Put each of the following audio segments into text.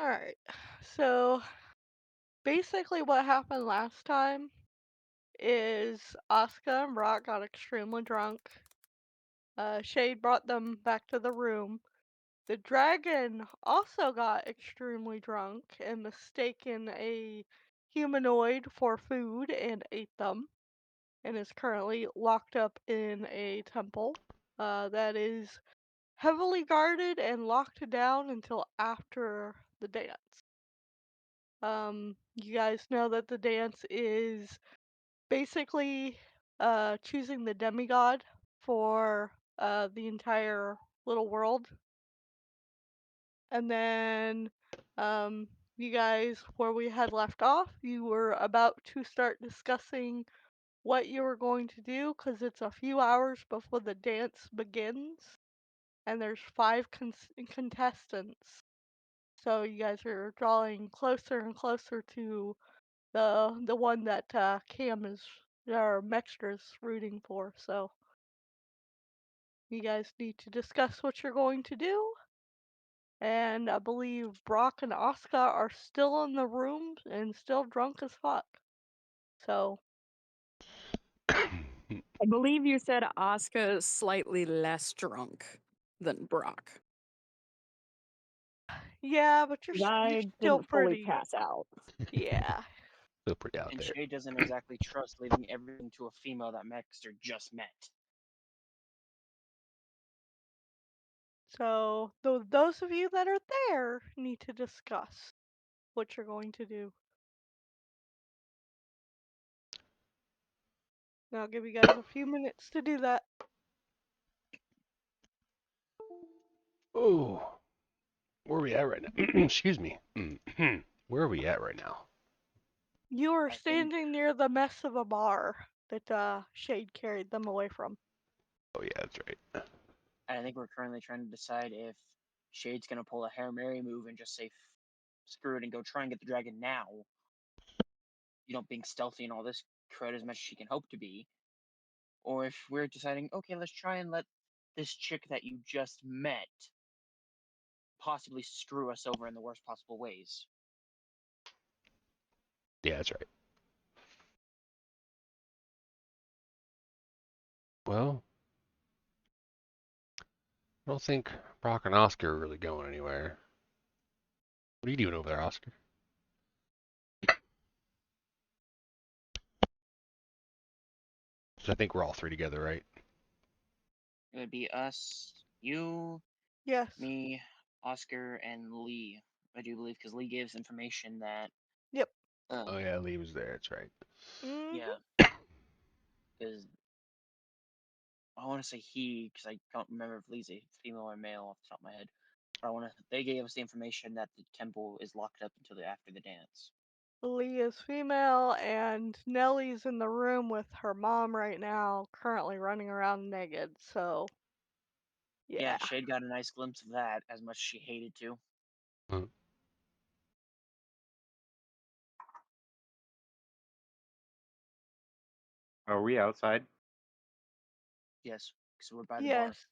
Alright, so basically what happened last time is Asuka and Brock got extremely drunk. Shade brought them back to the room. The dragon also got extremely drunk and mistaken a humanoid for food and ate them, and is currently locked up in a temple that is heavily guarded and locked down until after the dance. You guys know that the dance is basically choosing the demigod for the entire little world. And then you guys, where we had left off, you were about to start discussing what you were going to do because it's a few hours before the dance begins, and there's five contestants. So you guys are drawing closer and closer to the one that Cam is or Mextra's rooting for. So you guys need to discuss what you're going to do. And I believe Brock and Asuka are still in the room and still drunk as fuck. So I believe you said Asuka is slightly less drunk than Brock. yeah, but you're I still didn't fully pretty. pass out. Yeah. Still pretty out And there. Shay doesn't exactly trust leaving everything to a female that Maxter just met. So those of you that are there need to discuss what you're going to do. And I'll give you guys a few minutes to do that. Oh, where are we at right now? Excuse me. Where are we at right now? You are I think standing near the mess of a bar that Shade carried them away from. Oh yeah, that's right. I think we're currently trying to decide if Shade's gonna pull a Hail Mary move and just say screw it and go try and get the dragon now. Being stealthy and all this crud as much as she can hope to be. Or if we're deciding, okay, let's try and let this chick that you just met possibly screw us over in the worst possible ways. Yeah, that's right. Well, I don't think Brock and Oscar are really going anywhere. What are you doing over there, Oscar? So I think we're all three together, right? It would be us, you, Yes. me, Oscar, and Lee. I do believe because Lee gives information that, Yep. Oh yeah, Lee was there. That's right. Mhm. yeah, because I want to say he, because I don't remember if Lee's a female or male off the top of my head. But they gave us the information that the temple is locked up until after the dance. Lee is female, and Nellie's in the room with her mom right now, currently running around naked. So, Yeah, yeah. Shade got a nice glimpse of that, as much as she hated to. Hmm. Are we outside? Yes, because we're by the bar. Yes.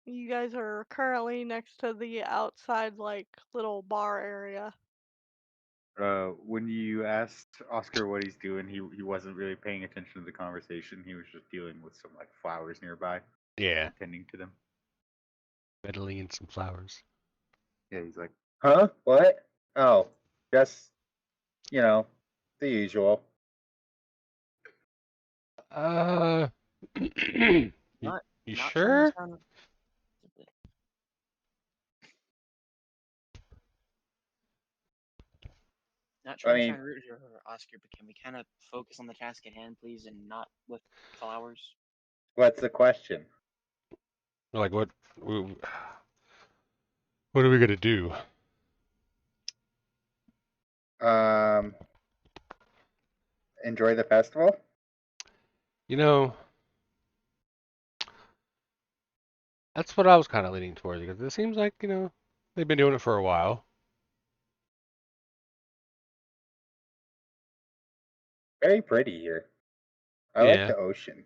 You guys are currently next to the outside, like, little bar area. When you asked Oscar what he's doing, he wasn't really paying attention to the conversation. He was just dealing with some like flowers nearby, Yeah, tending to them. meddling in some flowers. Yeah, he's like, huh? What? Oh, just the usual. Uh, you, Not, you not trying to sure? sound. Not I trying to mean, sound rude here, Oscar, but can we kind of focus on the task at hand, please, and not with flowers? what's the question? Like what? What are we gonna do? Enjoy the festival. You know, that's what I was kind of leaning towards because it seems like they've been doing it for a while. Very pretty here. I like Yeah. the ocean.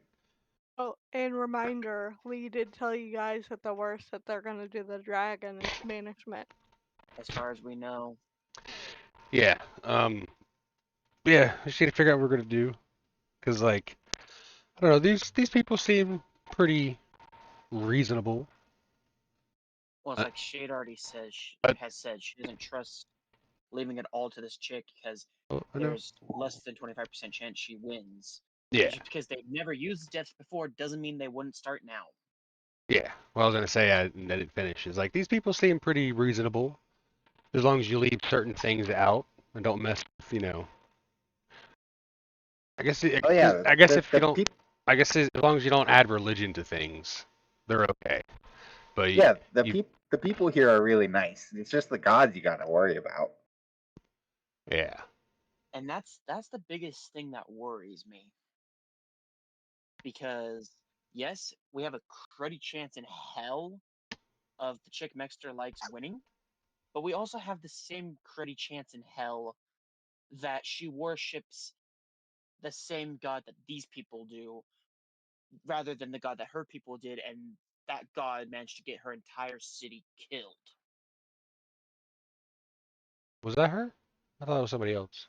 Oh, and reminder, Lee did tell you guys at the worst that they're gonna do the dragon is management. As far as we know, Yeah. Yeah. I just need to figure out what we're gonna do. Cause like, I don't know. These people seem pretty reasonable. Well, it's Uh, like Shade already says uh, has said she doesn't trust leaving it all to this chick because I know. there's less than 25% chance she wins. Yeah. And just because they've never used deaths before doesn't mean they wouldn't start now. Yeah. Well, I was gonna say I didn't finish. Is like these people seem pretty reasonable as long as you leave certain things out and don't mess with, I guess Oh yeah, I guess if you the don't, people. I guess as long as you don't add religion to things, they're okay. But Yeah, you the people here are really nice. It's just the gods you got to worry about. yeah. And that's the biggest thing that worries me. Because yes, we have a cruddy chance in hell of the chick Mexter likes winning, but we also have the same cruddy chance in hell that she worships the same god that these people do, rather than the god that her people did, and that god managed to get her entire city killed. Was that her? I thought it was somebody else.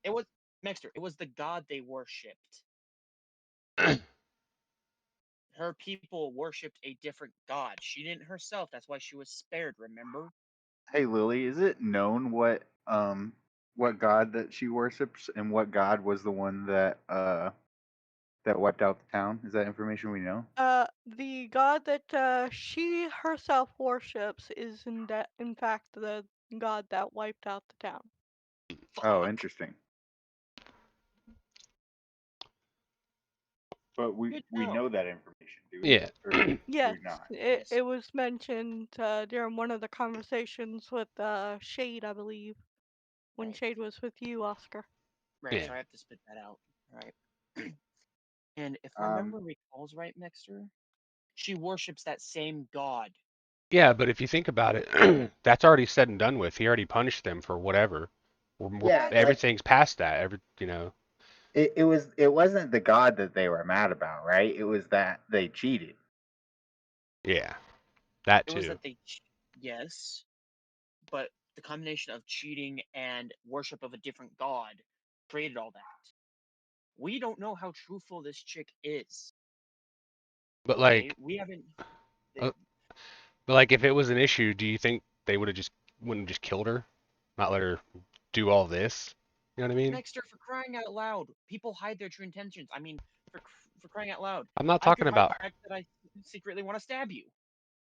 It was Mexter. It was the god they worshipped. Her people worshipped a different god. She didn't herself. That's why she was spared. Remember? Hey Lily, is it known what god that she worships and what god was the one that wiped out the town? Is that information we know? The god that she herself worships is in fact the god that wiped out the town. Oh, Fuck. interesting. But Good we know. know that information, do we? Yeah. Or do Yes, we not? it Yes. it was mentioned during one of the conversations with Shade, I believe, when Right. Shade was with you, Oscar. Right. Yeah. So I have to spit that out. Right. And if my Um, memory recalls right, Mexter, she worships that same god. Yeah, but if you think about it, that's already said and done with. He already punished them for whatever. yeah, What? like Everything's past that. it wasn't the god that they were mad about, right? It was that they cheated. Yeah, that It was too. that yes, but the combination of cheating and worship of a different god created all that. We don't know how truthful this chick is. But Okay, like, we haven't. uh, but like, if it was an issue, do you think they wouldn't just killed her, not let her do all this? You know what I mean? Nexter, for crying out loud, people hide their true intentions. I mean, for crying out loud, I'm not I could talking hide about the fact that I secretly want to stab you.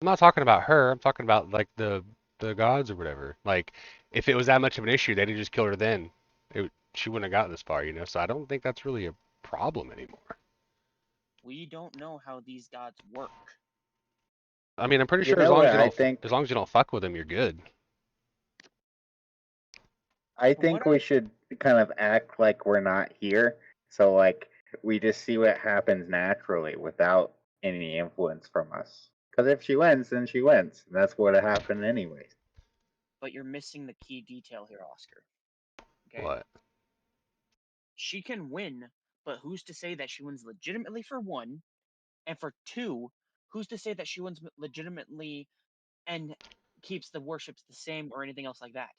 I'm not talking about her. I'm talking about like the gods or whatever. Like, if it was that much of an issue, they'd have just killed her then. She wouldn't have gotten this far. So I don't think that's really a problem anymore. We don't know how these gods work. I mean, I'm pretty You sure know what I think? as long as you don't fuck with them, you're good. I From what think I we should kind of act like we're not here. So like we just see what happens naturally without any influence from us. Because if she wins, then she wins. And that's what happened anyways. but you're missing the key detail here, Oscar. Okay? What? She can win, but who's to say that she wins legitimately for one? And for two, who's to say that she wins legitimately and keeps the worships the same or anything else like that?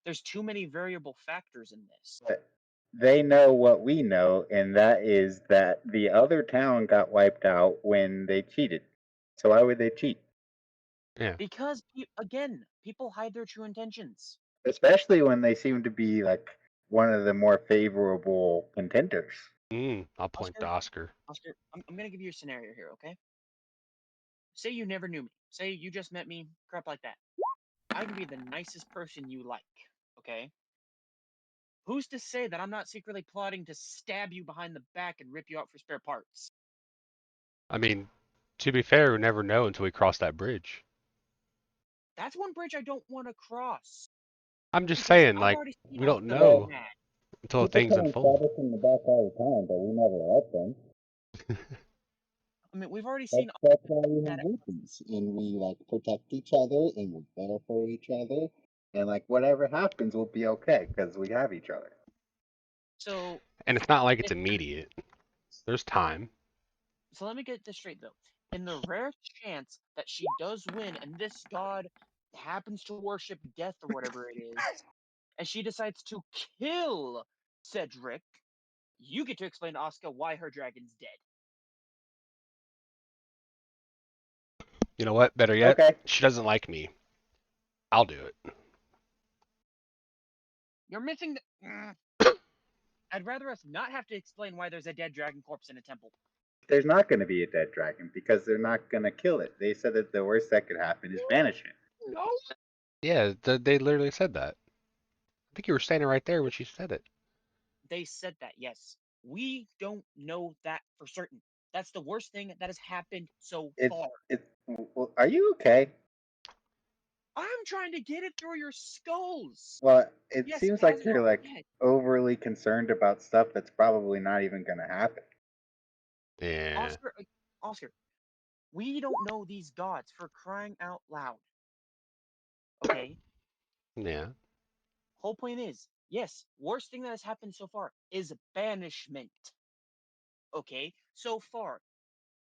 There's too many variable factors in this. But they know what we know, and that is that the other town got wiped out when they cheated. So why would they cheat? Yeah. Because, again, people hide their true intentions. Especially when they seem to be like one of the more favorable contenders. I'll point to Oscar, Oscar. Oscar, I'm going to give you a scenario here, okay? Say you never knew me. Say you just met me, crap like that. I can be the nicest person you like, okay? Who's to say that I'm not secretly plotting to stab you behind the back and rip you out for spare parts? I mean, to be fair, we never know until we cross that bridge. That's one bridge I don't want to cross. I'm just Because saying, I've like, already seen we how don't things go know Well, bad. until people things try and unfold. stab us in the back all the time, but we never let them. I mean, we've already That's seen that's why we bad. have weapons, and we like protect each other, and we're better for each other, and like whatever happens, we'll be okay because we have each other. So, And it's not like it's if, immediate. There's time. so let me get this straight though. In the rare chance that she does win and this god happens to worship death or whatever it is, and she decides to kill Cedric, you get to explain to Asuka why her dragon's dead. You know what? Better yet, Okay. she doesn't like me. I'll do it. You're missing the. I'd rather us not have to explain why there's a dead dragon corpse in a temple. There's not going to be a dead dragon because they're not going to kill it. They said that the worst that could happen is banish it. No. Yeah, they literally said that. I think you were standing right there when she said it. They said that, yes. We don't know that for certain. That's the worst thing that has happened so far. Well, are you okay? I'm trying to get it through your skulls. Well, it Yes, seems it has like you're not like yet. overly concerned about stuff that's probably not even going to happen. Yeah. Oscar, we don't know these gods for crying out loud. Okay? Yeah. Whole point is, yes, worst thing that has happened so far is banishment. Okay? So far.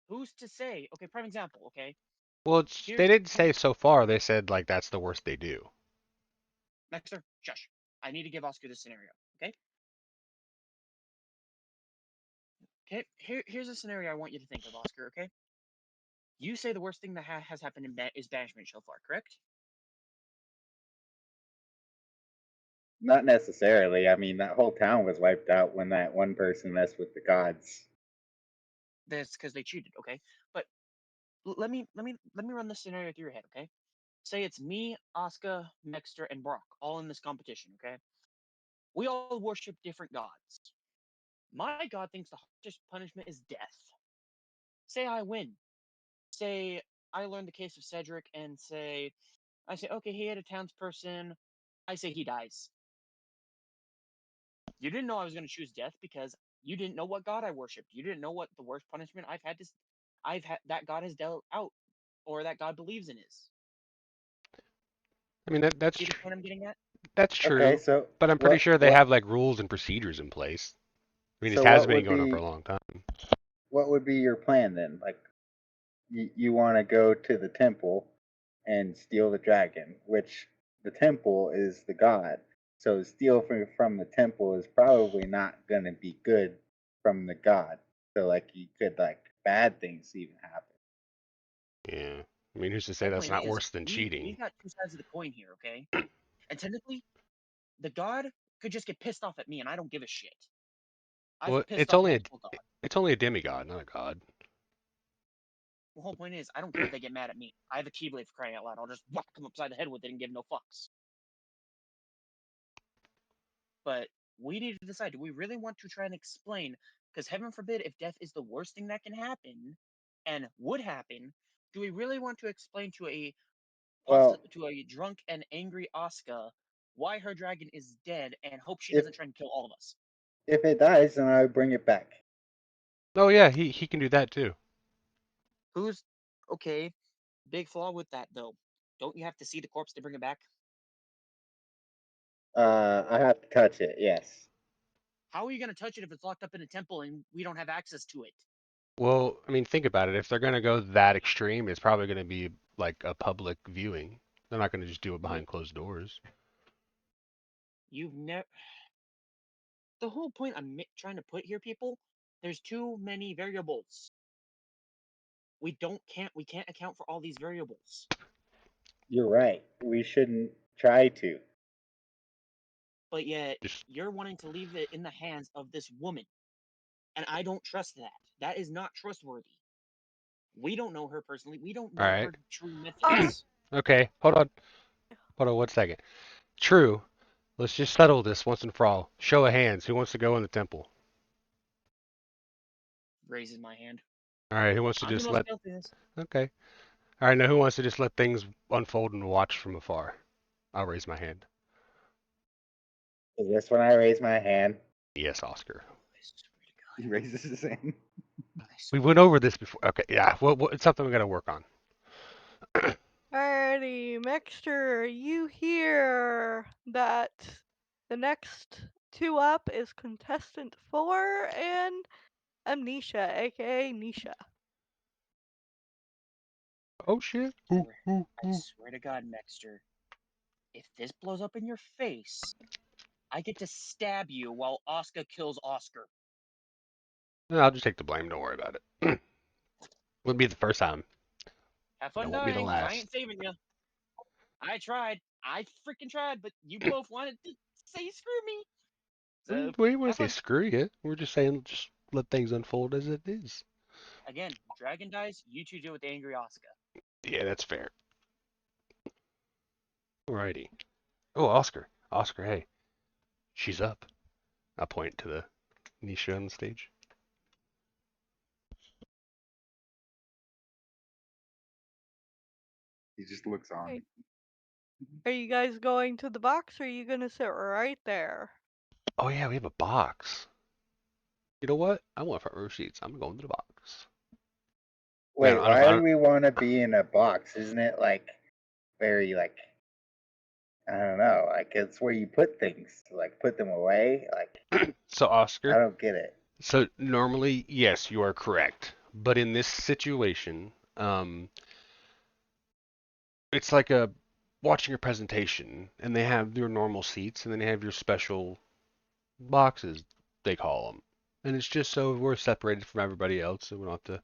Who's to say? Okay, prime example, okay? Well, they Here's didn't say so far. They said like that's the worst they do. Maxter, shush. I need to give Oscar this scenario, okay? Okay, here's a scenario I want you to think of, Oscar, okay? You say the worst thing that has happened is banishment so far, correct? Not necessarily. I mean, that whole town was wiped out when that one person messed with the gods. That's because they cheated, okay? But let me run this scenario through your head, okay? Say it's me, Oscar, Mexter, and Brock, all in this competition, okay? We all worship different gods. My god thinks the harshest punishment is death. Say I win. Say I learn the case of Cedric and I say, okay, he had a townsperson. I say he dies. You didn't know I was going to choose death because you didn't know what god I worshipped. You didn't know what the worst punishment I've had that god has dealt out or that god believes in is. I mean that's See the point I'm getting at? that's Okay, true, so but I'm pretty sure they have like rules and procedures in place. I mean, it so has been going on for a long time. what would be your plan then? Like you want to go to the temple and steal the dragon, which the temple is the god. So steal from the temple is probably not going to be good from the god. So like you could like bad things even happen. Yeah. I mean, who's to say Whole that's point not is worse than we cheating? got two sides of the coin here, okay? And technically, the god could just get pissed off at me and I don't give a shit. I've Well, pissed off multiple gods. it's only a demigod, not a god. The whole point is, I don't care if they get mad at me. I have a Keyblade for crying out loud. I'll just whack them upside the head with it and give no fucks. But we need to decide, do we really want to try and explain? Because heaven forbid, if death is the worst thing that can happen, and would happen, do we really want to explain to Well, to a drunk and angry Asuka why her dragon is dead and hope she if doesn't try and kill all of us? if it dies, then I would bring it back. Oh yeah, he can do that too. Who's okay? Big flaw with that though. Don't you have to see the corpse to bring it back? I have to touch it. Yes. How are you going to touch it if it's locked up in a temple and we don't have access to it? Well, I mean, think about it. If they're gonna go that extreme, it's probably gonna be like a public viewing. They're not gonna just do it You, behind closed doors. you've never. The whole point I'm trying to put here, people, there's too many variables. We can't account for all these variables. You're right. We shouldn't try to. But yet Just you're wanting to leave it in the hands of this woman, and I don't trust that. That is not trustworthy. We don't know her personally. We don't all know right. her true Uh, methods. Okay, hold on 1 second. True. Let's just settle this once and for all. Show of hands. Who wants to go in the temple? Raises my hand. All right. Who wants to I'm the just most let? guilty of this. Okay. All right. Now, who wants to just let things unfold and watch from afar? I'll raise my hand. Is this when I raise my hand? Yes, Oscar. I swear to He God. raises his hand. I We swear. went over this before. Okay. Yeah. Well, it's something we gotta work on. Alrighty, Mixture, you hear that the next two up is contestant 4 and Amnesia, aka Nisha. Oh shit. I swear to God, Mexter. if this blows up in your face, I get to stab you while Oscar kills Oscar. I'll just take the blame. Don't worry about it. Wouldn't be the first time. Have And it fun won't be the dying, 'cause I last. ain't saving you. I tried. I freaking tried, but you both wanted to say screw me. So, We want have to say fun. screw you. We're just saying just let things unfold as it is. Again, dragon dies, you two deal with the angry Oscar. Yeah, that's fair. Alrighty. Oh, Oscar. Oscar, hey. She's up. I'll point to the Nisha on the stage. He just looks on. Hey. Are you guys going to the box or are you gonna sit right there? Oh yeah, we have a box. You know what? I want front row seats. I'm going to the box. Wait, I why don't, do we want to be in a box? Isn't it like very like I don't know, like it's where you put things, like put them away? Like so I Oscar, don't get it. so normally, yes, you are correct. But in this situation, it's like a watching a presentation, and they have your normal seats, and then they have your special boxes, they call them. And it's just so we're separated from everybody else, so we don't have to,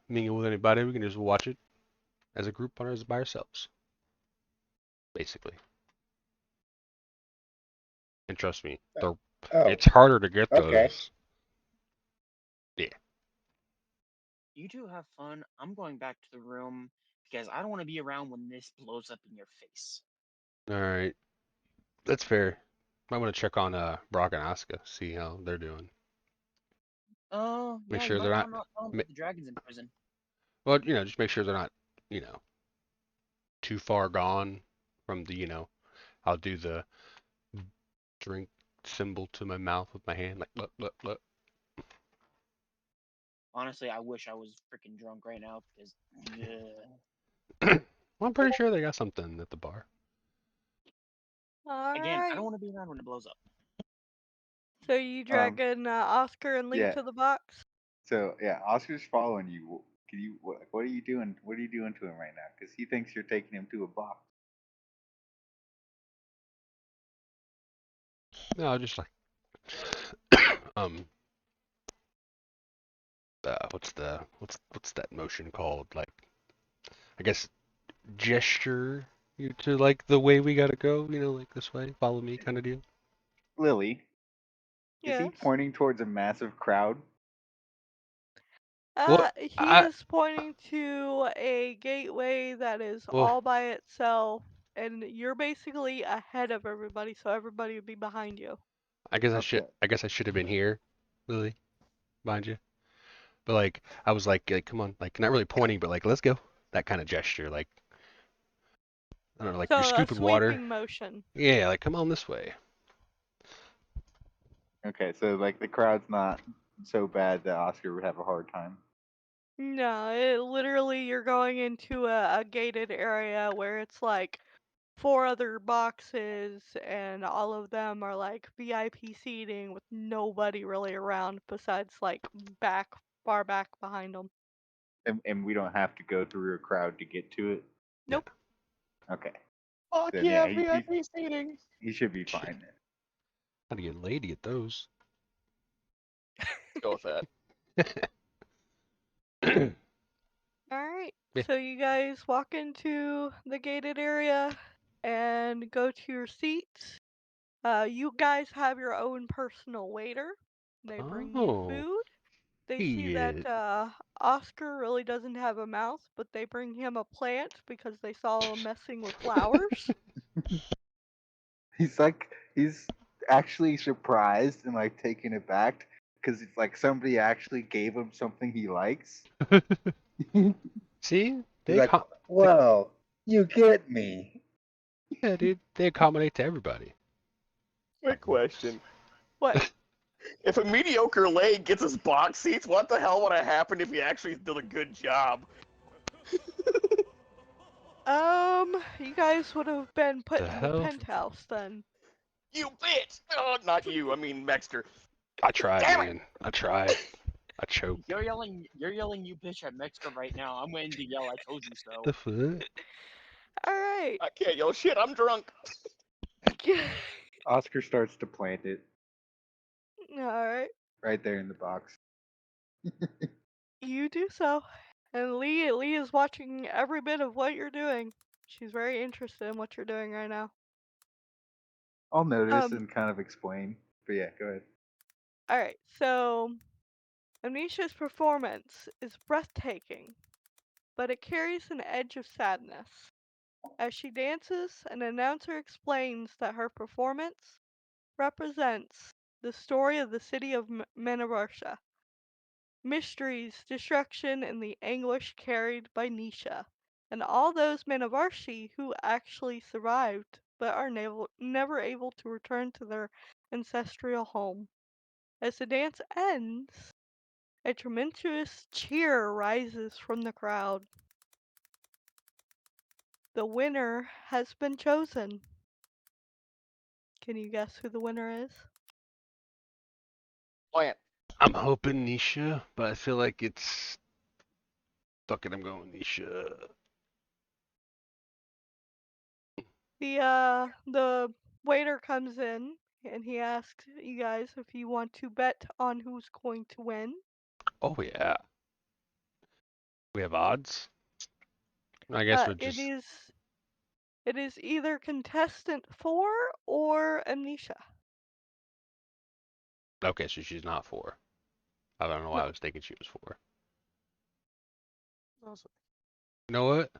mingle with anybody. We can just watch it as a group or as by ourselves, basically. And trust me, Oh, it's harder to get okay. those. Yeah. You two have fun. I'm going back to the room because I don't want to be around when this blows up in your face. All right. That's fair. I want to check on Brock and Asuka, see how they're doing. Oh, Make yeah, you sure might they're not. want to tell them ma- that the dragon's in prison. Well, just make sure they're not, you know, too far gone from the, I'll do the drink symbol to my mouth with my hand, like look, look, look. Honestly, I wish I was freaking drunk right now because, Well, I'm pretty sure they got something at the bar. again, I don't Alright. want to be around when it blows up. So you dragging Oscar and Lee Yeah. to the box? So yeah, Oscar's following you. Can you? What are you doing? What are you doing to him right now? Because he thinks you're taking him to a box. No, just like, um, what's that motion called? Like, I guess gesture you to like the way we gotta go, like this way, follow me kind of deal. Lily, is he Yes. pointing towards a massive crowd? Well, He I, is pointing to a gateway that is well, all by itself, and you're basically ahead of everybody, so everybody would be behind you. Okay. I guess I should have been here, Lily, behind you. But like, I was like, come on, like, not really pointing, but like, let's go. That kind of gesture, like, I don't know, like you're So a scooping water. sweeping motion. Yeah, like, come on this way. Okay. So like the crowd's not so bad that Oscar would have a hard time. No, literally you're going into a gated area where it's like four other boxes, and all of them are like VIP seating with nobody really around besides like far back behind them. And we don't have to go through a crowd to get to it. Yeah. Nope. Okay. Fuck Then yeah, yeah, VIP seating. he should be Shit, fine. how to get lady at those? Go with that. Alright, Yeah. so you guys walk into the gated area and go to your seats. You guys have your own personal waiter. They bring you Oh, food. They see that shit. Oscar really doesn't have a mouth, but they bring him a plant because they saw him messing with flowers. He's actually surprised and like taken aback because it's like somebody actually gave him something he likes. See, He's like, "Whoa, you get me." yeah, dude, they accommodate to everybody. Quick question. What? If a mediocre leg gets us box seats, what the hell would have happened if he actually did a good job? You guys would have been put The in the hell? penthouse then. You bitch! Oh, not you. I mean, Mexter. I tried, Damn it! man. I tried. I choked. You're yelling you bitch at Mexico right now. I'm waiting to yell I told you so. The fuck? All right. I can't yell shit. I'm drunk. Oscar starts to plant it All right. right there in the box. You do so. And Lee is watching every bit of what you're doing. She's very interested in what you're doing right now. I'll notice Um, and kind of explain. But yeah, go ahead. all right. So, Amnesia's performance is breathtaking, but it carries an edge of sadness. As she dances, an announcer explains that her performance represents the story of the city of Menabarsha, mysteries, destruction, and the anguish carried by Nisha, and all those Menabarshi who actually survived but are never able to return to their ancestral home. As the dance ends, a tremendous cheer rises from the crowd. The winner has been chosen. Can you guess who the winner is? Plant. I'm hoping Nisha, but I feel like it's. Fuck it, I'm going Nisha. The waiter comes in and he asks you guys if you want to bet on who's going to win. Oh yeah. We have odds? I guess Uh, we're it just. is it is either contestant 4 or Amnesia. Okay, so she's not 4. I don't know why No. I was thinking she was 4. Awesome. You know what?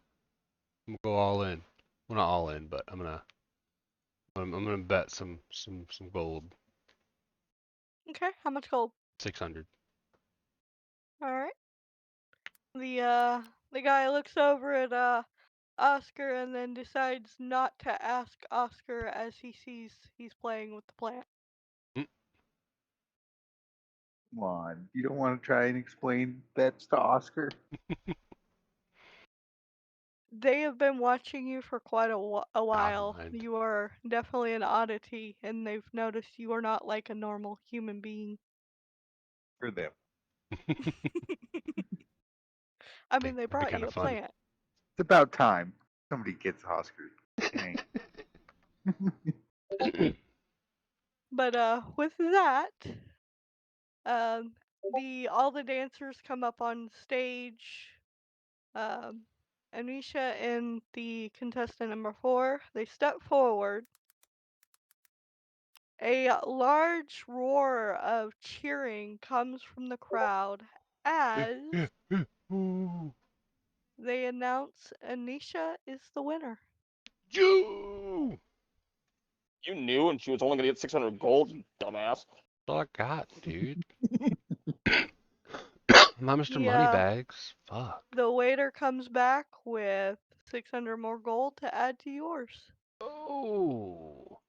I'm gonna go all in. Well, not all in, but I'm gonna bet some gold. Okay, how much gold? 600. All right. The guy looks over at Oscar and then decides not to ask Oscar as he sees he's playing with the plant. Mm, Come on. You don't want to try and explain bets to Oscar? They have been watching you for quite a I while. mind. You are definitely an oddity, and they've noticed you are not like a normal human being. For them. I mean, they That'd be brought kind you of a fun. plant. It's about time somebody gets Oscar. Dang. But with that, um, the all the dancers come up on stage. Um, Anisha and the contestant number 4, they step forward. A large roar of cheering comes from the crowd as Ooh. they announce Anisha is the winner. You! You knew, and she was only gonna get 600 gold. You dumbass. That's all I got, dude. Not Mr. The uh, Moneybags. Fuck. the waiter comes back with 600 more gold to add to yours. Oh.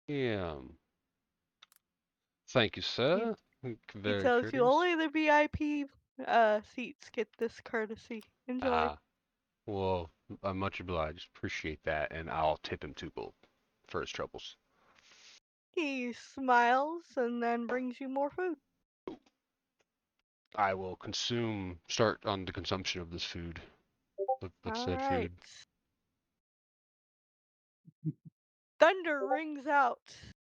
Damn. Thank you, He sir. he Very tells you courteous. only the VIP seats get this courtesy. Enjoy. Ah, well, I'm much obliged. Appreciate that, and I'll tip him 2 gold for his troubles. He smiles and then brings you more food. I will start on the consumption of this food. What's All that right. food? Thunder rings out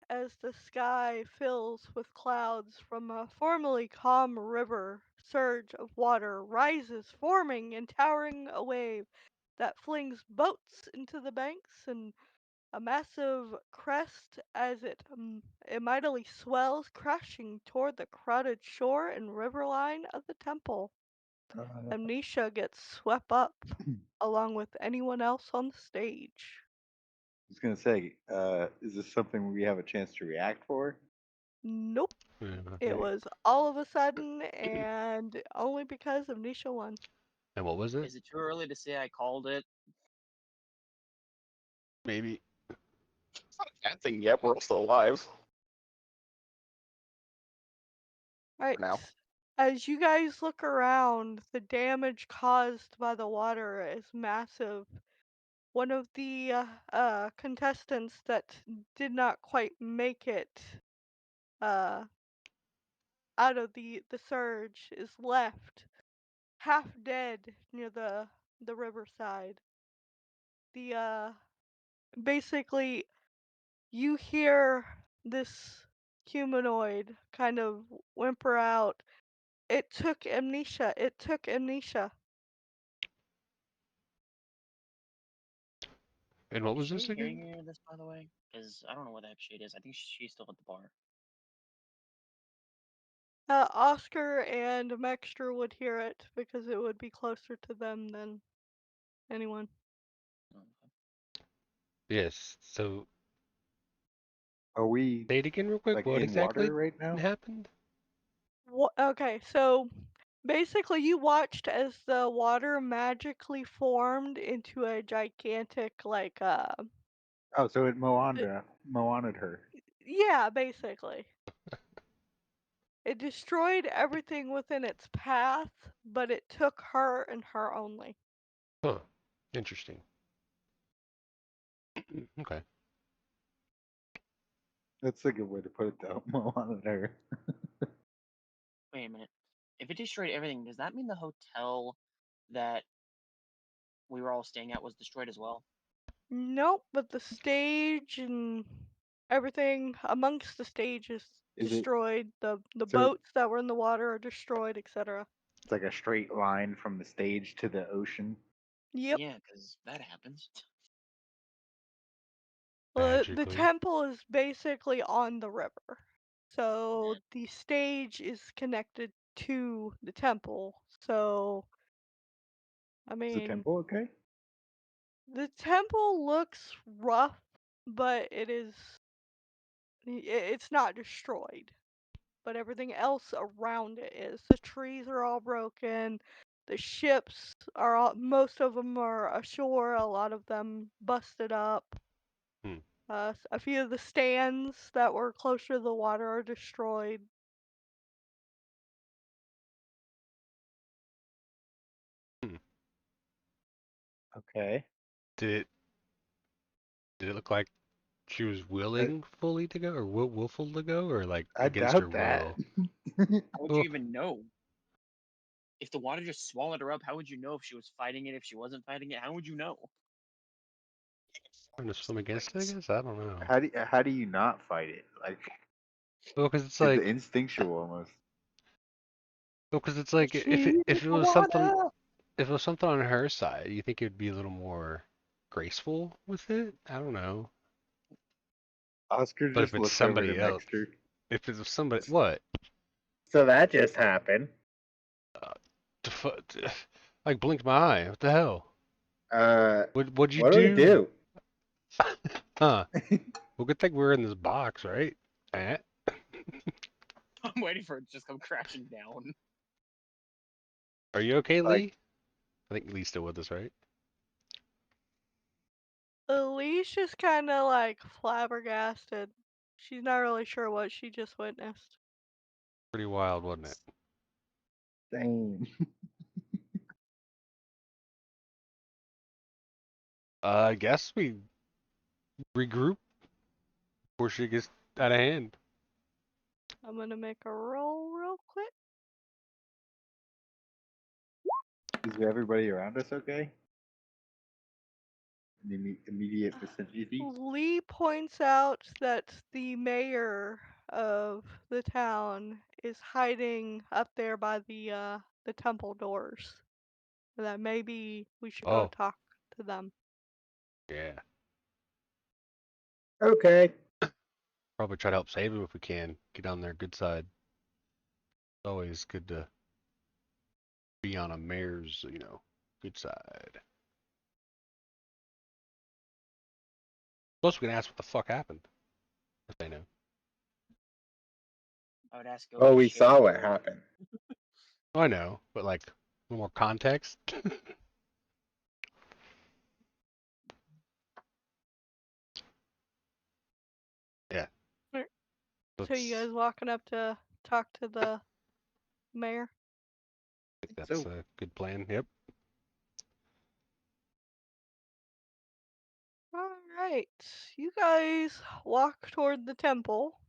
as the sky fills with clouds from a formerly calm river. Surge of water rises, forming and towering a wave that flings boats into the banks and a massive crest as it mightily swells, crashing toward the crowded shore and riverline of the temple. I Amnesia gets swept up along with anyone else on the stage. was gonna say, is this something we have a chance to react for? Nope. Yeah. It Okay. was all of a sudden and only because Amnesia won. And what was it? Is it too early to say I called it? Maybe. It's not a bad thing yet. We're all still alive Right. for now. As you guys look around, the damage caused by the water is massive. One of the contestants that did not quite make it uh, out of the surge is left half dead near the riverside. the basically you hear this humanoid kind of whimper out, "It took amnesia. It took amnesia." And what Is was this Shade hearing again? any of this, by the way? Because I don't know what the heck Shade is. I think she's still at the bar. Oscar and Mexter would hear it because it would be closer to them than anyone. Oh, okay. Yes. So Are we say it again real quick. like What in exactly water right now? happened? Okay, so basically you watched as the water magically formed into a gigantic Oh, so it Moana'd her. yeah, basically. It destroyed everything within its path, but it took her and her only. Huh. Interesting. Okay. That's a good way to put it, though. Moana'd her. Wait a minute. If it destroyed everything, does that mean the hotel that we were all staying at was destroyed as well? Nope, but the stage and everything amongst the stage is Is it destroyed. The so? boats that were in the water are destroyed, etc. It's like a straight line from the stage to the ocean. Yep. Yeah, because that happens. Well, the Magically. temple is basically on the river. So Yeah. the stage is connected to the temple. So, I Is the mean, temple okay? the temple looks rough, but it's not destroyed. But everything else around it is. The trees are all broken. The ships are all, most of them are ashore, a lot of them busted up. Hmm. A few of the stands that were closer to the water are destroyed. Hmm. Okay. Did it did it look like she was I, willing fully to go, or willful to go, or like I against her doubt that. will? How would you Oh, even know? If the water just swallowed her up, how would you know if she was fighting it, if she wasn't fighting it? How would you know? trying to swim against it, I guess. I don't know. How do you not fight it? Like Well, because it's it's like, instinctual almost. well, because it's like if it She if it was something Moana! if it was something on her side, you think it'd be a little more graceful with it? I don't know. Oscar But if just it's looks over to somebody else, Mexter. if it's somebody, what? So that just happened. Uh, like blinked my eye. What the hell? Uh, What'd you what do we do? do? Huh? Well, good thing we're in this box, right? Eh? I'm waiting for it to just come crashing down. Are you okay, Like Lee? I think Lee's still with us, right? Elise is kind of like flabbergasted. She's not really sure what she just witnessed. Pretty wild, wasn't it? same. I guess we regroup before she gets out of hand. I'm gonna make a roll real quick. Is everybody around us okay? In the immediate vicinity? Lee points out that the mayor of the town is hiding up there by the temple doors. That maybe we should go Oh, talk to them. yeah. Okay. Probably try to help save him if we can. Get on their good side. It's always good to be on a mayor's, good side. Plus, we can ask what the fuck happened if they know. I would ask Well, we Shade saw what first. happened. I know, but like a little more context. Yeah, Alright, so you let's. guys walking up to talk to the mayor? I think that's So a good plan. Yep. Alright, you guys walk toward the temple.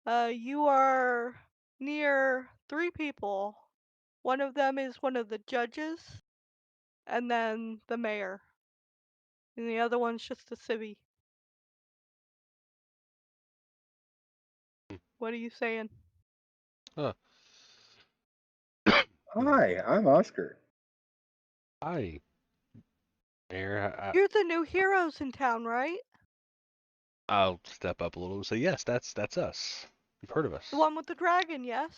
You are near three people. One of them is one of the judges, and then the mayor. and the other one's just a civvy. Hmm. What are you saying? Huh. Hi, I'm Oscar. Hi, Mayor. You're the new heroes in town, right? I'll step up a little and say, yes, that's us. You've heard of us. The one with the dragon, yes?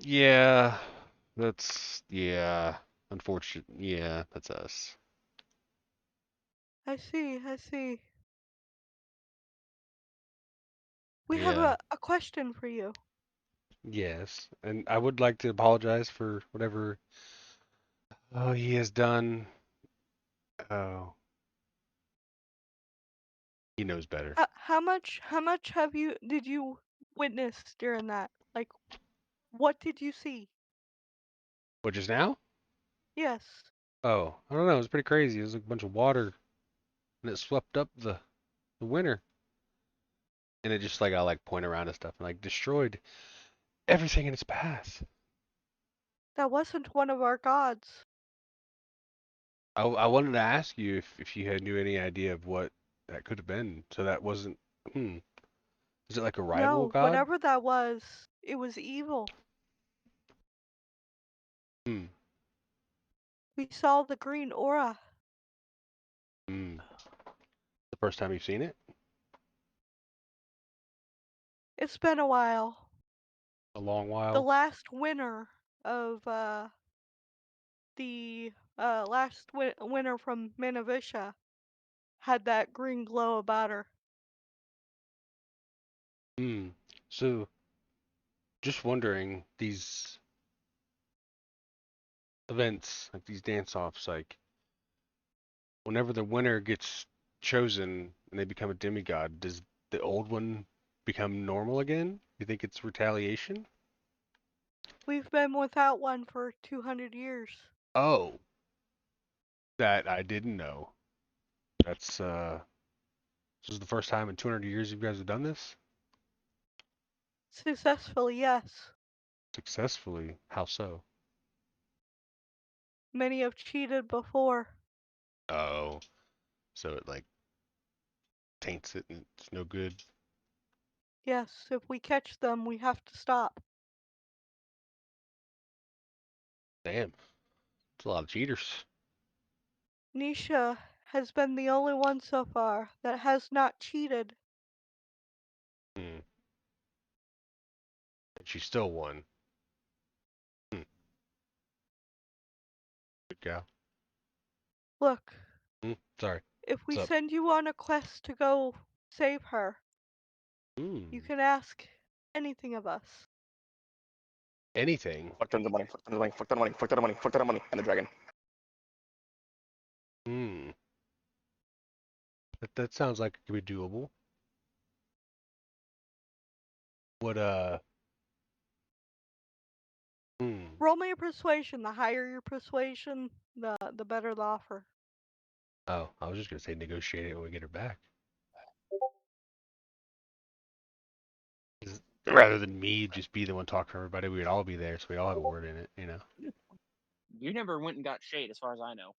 Yeah, yeah, unfortunate. Yeah, that's us. I see, I see. We have Yeah, a question for you. yes, and I would like to apologize for whatever he has done. Oh, he knows better. How much did you witness during that? Like, what did you see? What, just now? Yes. Oh, I don't know. It was pretty crazy. It was like a bunch of water, and it swept up the winter, and it just like I like point around and stuff, and like destroyed everything in its path. That wasn't one of our gods. I wanted to ask you if you had knew any idea of what that could have been. So that wasn't. Hmm. Is it like a rival No, god? whatever that was, it was evil. Hmm. We saw the green aura. Hmm. The first time you've seen it? It's been a while. A long The while. last winner of the last winner from Manavisha had that green glow about her. Hmm. So just wondering, these events, like these dance-offs, like whenever the winner gets chosen and they become a demigod, does the old one become normal again? You think it's retaliation? We've been without one for 200 years. Oh, that I didn't know. That's this is the first time in 200 years you guys have done this Successfully, yes. successfully. How so? Many have cheated before. Oh, so it like taints it and it's no good. Yes, if we catch them, we have to stop. Damn, it's a lot of cheaters. Nisha has been the only one so far that has not cheated. Hmm. And she still won. Hmm. Good gal. Look, Hmm. Sorry. if we What's up? send you on a quest to go save her, you Hmm. can ask anything of us. Anything. Fuck tons of money, fuck tons of money, fuck ton of money, fuck ton of money, fuck ton of money, and the dragon. Hmm. That sounds like it could be doable. What Hmm. Roll me a persuasion. The higher your persuasion, the better the offer. Oh, I was just gonna say negotiate it when we get her back. Rather than me just be the one talking to everybody, we'd all be there, so we all have a word in it, you know. You never went and got shade, as far as I know.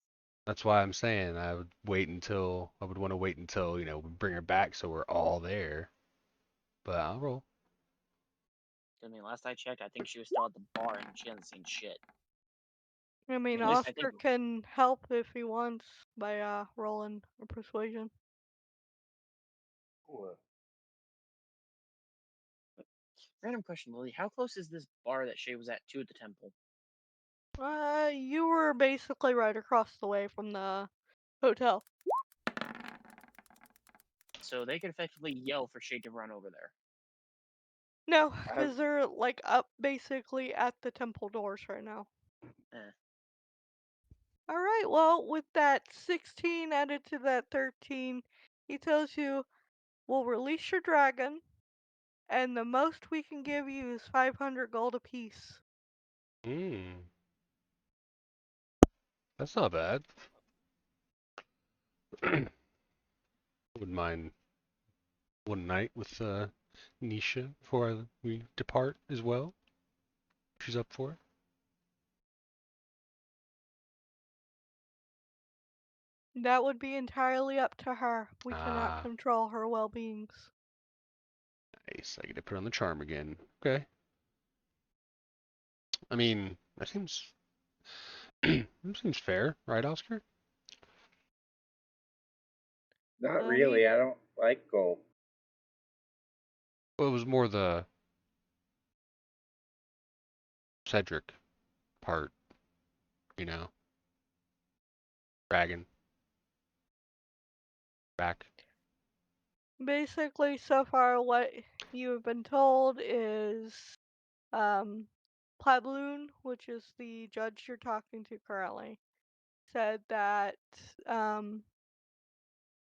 That's why I'm saying I would want to wait until, we bring her back so we're all there. But I'll roll. I mean, last I checked, I think she was still at the bar and she hasn't seen shit. I mean, At least I think. Oscar can help if he wants by rolling a persuasion. What? Random question, Lily. How close is this bar that Shay was at to the temple? You were basically right across the way from the hotel. So they could effectively yell for Shay to run over there. No, I have because they're like up basically at the temple doors right now. Eh. Alright, well, with that 16 added to that 13, he tells you, we'll release your dragon, and the most we can give you is 500 gold apiece. Hmm. That's not bad. Wouldn't mind one night with Nisha before we depart as well. She's up for it. That would be entirely up to her. We cannot Ah, control her well-beings. nice. I get to put on the charm again. Okay. I mean, that seems that seems fair, right, Oscar? Not He really. I don't like gold. Well, it was more the Cedric part, you know, dragon back. basically so far what you have been told is Pabloon, which is the judge you're talking to currently, said that um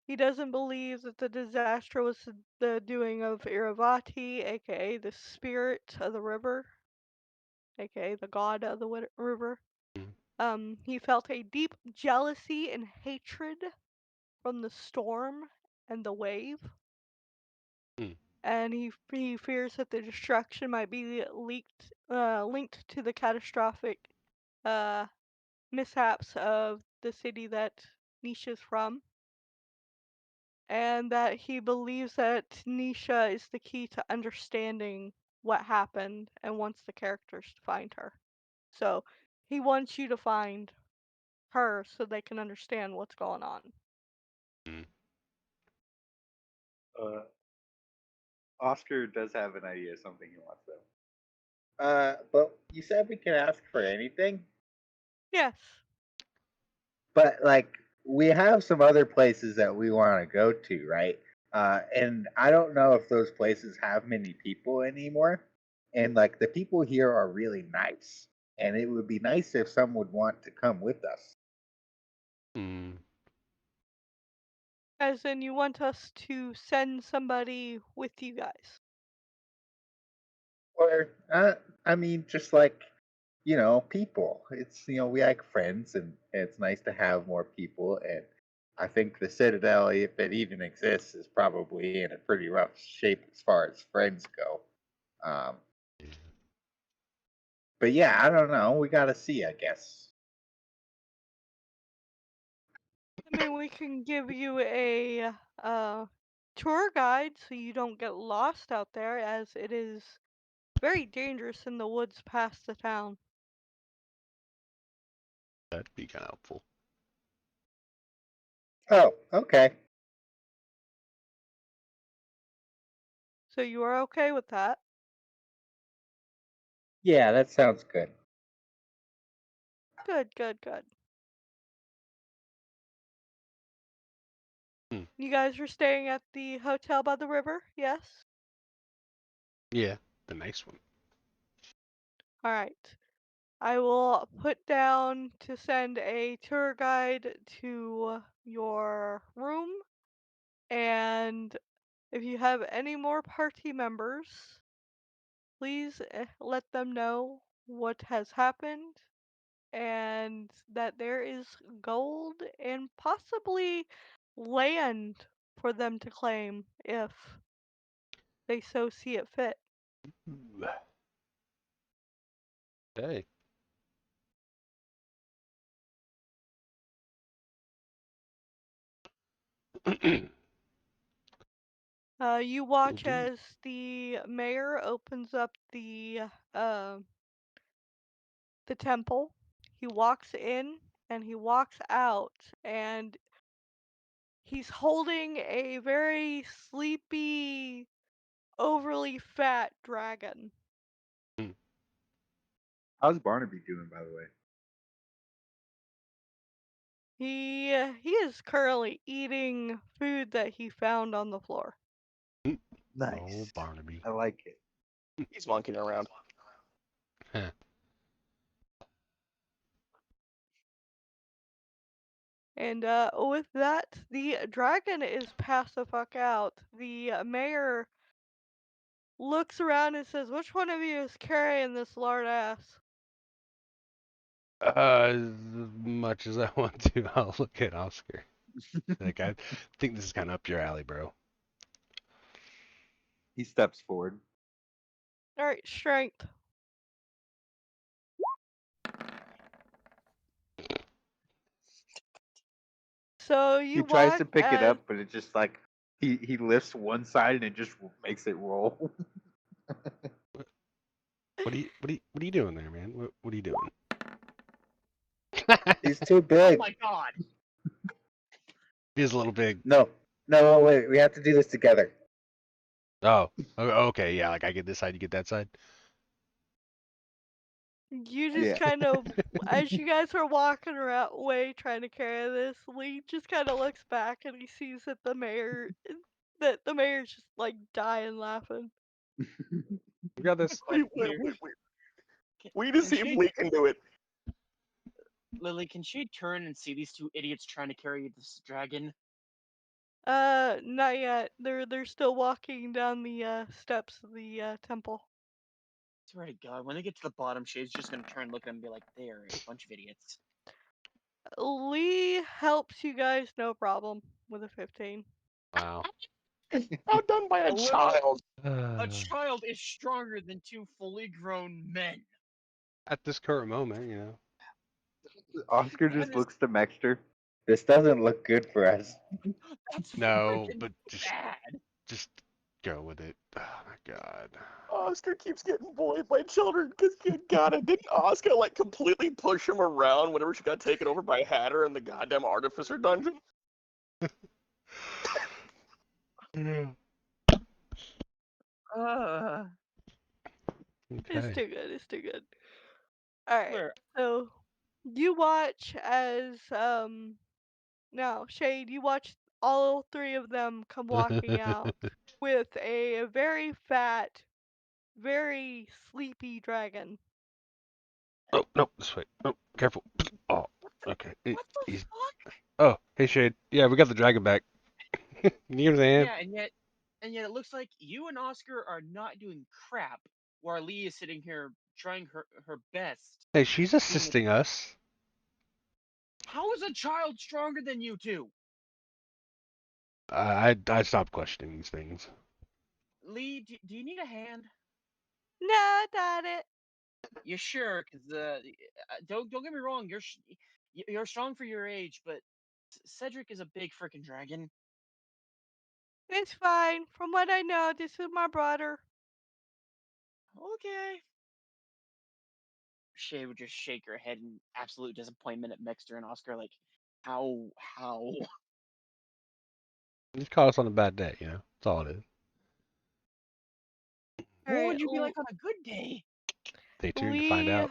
he doesn't believe that the disaster was the doing of Iravati, aka the spirit of the river, aka the god of the river. Mm. He felt a deep jealousy and hatred from the storm and the wave, Mm. and he fears that the destruction might be linked to the catastrophic uh, mishaps of the city that Nisha's from, and that he believes that Nisha is the key to understanding what happened and wants the characters to find her. So he wants you to find her so they can understand what's going on. Mm. Oscar does have an idea of something he wants though. But you said we can ask for anything. Yes. But like we have some other places that we want to go to, right? And I don't know if those places have many people anymore. And like the people here are really nice, and it would be nice if some would want to come with us. Mm. As in, you want us to send somebody with you guys. Or I mean, just like people. It's we like friends, and it's nice to have more people. And I think the Citadel, if it even exists, is probably in a pretty rough shape as far as friends go. Um, but yeah, I don't know. We gotta see, I guess. I mean, we can give you a tour guide so you don't get lost out there, as it is very dangerous in the woods past the town. That'd be kind of helpful. Oh, okay. So you are okay with that? Yeah, that sounds good. Good, good, good. Hmm. You guys are staying at the hotel by the river, yes? Yeah, the nice one. Alright. I will put down to send a tour guide to your room, and if you have any more party members, please let them know what has happened and that there is gold and possibly land for them to claim if they so see it fit. Hey. You Will watch do. as the mayor opens up uh, the temple. He walks in and he walks out, and he's holding a very sleepy, overly fat dragon. Mm. How's Barnaby doing, by the way? He is currently eating food that he found on the floor. Oh, Nice. Barnaby. I like it. He's monkeying around. Huh. And with that, the dragon is passed the fuck out. The mayor looks around and says, "Which one of you is carrying this lard ass?" As much as I want to, I'll look at Oscar. Like, I think this is kind of up your alley, bro. He steps forward. Alright, strength. So He you tries watch to pick it as up, but it just like he lifts one side and it just makes it roll. What are you doing there, man? What are you doing? He's too Oh big. my god! He's a little big. No, wait. We have to do this together. Oh, okay, yeah. Like I get this side, you get that side. you just Yeah. kind of, as you guys are walking around away trying to carry this, Lee just kind of looks back and he sees that the mayor's just like dying laughing. We got this. Wait, Question wait, here. wait, wait. Can, We just can see if Shade, Lee can do it. Lily, can she turn and see these two idiots trying to carry this dragon? Not yet. They're still walking down the steps of the temple. Swear to God, when they get to the bottom, Shade's just gonna turn, look at them, and be like, "They are a bunch of idiots." Lee helps you guys no problem with a 15. Wow. Outdone by a A little- child. A child is stronger than two fully grown men. At this current moment, you know. Oscar That just is- looks to Mexter. This doesn't look good for us. That's No, freaking but just bad. go with it. Oh my god. Oscar keeps getting bullied by children because, good God, it didn't Oscar like completely push him around whenever she got taken over by Hatter in the goddamn Artificer dungeon? Yeah. Uh, It's Okay. too good. It's too good. All right. where? So you watch as now Shade. You watch all three of them come walking out with a very fat, very sleepy dragon. Oh no, this way. Oh, careful. Oh, okay. What the He's. fuck? Oh, hey Shade. Yeah, we got the dragon back. Can you give us a hand? Yeah, and yet it looks like you and Oscar are not doing crap, while Lee is sitting here trying her best. Hey, she's Being a, assisting us. how is a child stronger than you two? I stopped questioning these things. Lee, do you need a hand? Nah, got it. You sure? Cause don't get me wrong, you're strong for your age, but Cedric is a big freaking dragon. It's fine. From what I know, this is my brother. Okay. Shay would just shake her head in absolute disappointment at Mexter and Oscar, like, how? You caught us on a bad day, you know. That's all it is. All What right, would you be like on a good day? Stay tuned to find Lee. out.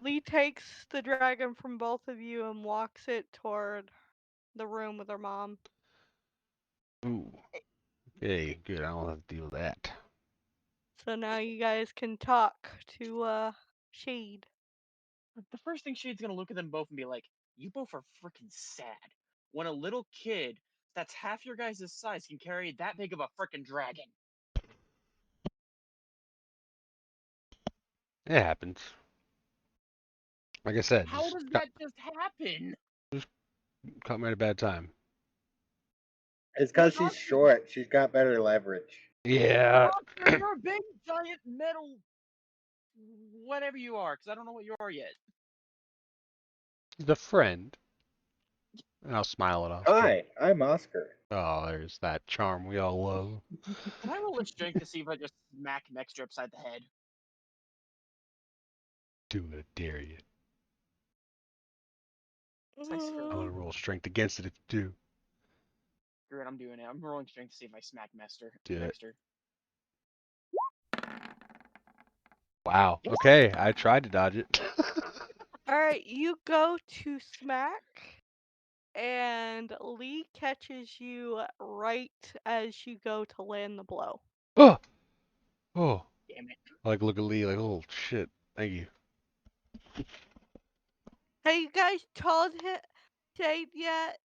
Lee takes the dragon from both of you and walks it toward the room with her mom. Ooh. Okay, good. I don't have to deal with that. So now you guys can talk to Shade. The first thing Shade's gonna look at them both and be like, "You both are freaking sad. When a little kid that's half your guys' size can carry that big of a freaking dragon." It happens. Like I said, How does that just happen? just caught me at a bad time. It's because she's Oscar, short. She's got better leverage. Yeah. Oscar, you're a big giant metal, whatever you are, because I don't know what you are yet. The friend. And I'll smile at Oscar. Hi, I'm Oscar. Oh, there's that charm we all love. Can I roll a strength to see if I just smack Mexter upside the head? Do it, I dare you. It's like, screw I'm it. gonna roll strength against it if you do. Screw it, I'm doing it. I'm rolling strength to see if I smack Do it. Mexter. Wow. Yes. Okay, I tried to dodge it. Alright, you go to smack, and Lee catches you right as you go to land the blow. Oh, oh. Damn it. I like look at Lee like, oh shit. Thank you. Have you guys told Shade yet?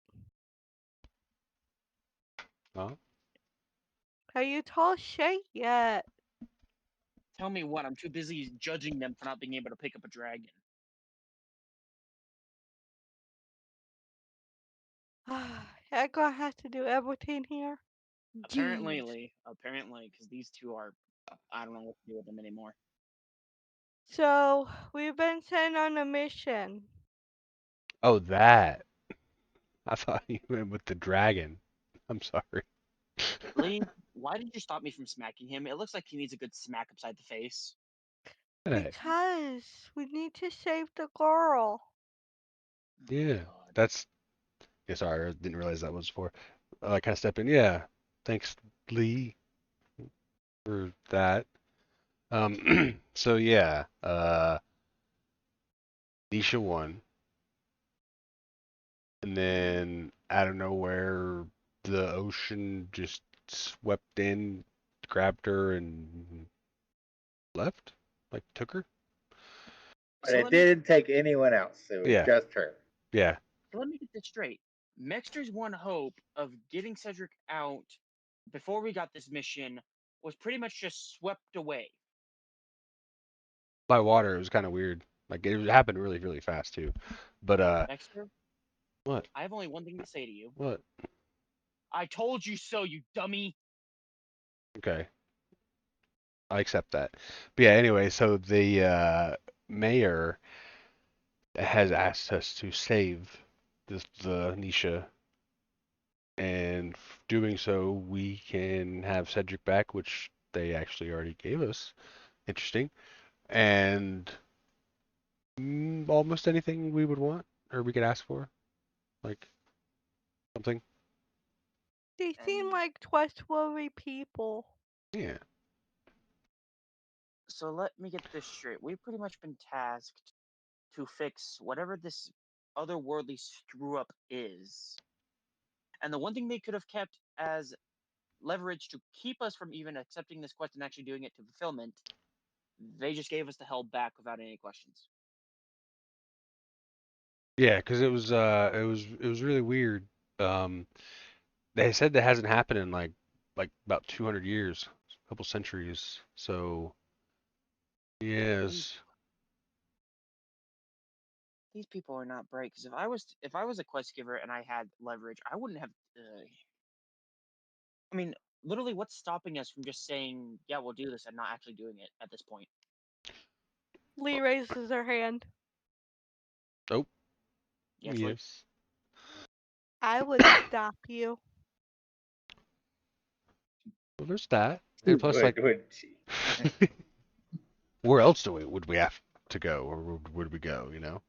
Huh? Have you told Shade yet? Tell me what, I'm too busy judging them for not being able to pick up a dragon. I gonna have to do everything here? Apparently, Jeez. Lee. Apparently, because these two are. I don't know what to do with them anymore. So, we've been sent on a mission. Oh, that. I thought you went with the dragon. I'm sorry. Lee, why did you stop me from smacking him? It looks like he needs a good smack upside the face. Hey, Because we need to save the girl. Oh my yeah, God. that's. Yeah, sorry, I didn't realize that was for. I kind of stepped in. Yeah, thanks, Lee, for that. So yeah, Nisha won, and then out of nowhere, the ocean just swept in, grabbed her, and left. Like took her. But So it let me didn't take anyone else. It was Yeah, just her. yeah. so let me get this straight. Mexter's one hope of getting Cedric out before we got this mission was pretty much just swept away. By water, it was kind of weird. Like it happened really, really fast too. But Mexter, what? I have only one thing to say to you. What? I told you so, you dummy. Okay, I accept that. But yeah, anyway, so the mayor has asked us to save the Nisha, and doing so, we can have Cedric back, which they actually already gave us. Interesting. And almost anything we would want or we could ask for, like something. They seem And like trustworthy people. Yeah. so let me get this straight. We've pretty much been tasked to fix whatever this otherworldly screw up is. And the one thing they could have kept as leverage to keep us from even accepting this quest and actually doing it to fulfillment, they just gave us the hell back without any questions. Yeah, because it was really weird. Um, they said that hasn't happened in like about 200 years, a couple centuries. So These yes, these people are not bright. Because if I was a quest giver and I had leverage, I wouldn't have. I mean, literally, what's stopping us from just saying, "Yeah, we'll do this," and not actually doing it at this point? Lee raises her hand. oh Yes, Lee. yes. I would stop you. Well, there's that, and plus like, Would she? where else would we have to go, or would we go? You know?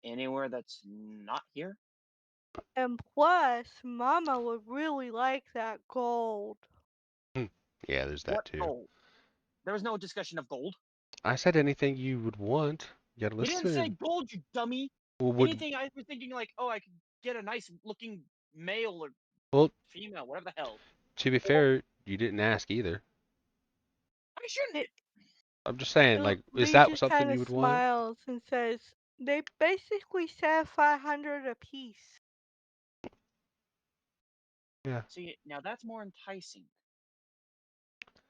Anywhere that's not here. And plus, Mama would really like that gold. Yeah, there's that What too. gold? There was no discussion of gold. I said anything you would want. You gotta You didn't say listen. gold, you dummy. Well, would Anything I was thinking like, oh, I could get a nice looking male or well, female, whatever the hell. to be fair, you didn't ask either. I shouldn't. It, I'm just saying, like, is Lee that just something kind you of would want? smiles and says, they basically said 500 apiece. Yeah. See, now that's more enticing.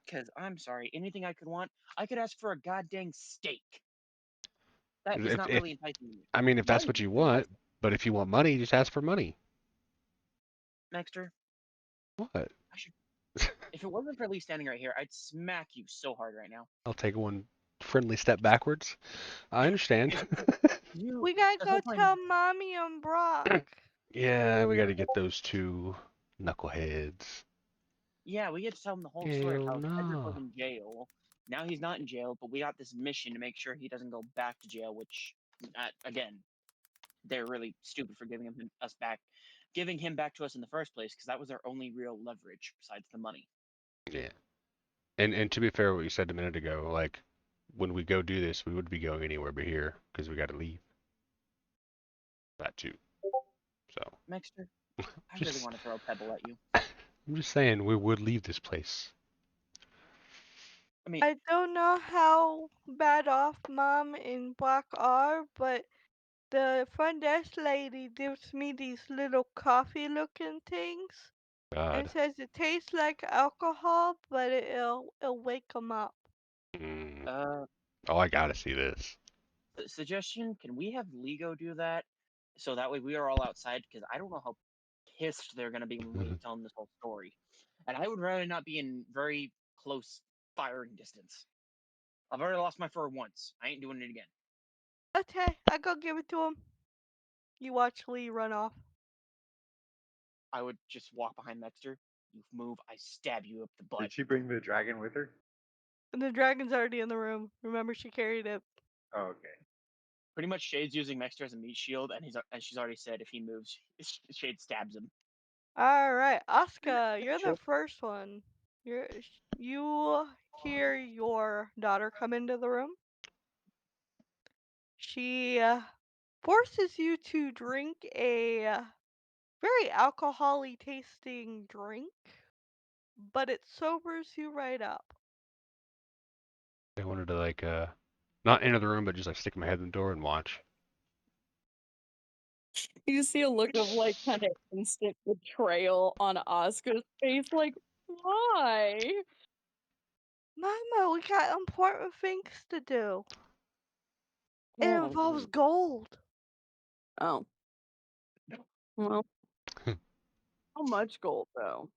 Because I'm sorry, anything I could want, I could ask for a goddamn steak. That is If not really enticing me. I mean, if that's Money what you is want, enticing. but if you want money, just ask for money. Maxter, What? I should. If it wasn't for Lee standing right here, I'd smack you so hard right now. I'll take one friendly step backwards. I understand. Because you, We gotta the go whole time, tell Mommy and Brock. Yeah, we got to get those two knuckleheads. yeah, we get to tell him the whole story of Hell how Cedric was no. in jail. Now he's not in jail, but we got this mission to make sure he doesn't go back to jail. Which, again, they're really stupid for giving him back to us in the first place, because that was our only real leverage besides the money. Yeah. And to be fair, what you said a minute ago, like when we go do this, we wouldn't be going anywhere but here because we got to leave. That too. So Mexter, I really just want to throw a pebble at you. I'm just saying we would leave this place. I mean, I don't know how bad off Mom and Brock are, but the front desk lady gives me these little coffee looking things and God. says it tastes like alcohol, but it'll wake 'em up. Mm. uh, Oh, I gotta see this. suggestion: can we have Lego do that, so that way we are all outside? Because I don't know how pissed they're gonna be when we tell them this whole story, and I would rather not be in very close firing distance. I've already lost my fur once. I ain't doing it again. Okay, I go give it to him. You watch Lee run off. I would just walk behind Dexter. You move, I stab you up the butt. Did she bring the dragon with her? And the dragon's already in the room. Remember, she carried it. Oh, okay. Pretty much, Shade's using Dexter as a meat shield, and she's already said if he moves, Shade stabs him. All right, Asuka, you're the first one. You hear your daughter come into the room. She forces you to drink a very alcohol-y tasting drink, but it sobers you right up. I wanted to like not enter the room, but just like stick my head in the door and watch. You see a look of like kind of instant betrayal on Oscar's face, like, why? Mama, we got important things to do. It Oh. involves gold. Oh. Well, how much gold though?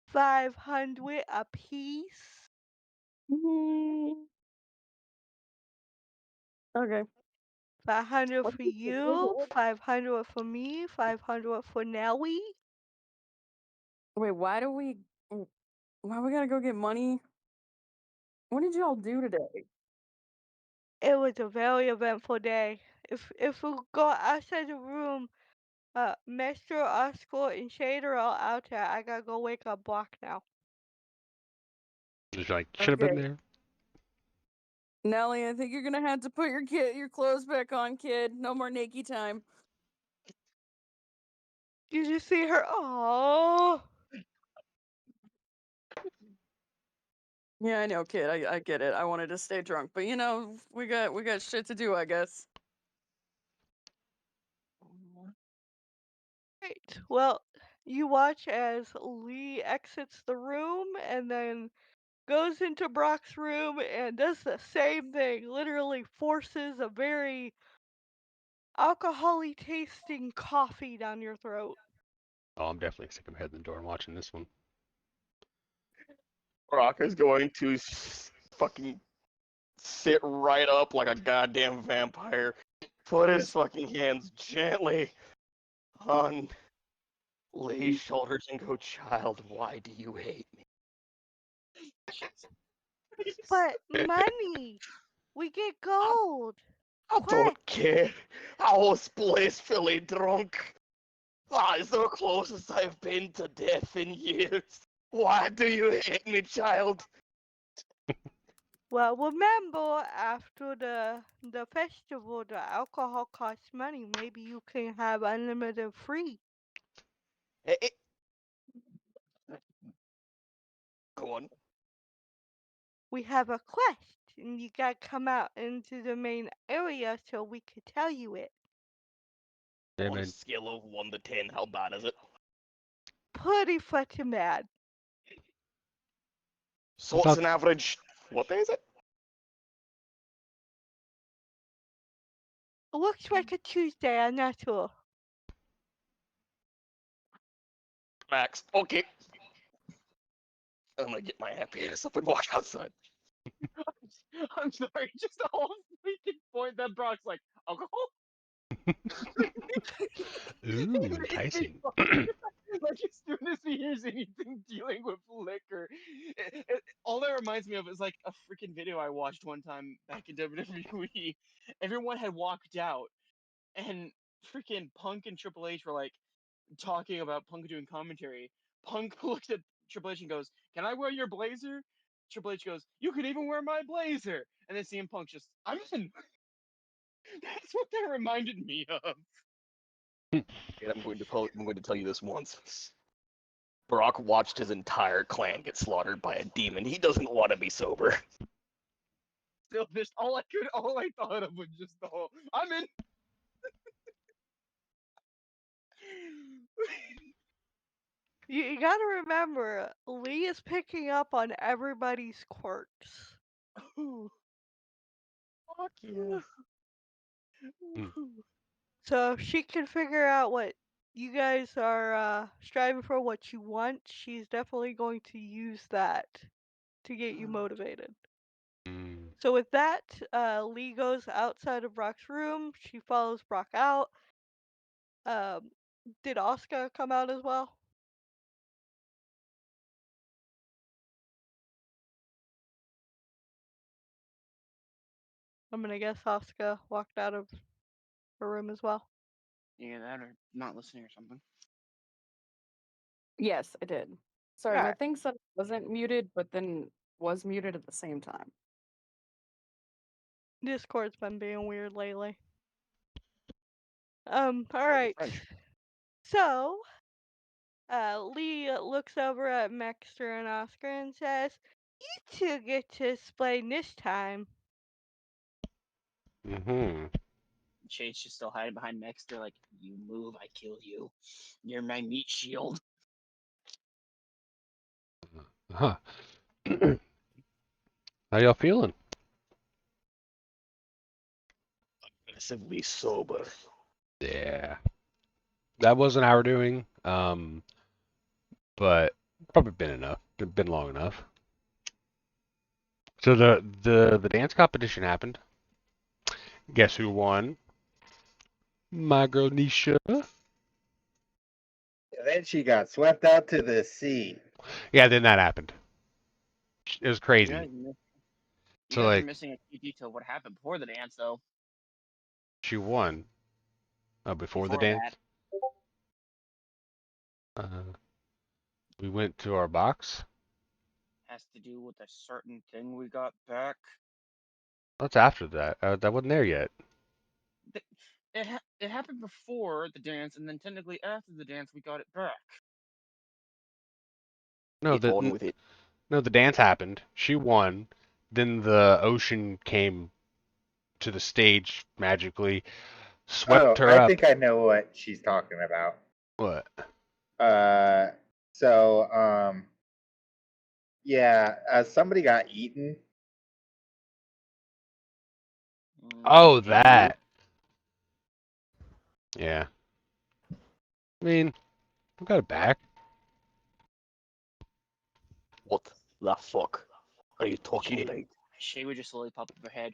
500 apiece. Mm, okay. 500 What's for the you, 500 for me, 500 for Nelly. Wait, why we gotta go get money? What did y'all do today? It was a very eventful day. If we go outside the room, Mr. Oscar and Shade are all out there. I gotta go wake up Block now. Just like should have been Okay. there. Nelly, I think you're gonna have to put your clothes back on, kid. No more naked time. You just see her. Oh, Yeah, I know, kid. I get it. I wanted to stay drunk, but you know, we got shit to do, I guess. right. Well, you watch as Lee exits the room and then goes into Brock's room and does the same thing. Literally forces a very alcohol-y tasting coffee down your throat. Oh, I'm definitely sticking my head in the door and watching this one. Brock is going to fucking sit right up like a goddamn vampire. Put his fucking hands gently on Lee's shoulders and go, "Child, why do you hate me?" But money! We get gold! I Quick! don't care. I was blissfully drunk. That is the closest I've been to death in years. Why do you hate me, child? Well, remember, after the festival, the alcohol costs money. Maybe you can have unlimited free. Eh, eh. Go on. We have a quest, and you gotta come out into the main area so we could tell you it. Yeah, On a man. scale of 1 to 10, how bad is it? Pretty fucking bad. So It's it's not. an average. What day is it? It looks like a Tuesday, I'm not sure. Max. Okay. I'm gonna get my happy ass up and walk outside. I'm sorry, just the whole freaking point that Brock's like, alcohol? Ooh, enticing. Like as soon as he hears anything dealing with liquor, all that reminds me of is like a freaking video I watched one time back in WWE. Everyone had walked out, and freaking Punk and Triple H were like talking about Punk doing commentary. Punk looks at Triple H and goes, "Can I wear your blazer?" Triple H goes, "You can even wear my blazer." And then CM Punk just, "I'm in." That's what that reminded me of. And I'm going to tell you this once. Brock watched his entire clan get slaughtered by a demon. He doesn't want to be sober. Still, just all I thought of was just the whole, "I'm in." You gotta remember, Lee is picking up on everybody's quirks. Fuck yeah. Hmm. So if she can figure out what you guys are striving for, what you want, she's definitely going to use that to get you motivated. Mm. So with that, Lee goes outside of Brock's room. She follows Brock out. Did Oscar come out as well? I'm gonna guess Oscar walked out of her room as well. Yeah, that or not listening or something. Yes, I did. Sorry, my Alright. thing said it wasn't muted, but then was muted at the same time. Discord's been being weird lately. Like Alright. French. So, Lee looks over at Maxter and Oscar and says, "You two get to explain this time." Mm-hmm. Shade's just still hiding behind Mexter, like, you move, I kill you. You're my meat shield. Huh. How y'all feeling? Aggressively sober. Yeah. That wasn't our doing. But probably been enough. Been long enough. So the dance competition happened. Guess who won? My girl Nisha. And then she got swept out to the sea. Yeah, then that happened. It was You crazy. guys, you So guys are like missing a key detail of what happened before the dance, though. she won. Before the Before that, dance. Uh, we went to our box. has to do with a certain thing we got back. That's after that. That wasn't there yet. It happened before the dance, and then technically after the dance, we got it back. No, Keep on with it. no, the dance happened. She won. Then the ocean came to the stage magically, Oh, swept her I up. think I know what she's talking about. What? Uh, so yeah, somebody got eaten. Oh, And that. Yeah. I mean, we got it back. What the fuck are you talking about? Shay would just slowly pop up her head.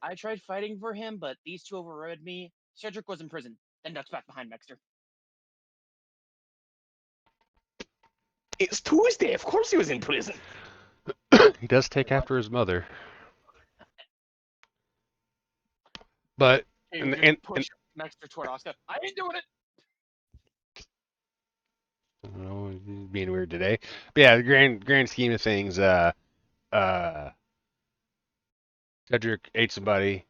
I tried fighting for him, but these two overrode me. Cedric was in prison, then ducks back behind Mexter. It's Tuesday. Of course he was in prison. He does take after his mother. But Shay and would just and, and push Mexter toward Oscar. I ain't doing it! I don't know, he's being weird today. But yeah, the grand scheme of things, uh, Cedric ate somebody,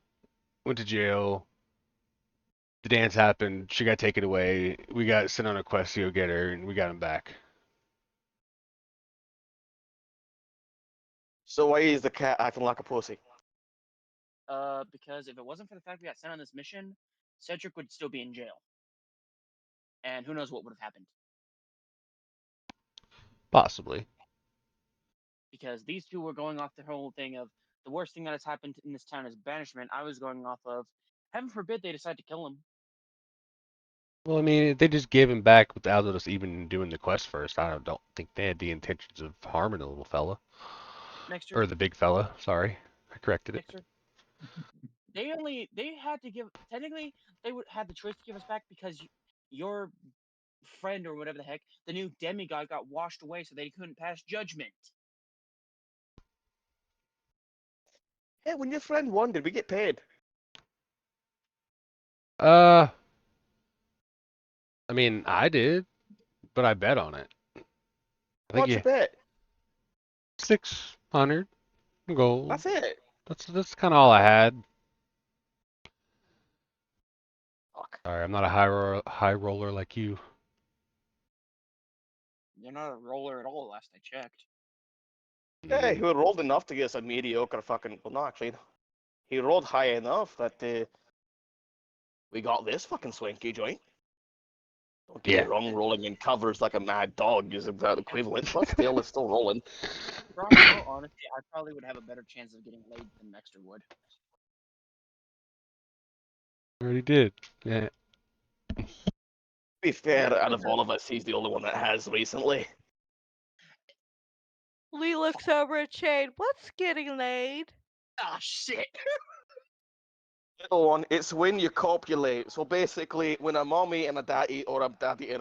went to jail. The dance happened. She got taken away. We got sent on a quest to go get her, and we got him back. So why is the cat acting like a pussy? Because if it wasn't for the fact we got sent on this mission, Cedric would still be in jail. And who knows what would have happened. Possibly. Because these two were going off the whole thing of the worst thing that has happened in this town is banishment. I was going off of, heaven forbid they decide to kill him. Well, I mean, they just gave him back without us even doing the quest first. I don't think they had the intentions of harming the little fella. Mexter, Or the big fella. Sorry. I corrected it. Mexter. They had to give, technically, they would had the choice to give us back because your friend or whatever the heck, the new demigod got washed away so they couldn't pass judgment. Hey, when your friend won, did we get paid? Uh, I mean, I did, but I bet on it. I think What's you your bet? 600 gold. That's it. That's kind of all I had. Fuck. Sorry, I'm not a high roller like you. You're not a roller at all, last I checked. Hey, he rolled enough to get us a mediocre fucking. Well, no, actually, he rolled high enough that we got this fucking swanky joint. Don't get me Yeah. wrong, rolling in covers like a mad dog is about equivalent, but still, it's still rolling. For all honesty, I probably would have a better chance of getting laid than Mexter would. Already did. Yeah. To be fair, out of all of us, he's the only one that has recently. Lee looks over at Shade. What's getting laid? Ah, shit! Little one, it's when you copulate. So basically, when a mommy and a daddy, or a daddy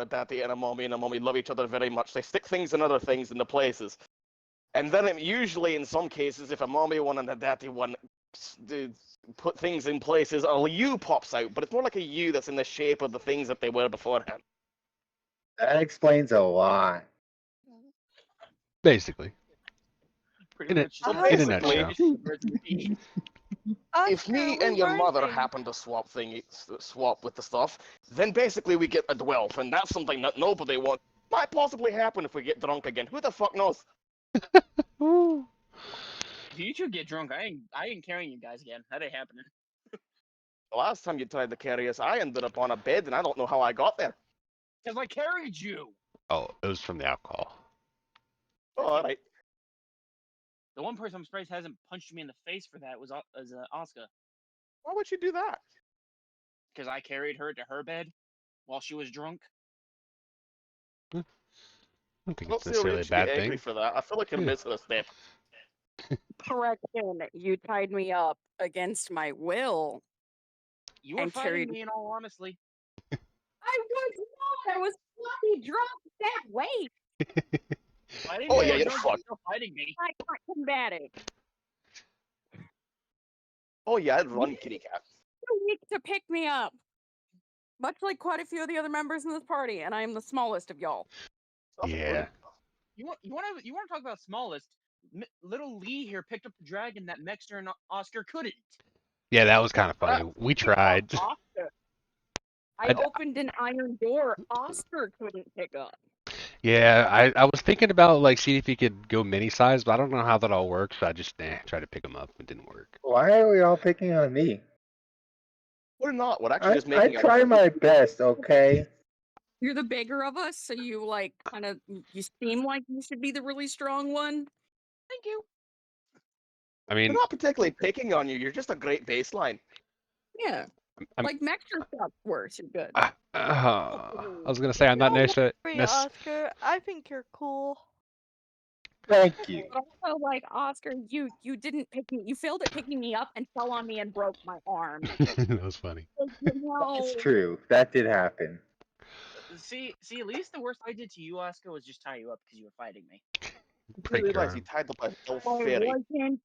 and a mommy love each other very much, they stick things and other things into places. And then usually, in some cases, if a mommy one and a daddy one put things in places, a U pops out, but it's more like a U that's in the shape of the things that they were beforehand. That explains a lot. Basically, Pretty in a much So just in a basically, nutshell. if Oscar, me we and your mother learning. happen to swap with the stuff, then basically we get a dwelf, and that's something that nobody wants. Might possibly happen if we get drunk again. Who the fuck knows? Ooh. If you two get drunk, I ain't carrying you guys again. That ain't happening. The last time you tried to carry us, I ended up on a bed, and I don't know how I got there. Because I carried you. Oh, it was from the alcohol. Oh, all right. The one person I'm surprised hasn't punched me in the face for that was Oscar. Why would you do that? Because I carried her to her bed while she was drunk. I don't think I don't it's see a reason necessarily a to be bad angry thing. for that. I feel like you're Yeah. missing a step. Correction, you tied me up against my will You were and fighting carried. me, in all honesty. I was not. I was bloody drunk that way. Fighting Oh me yeah, or you're drunk, you're fucked. still fighting me. I'm not combative. Oh yeah, I'd You run, kitty cat. too weak to pick me up. Much like quite a few of the other members in this party, and I am the smallest of y'all. Yeah. You want to talk about smallest? Little Lee here picked up the dragon that Mexter and Oscar couldn't. Yeah, that was kind of Ah, funny. We Pick up tried. Oscar. I I, opened an iron door Oscar couldn't pick up. yeah, I was thinking about like seeing if he could go mini size, but I don't know how that all works. So I just tried to pick him up. It didn't work. Why are we all picking on me? we're not. We're actually just I making try a. my best, okay? You're the bigger of us, so you like kind of you seem like you should be the really strong one. Thank you. I We're mean, not particularly picking on you. You're just a great baseline. Yeah, I'm. like Mexter stuff worse. You're good. I was gonna say I'm not Don't necessarily. worry, Oscar. I think you're cool. Thank you. But also, like Oscar, you didn't pick me. You failed at picking me up and fell on me and broke my arm. That was funny. Like, That's true. That did happen. See, at least the worst I did to you, Oscar, was just tie you up because you were fighting me. You Break your realize he arm. tied up a elf I fairy. wasn't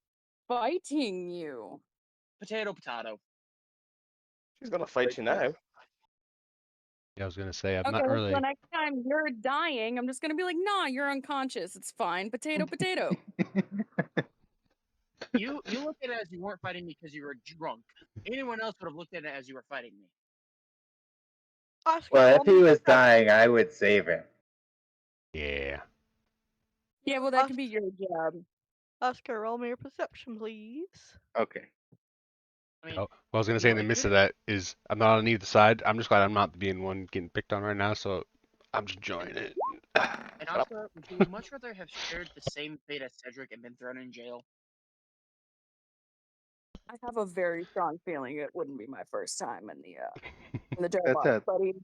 fighting you. Potato, potato. She's gonna fight you now. Yeah, I was gonna say I'm Okay, not so really. next time you're dying, I'm just gonna be like, nah, you're unconscious. It's fine. Potato, potato. You looked at it as you weren't fighting me because you were drunk. Anyone else would have looked at it as you were fighting me. Oscar, Well, roll if he me was perception. dying, I would save him. Yeah. Yeah, well, that could be your job. Oscar, roll me your perception, please. Okay. I mean, Oh, what I was gonna say in the midst of that is I'm not on either side. I'm just glad I'm not being one getting picked on right now, so I'm just enjoying it. and Oscar, would you much rather have shared the same fate as Cedric and been thrown in jail? I have a very strong feeling it wouldn't be my first time in the jail That's box, a buddy.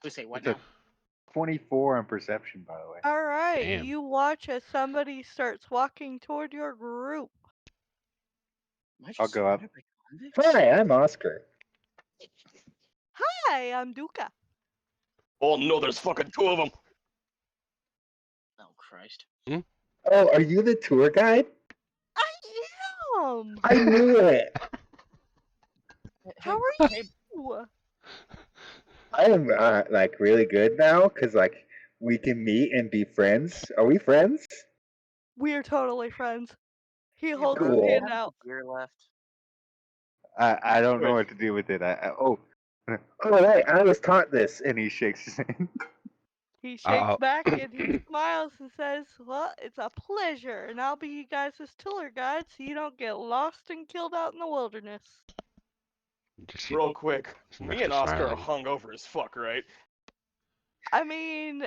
We say what It's now? a 24 on perception, by the way. All right, Damn. you watch as somebody starts walking toward your group. Am I I'll just go up. surrounded by convicts? Hi, I'm Oscar. Hi, I'm Duca. Oh no, there's fucking two of them. Oh Christ! Oh, are you the tour guide? I am. I knew it. How are Hey, you? I am like really good now because like we can meet and be friends. Are we friends? We're totally friends. He hey, holds bro, his do you hand have out. any beer left? I don't know Good. what to do with it. Oh, right. I was taught this, and he shakes his hand. He shakes Uh-oh. back and he smiles and says, "Well, it's a pleasure, and I'll be you guys' tour guide so you don't get lost and killed out in the wilderness." Just see Real quick, some me extra and Oscar are smiling. hungover as fuck, right? I mean,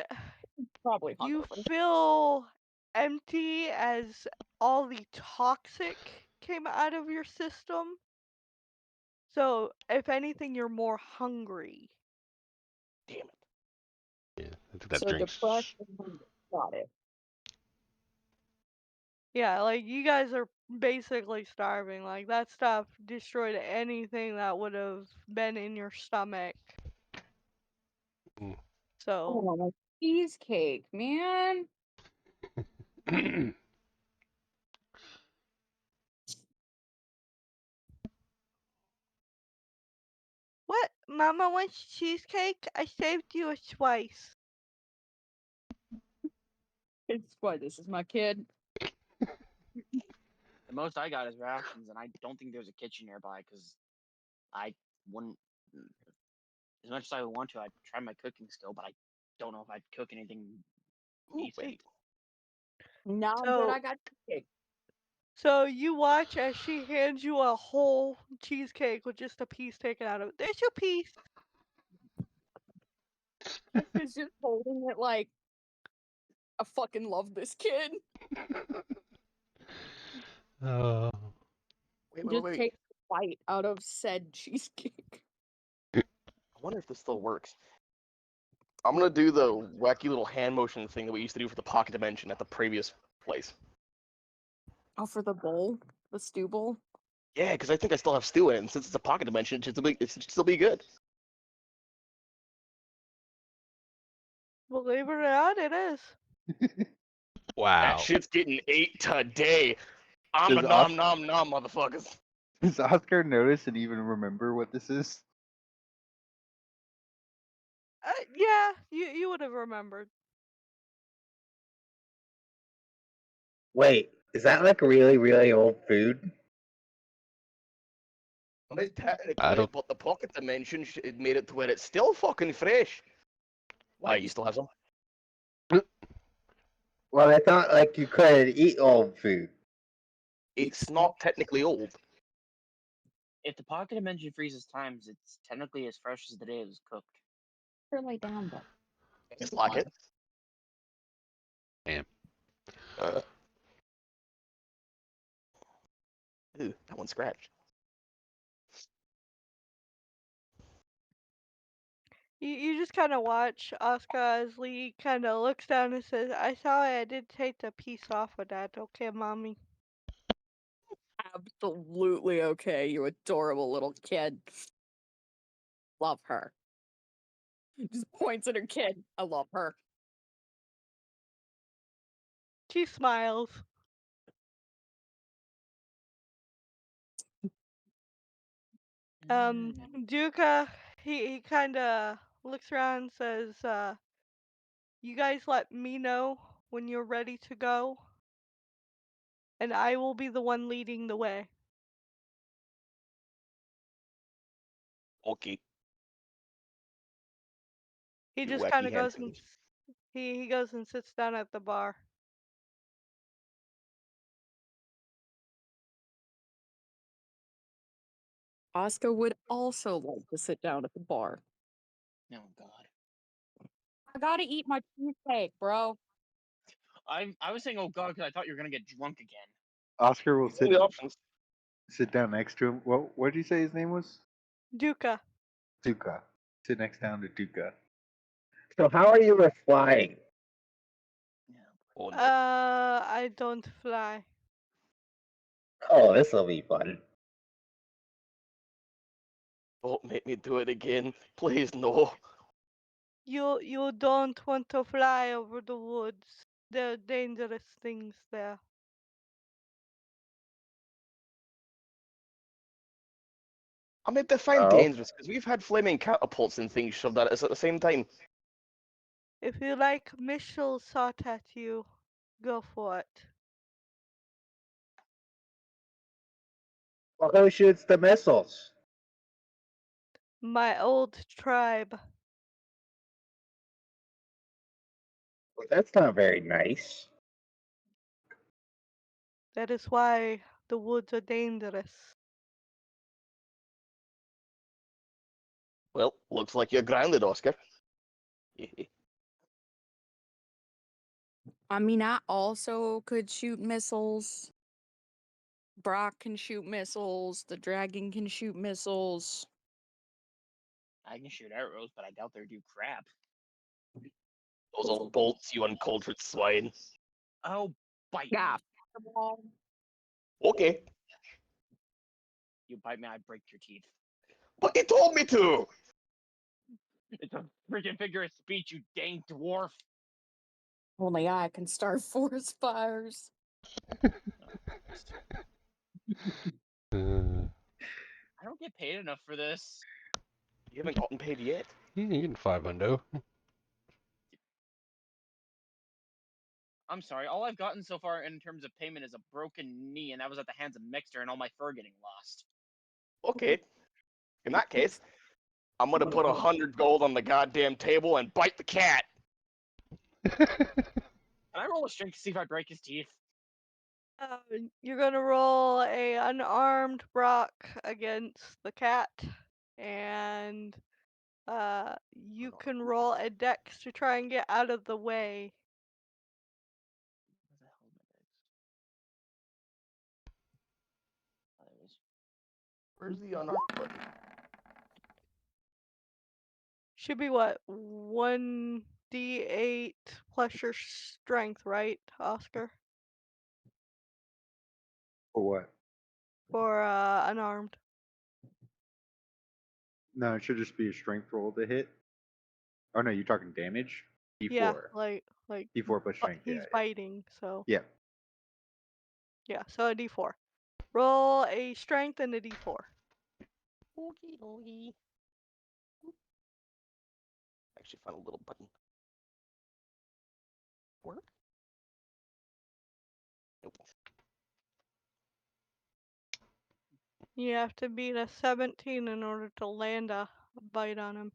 Probably you hungover. feel empty as all the toxic came out of your system. So, if anything, you're more hungry. Damn it. Yeah, I think that So drink's. depressed and hungry. Got it. Yeah, like you guys are basically starving. Like that stuff destroyed anything that would have been in your stomach. Mm. So, Oh, my cheesecake, man. what? Mama wants cheesecake? I saved you a twice. It's why this is my kid. The most I got is rations, and I don't think there's a kitchen nearby because I wouldn't. As much as I would want to, I'd try my cooking skill, but I don't know if I'd cook anything Ooh, decent. wait. Now that I So, got cheesecake. so you watch as she hands you a whole cheesecake with just a piece taken out of it. There's your piece. Is just holding it like I fucking love this kid. Oh. Wait, wait, Just wait. take a bite out of said cheesecake. I wonder if this still works. I'm gonna do the wacky little hand motion thing that we used to do for the pocket dimension at the previous place. Oh, for the bowl, the stew bowl. Yeah, because I think I still have stew in it, and since it's a pocket dimension, it should still be good. Believe it or not, it is. That Wow. shit's getting ate today. I'm Does a nom, motherfuckers. Does Oscar notice and even remember what this is? Yeah, you would have remembered. Wait, is that like really, really old food? But I technically, don't. but the pocket dimension it made it to where it's still fucking fresh. Why, you still have some? Well, I thought like you could eat old food. It's not technically old. If the pocket dimension freezes times, it's technically as fresh as the day it was cooked. Lay down, but It's like it. Damn. Uh, Ooh, that one's scratched. You just kind of watch Oscar as Lee kind of looks down and says, "I sorry I did take the piece off of that. Okay, mommy." absolutely okay. You adorable little kid. Love her. Just points at her kid. I love her. She smiles. Duca, he kind of looks around and says, "You guys let me know when you're ready to go, and I will be the one leading the way." Okay, He you just kind wacky of hand goes and things. he goes and sits down at the bar. Oscar would also like to sit down at the bar. Oh God. I gotta eat my cheesecake, bro. I was saying, oh God, because I thought you were gonna get drunk again. Oscar will These are the options. sit down next to him. What did you say his name was? Duca. Duca. Sit next down to Duca. So how are you with flying? Yeah. Oh no. I don't fly. Oh, this will be fun. Don't make me do it again. Please, no. You don't want to fly over the woods. There are dangerous things there. I mean, define Oh, dangerous, because we've had flaming catapults and things shoved at us at the same time. If you like missiles shot at you, go for it. well, who shoots the missiles? My old tribe. Well, that's not very nice. That is why the woods are dangerous. Well, looks like you're grounded, Oscar. I mean, I also could shoot missiles. Brock can shoot missiles. The dragon can shoot missiles. I can shoot arrows, but I doubt they do crap. Those old bolts, you uncultured swine. Oh, bite Yeah, me. Fireball. Okay, You bite me, I break your teeth. but you told me to. It's a freaking figure of speech, you dang dwarf. Only I can start forest fires. Uh, I don't get paid enough for this. You haven't gotten paid yet. you're getting 500. I'm sorry, all I've gotten so far in terms of payment is a broken knee, and that was at the hands of Mixter and all my fur getting lost. Okay, in that case, I'm gonna put 100 gold on the goddamn table and bite the cat. Can I roll a strength to see if I break his teeth? You're gonna roll a unarmed Brock against the cat, and you can roll a dex to try and get out of the way. Where the hell are my dice? Oh, there it is. Where's the unarmed button? Should be what, 1d8 plus your strength, right, Oscar? For what? For unarmed. No, it should just be a strength roll to hit. Oh no, you're talking damage? D4. Yeah, like D4 plus strength, he's yeah. biting, so Yeah. yeah, so a d4. Roll a strength and a d4. Okie dokie. Actually, found a little button. Work? Nope. You have to beat a 17 in order to land a bite on him.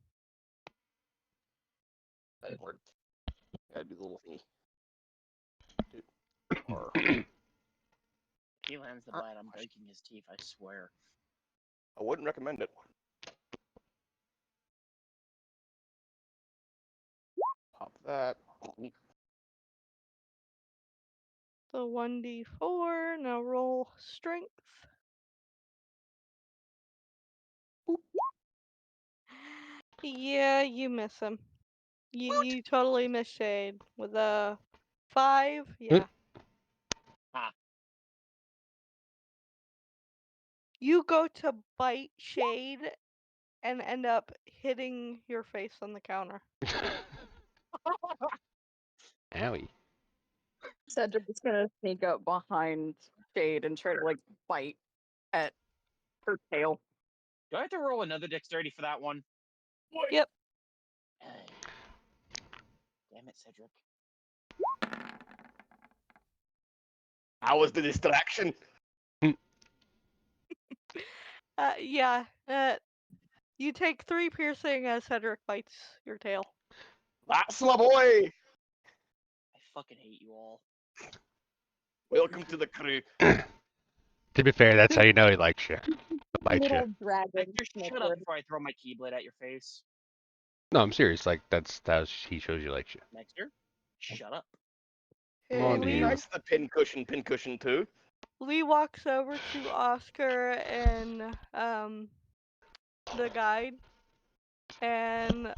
That didn't work. Gotta do the little thingy. Or If he lands the bite, I'm breaking his teeth, I swear. I wouldn't recommend it. Pop that. So 1d4, now roll strength. Yeah, you miss him. You totally miss Shade. With a 5, yeah. Ha. You go to bite Shade and end up hitting your face on the counter. Owie. Cedric's gonna sneak up behind Jade and try to like bite at her tail. Do I have to roll another dexterity for that one? Yep. Damn it, Cedric. How was the distraction? Yeah. You take 3 piercing as Cedric bites your tail. That's my boy! I fucking hate you all. Welcome to the crew. To be fair, that's how you know he likes you. He'll bite you. Little dragon. Hector, shut up snicker. before I throw my keyblade at your face. No, I'm serious. Like that's how he shows you likes you. Nexter, shut up. I'm on Hey, to Lee, you. Nice the pin cushion too. Lee walks over to Oscar and the guide and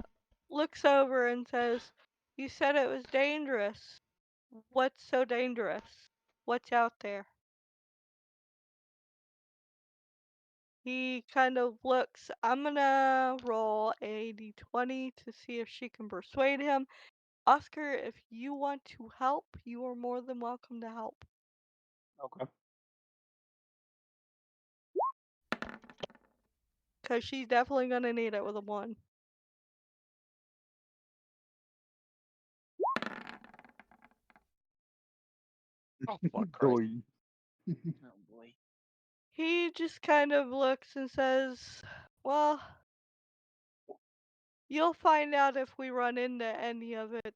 looks over and says, "You said it was dangerous. What's so dangerous? What's out there?" He kind of looks. I'm gonna roll a d20 to see if she can persuade him. Oscar, if you want to help, you are more than welcome to help. Okay. Because she's definitely gonna need it with a 1. Oh, fuck Christ. Doy. Oh boy. He just kind of looks and says, "Well, you'll find out if we run into any of it,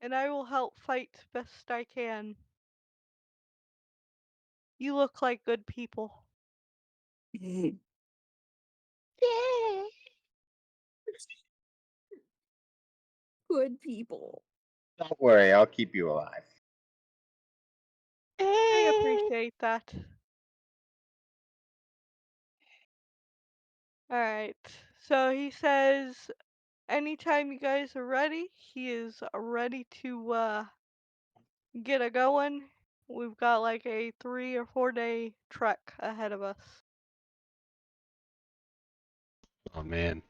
and I will help fight best I can. You look like good people." Yeah. Good people. Don't worry, I'll keep you alive. I appreciate that. Alright, so he says, anytime you guys are ready, he is ready to get a going. We've got like a 3 or 4 day trek ahead of us. Oh man.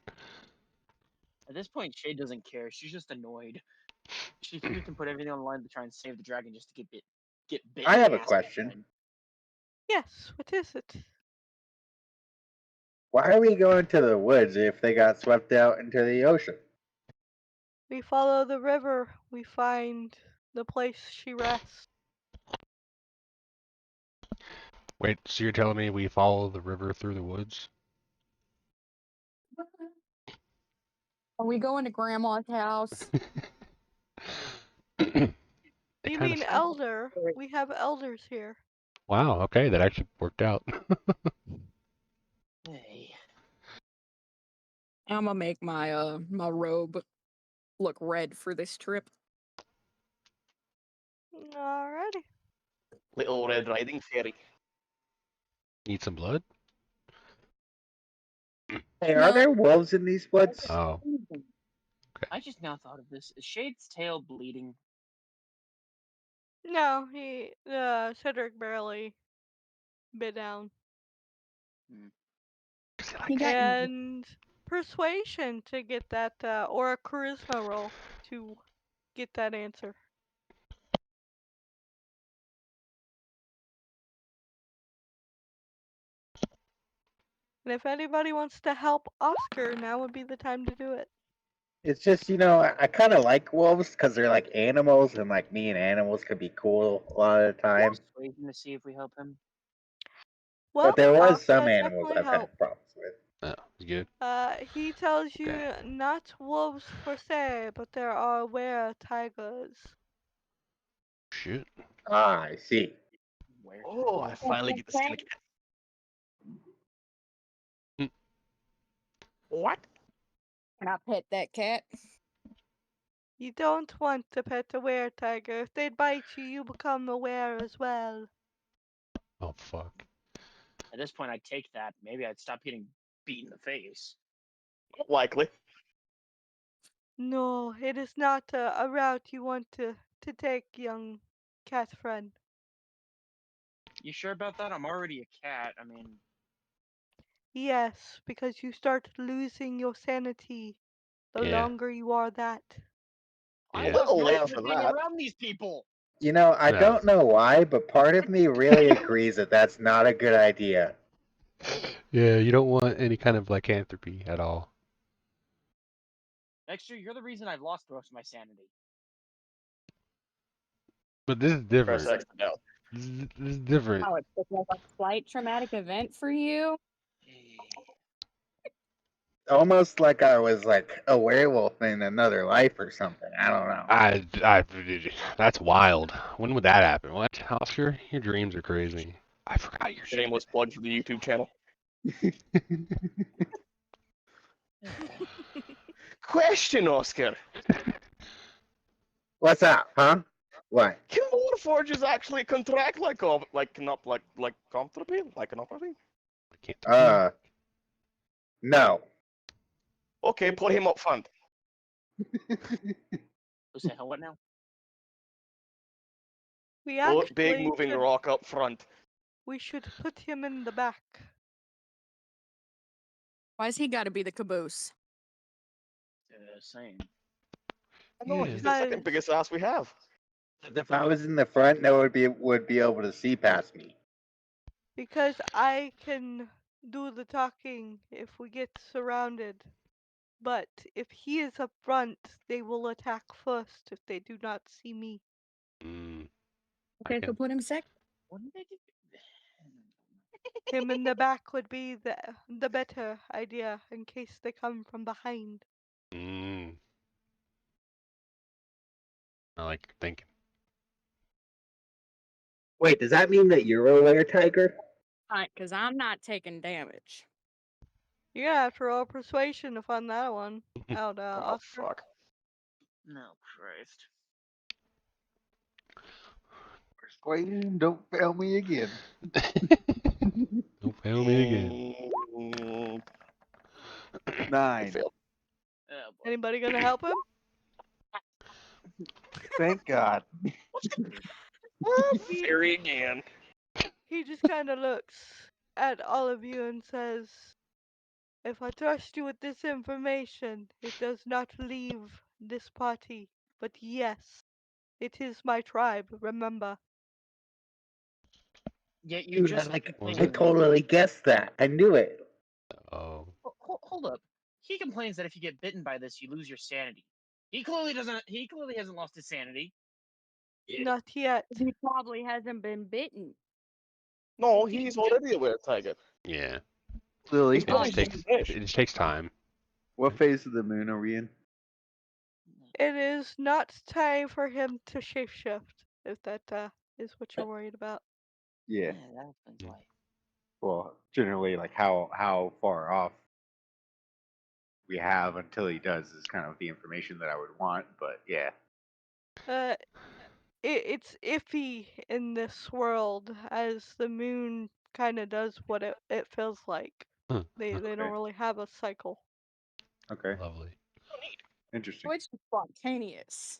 At this point, Shade doesn't care. She's just annoyed. She figures can put everything on the line to try and save the dragon just to get bit I in have the a ass question. again. Yes, what is it? Why are we going to the woods if they got swept out into the ocean? We follow the river. We find the place she rests. Wait, so you're telling me we follow the river through the woods? Are we going to Grandma's house? It You kind mean of. elder? We have elders here. Wow. Okay, that actually worked out. Hey. I'm gonna make my my robe look red for this trip. Alrighty. Little Red Riding Fairy. Need some blood? Hey, are No. there wolves in these woods? Oh. I just now thought of this. Is Shade's tail bleeding? No, Cedric barely bit down. Does he He like got And persuasion to get that, or a charisma roll to get that answer. And if anybody wants to help Oscar, now would be the time to do it. It's just, I kind of like wolves because they're like animals, and like me and animals can be cool a lot of the time. Waiting to see if we help him. Well, But there was some Oscar animals definitely I've had help. problems with. Oh, he's good. He tells you Okay. not wolves per se, but there are were-tigers. Shit. Ah, I see. Where? Oh, I finally get to see the cat. Mm. What? Can I pet that cat? You don't want to pet a were-tiger. If they bite you, you become aware as well. Oh fuck. At this point, I'd take that. Maybe I'd stop getting beat in the face. Likely. No, it is not a route you want to take, young cat friend. You sure about that? I'm already a cat. I mean, Yes, because you start losing your sanity the Yeah. longer you are that. I Yeah. A lost little mine late for from being that. around these people. I No. don't know why, but part of me really agrees that that's not a good idea. Yeah, you don't want any kind of lycanthropy at all. Dexter, you're the reason I've lost most of my sanity. But this is Press different. X to doubt. This is different. Oh, it's like a slight traumatic event for you. Almost like I was like a werewolf in another life or something. I don't know. That's wild. When would that happen? What, Oscar? Your dreams are crazy. I forgot your shit. Shameless plug for the YouTube channel. Question, Oscar. What's up, huh? What? Can Warforges actually contract lycanthropy? Lycanthropy? Lycanthropy? No. Okay, put him up front. Who said hell? What now? We Put big actually moving should, rock up front. we should put him in the back. Why's he got to be the caboose? Same. I know, he's the Because second biggest ass we have. If I was in the front, no one would be able to see past me. because I can do the talking if we get surrounded. But if he is up front, they will attack first if they do not see me. Mm, I Okay, so can. put him second. What did they do? Him in the back would be the better idea in case they come from behind. Mm, I like your thinking. Wait, does that mean that you're a were tiger? Alright, because I'm not taking damage. You're gonna have to roll persuasion to find that one out, Oh, Oscar. fuck. No, Christ. Persuasion, don't fail me again. Don't fail me again. I 9. failed. Oh, boy. Anybody gonna help him? Thank God. Fairy again. He just kind of looks at all of you and says, "If I trust you with this information, it does not leave this party. But yes, it is my tribe, remember." Yet you Dude, just Was I it? complained. totally guessed that. I knew it. Oh. Hold up. He complains that if you get bitten by this, you lose your sanity. He clearly doesn't. He clearly hasn't lost his sanity. Not yet. He probably hasn't been bitten. No, he's already a were-tiger. Yeah. Lily, He's It probably just just takes finished. it just takes time. what phase of the moon are we in? It is not time for him to shapeshift, if that is what you're worried about. Yeah. that explains why. Well, generally, like how far off we have until he does is kind of the information that I would want. But yeah, Uh, it's iffy in this world as the moon kind of does what it feels like. Huh. They Okay. don't really have a cycle. Okay, Lovely. interesting. Which is spontaneous.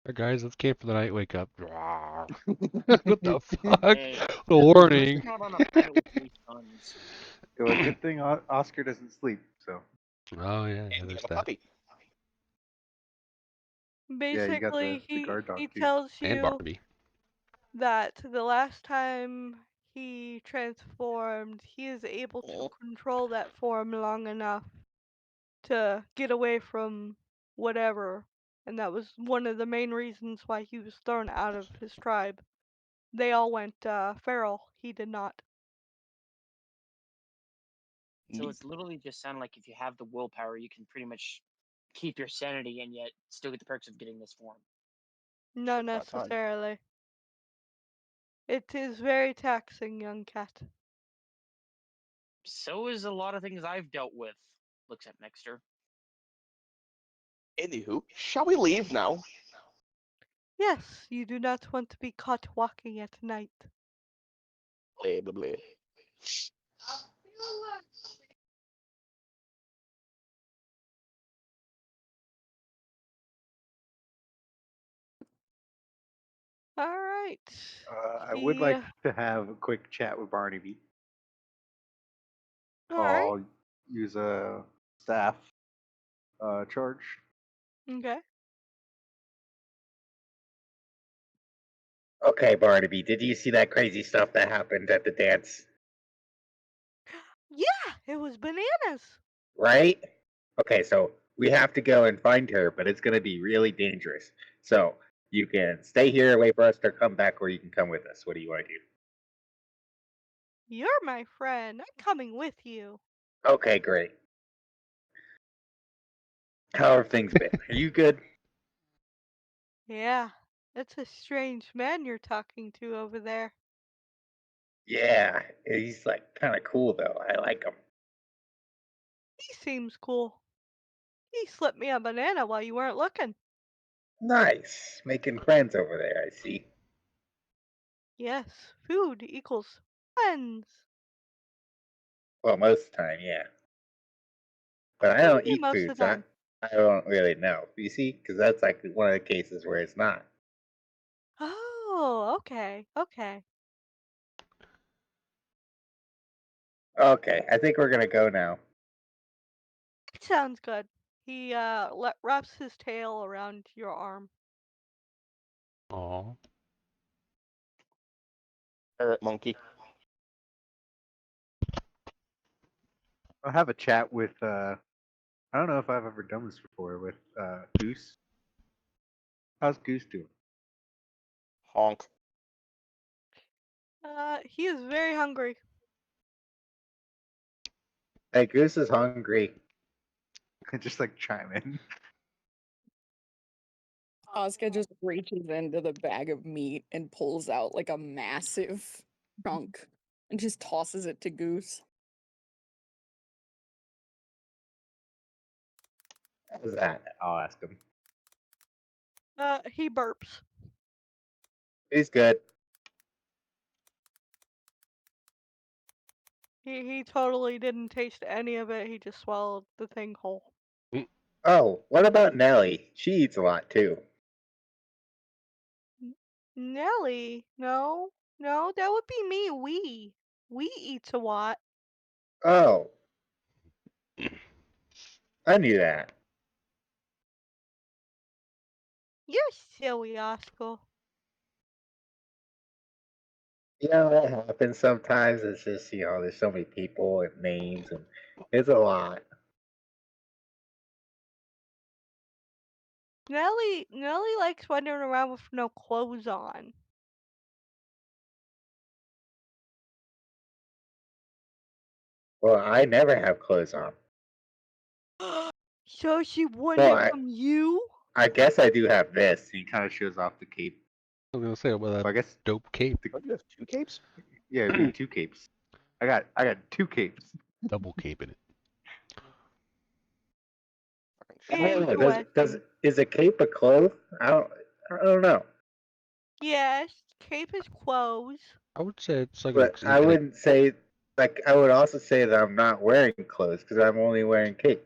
Alright, guys, let's camp for the night. Wake up. What the fuck? Hey, The at least warning. you're not on a planet with 3 suns. Well, good thing Oscar doesn't sleep. So Oh yeah, And you there's have a that. puppy. yeah, you got Basically, the guard dog he too. tells And you Barbie. that the last time he transformed, he is able to Oh. control that form long enough to get away from whatever. And that was one of the main reasons why he was thrown out of his tribe. They all went feral. He did not. So Neat. it's literally just sound like if you have the willpower, you can pretty much keep your sanity and yet still get the perks of getting this form. Not About time. necessarily. It is very taxing, young cat. So is a lot of things I've dealt with. Looks at Nexter. Anywho, shall we leave now? Yes, you do not want to be caught walking at night. Blah, blah, blah. Alright. I would like He, to have a quick chat with Barnaby. alright, I'll use a staff charge. okay. Okay, Barnaby, did you see that crazy stuff that happened at the dance? Yeah, it was bananas. Right? Okay, so we have to go and find her, but it's gonna be really dangerous. So you can stay here, wait for us to come back, or you can come with us. What do you want to do? You're my friend. I'm coming with you. Okay, great. How have things been? Are you good? Yeah, it's a strange man you're talking to over there. Yeah, he's like kind of cool though. I like him. He seems cool. He slipped me a banana while you weren't looking. Nice, making friends over there. I see. Yes, food equals friends. Well, most of the time, yeah. But I What do you don't mean eat most of food, the so time? I don't really know. You see, because that's like one of the cases where it's not. Oh, okay. Okay, I think we're gonna go now. It sounds good. He wraps his tail around your arm. Aw. Parrot monkey. I'll have a chat with. I don't know if I've ever done this before with Goose. How's Goose doing? Honk. He is very hungry. Hey, Goose is hungry. Just like chime in. Oscar just reaches into the bag of meat and pulls out like a massive chunk and just tosses it to Goose. How's that? I'll ask him. He burps. He's good. He totally didn't taste any of it. He just swallowed the thing whole. Oh, what about Nellie? She eats a lot too. Nelly, no, no, that would be me. We eat a lot. Oh, I knew that. You're silly, Oscar. You know, that happens sometimes. It's just, there's so many people and names, and it's a lot. Nelly likes wandering around with no clothes on. Well, I never have clothes on. So she Well, wanted from you? I guess I do have this. He kind of shows off the cape. I was gonna say, well, Well, I that guess dope cape, Don't you have 2 capes? yeah, it'd be 2 capes. I got 2 capes. double cape in it. Fucking I shit. don't know. Does Interesting. is a cape a cloth? I don't know. Yes, cape is clothes. I would say it's like But I an wouldn't say like I would also say that I'm not wearing clothes because I'm only wearing cape.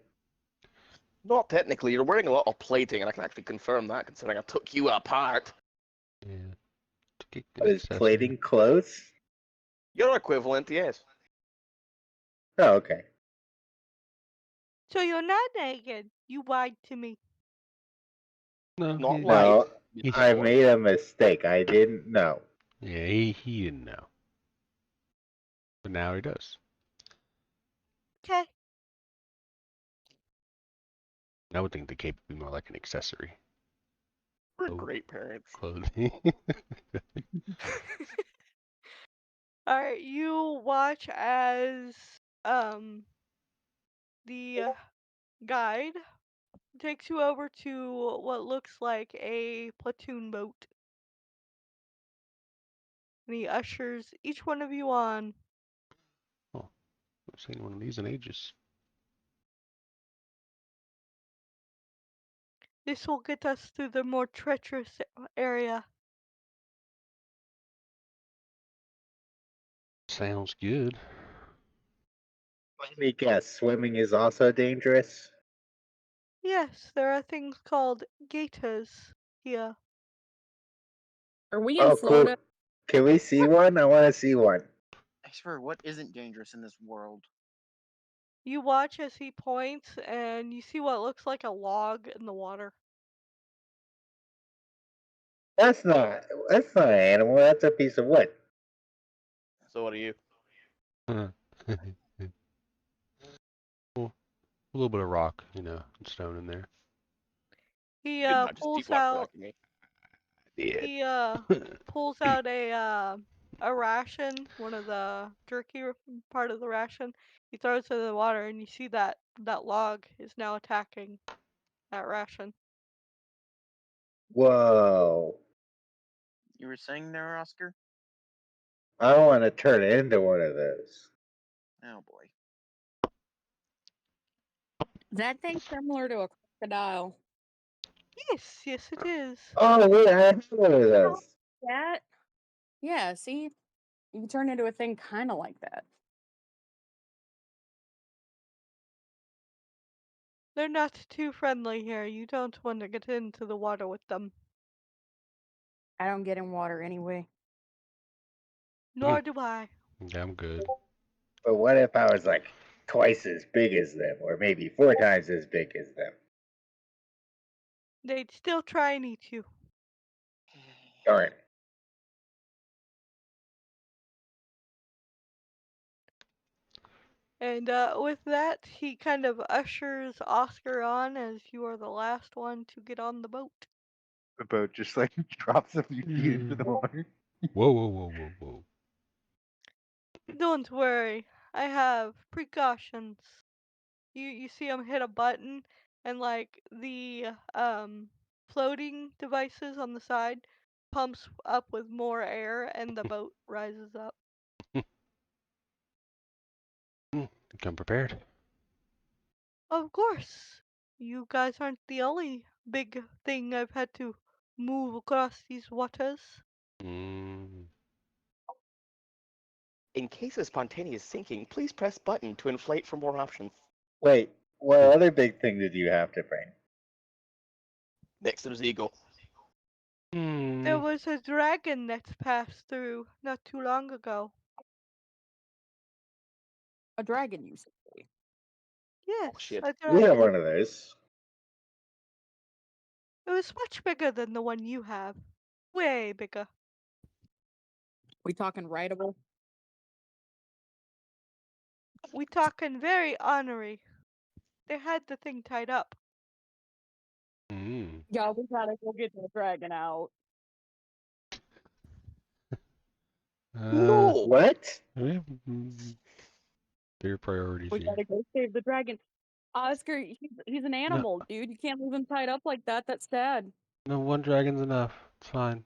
Not technically, you're wearing a lot of plating, and I can actually confirm that, considering I took you apart. yeah, an What is accessory. plating clothes? Your equivalent, yes. Oh, okay. So you're not naked. You lied to me. No, Not he, lied No, I before. made a mistake. I didn't know. yeah, he didn't know, but now he does. Okay. I would think the cape would be more like an accessory. We're Oh, great parents. clothing. Alright, you watch as the guide takes you over to what looks like a platoon boat. And he ushers each one of you on. Oh, I've seen one of these in ages. This will get us through the more treacherous area. Sounds good. Let me guess. Swimming is also dangerous. Yes, there are things called gators here. Are we in Oh, cool. Florida? Can we see one? I want to see one. I swear, what isn't dangerous in this world? You watch as he points and you see what looks like a log in the water. That's not an animal. That's a piece of wood. So what are you? Well, a little bit of rock, and stone in there. He Good enough, just keep pulls walking out back to me. Yeah. he pulls out a ration, one of the jerky part of the ration. He throws it in the water and you see that log is now attacking that ration. Whoa. You were saying there, Oscar? I want to turn into one of those. Oh boy. That thing's similar to a crocodile. Yes, yes it is. Oh, wait, I have one of those. That? Yeah, see? You can turn into a thing kind of like that. They're not too friendly here. You don't want to get into the water with them. I don't get in water anyway. Nor do I. Yeah, I'm good. But what if I was like twice as big as them, or maybe 4 times as big as them? They'd still try and eat you. Darn. And with that, he kind of ushers Oscar on as you are the last one to get on the boat. The boat just like drops a few feet into the water. Whoa, whoa, whoa, whoa, whoa. Don't worry, I have precautions. You see him hit a button, and like the floating devices on the side pumps up with more air, and the boat rises up. Come prepared. Of course, you guys aren't the only big thing I've had to move across these waters. Mm. In case of spontaneous sinking, please press button to inflate for more options. Wait, what other big thing did you have to bring? Next to the eagle. There Hmm. was a dragon that passed through not too long ago. A dragon, you say? Yes, Bullshit. a We have dragon. one of those. It was much bigger than the one you have. Way bigger. We talking rideable? We talking very ornery. They had the thing tied up. Hmm. Yeah, we gotta go get the dragon out. Uh, No! What? we have bigger priorities We here. gotta go save the dragon. Oscar, he's an No, animal, dude. You can't leave him tied up like that. That's sad. no, one dragon's enough. It's fine.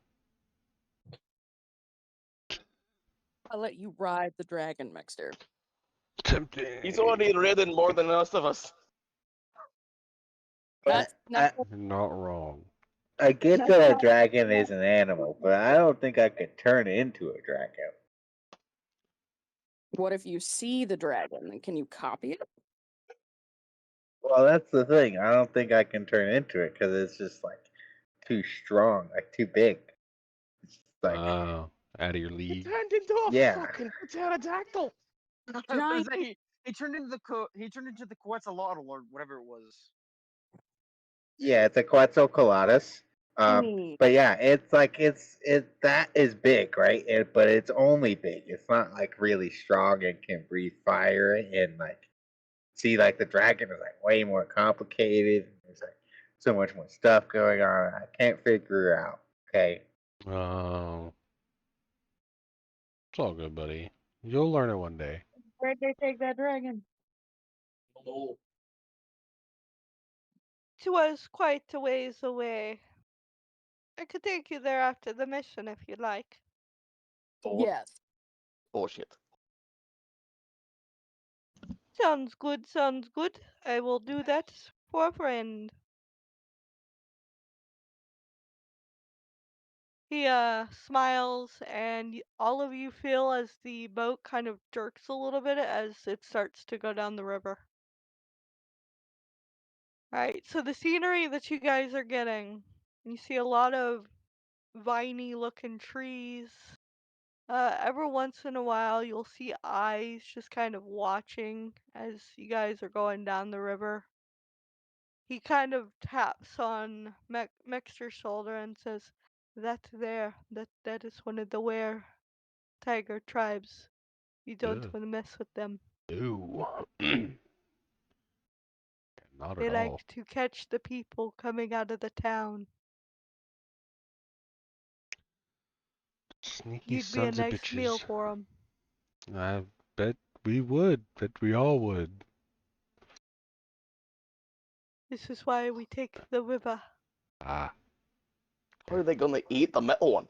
I'll let you ride the dragon, Mixter. Tempting. He's already ridden more than the rest of us. But That's You're not wrong. I get that's that a not dragon is an animal, but I don't think I could turn into a dragon. what if you see the dragon? Then can you copy it? Well, that's the thing. I don't think I can turn into it because it's just like too strong, like too big. It's like, Out of your He league. turned into a yeah, fucking pterodactyl. I was gonna Giant. say he turned into the Quetzalcoatl or whatever it was. yeah, it's a Quetzalcoatlus. Tiny. But yeah, it's like that is big, right? But it's only big. It's not like really strong and can breathe fire and like see like the dragon is like way more complicated. There's like so much more stuff going on. I can't figure it out. Okay. Oh, it's all good, buddy. You'll learn it one day. Where'd they take that dragon? No. It was quite a ways away. I could take you there after the mission if you'd like. Yes. Bullshit. Sounds good, sounds good. I will do that for a friend. He smiles and all of you feel as the boat kind of jerks a little bit as it starts to go down the river. Alright, so the scenery that you guys are getting, you see a lot of viney looking trees. Every once in a while you'll see eyes just kind of watching as you guys are going down the river. He kind of taps on Mexter's shoulder and says, "That there, that is one of the were tiger tribes. You don't Ugh. want to mess with them. Ew. Not They at all. like to catch the people coming out of the town. Sneaky You'd be a sons of nice meal bitches. for 'em. I bet we would. Bet we all would. This is why we take the river. Ah. How are they gonna eat the metal one?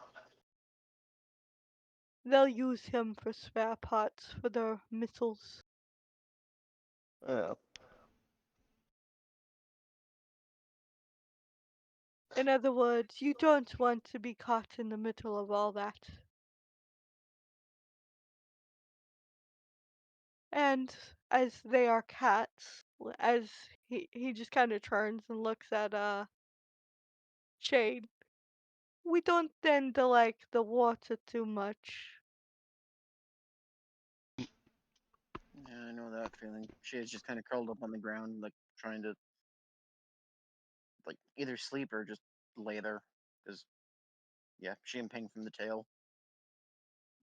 They'll use him for spare parts for their missiles. Yeah. In other words, you don't want to be caught in the middle of all that. And as they are cats, as he just kind of turns and looks at Shade. We don't tend to like the water too much. Yeah, I know that feeling. She is just kind of curled up on the ground, like trying to like either sleep or just lay there. Because yeah, she and Ping from the tail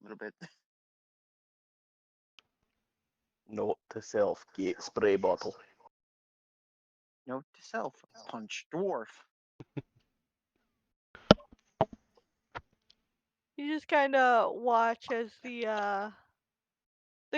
a little bit. Note to self: get spray bottle. Note to self: punch dwarf. You just kind of watch as the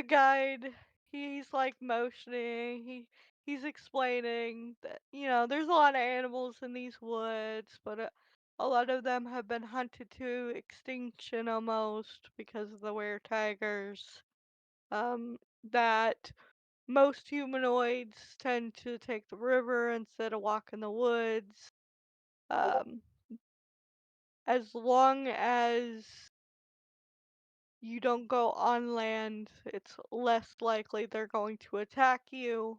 guide, he's like motioning, he's explaining that there's a lot of animals in these woods, but a lot of them have been hunted to extinction almost because of the were tigers. That most humanoids tend to take the river instead of walking the woods. Um, as long as you don't go on land, it's less likely they're going to attack you.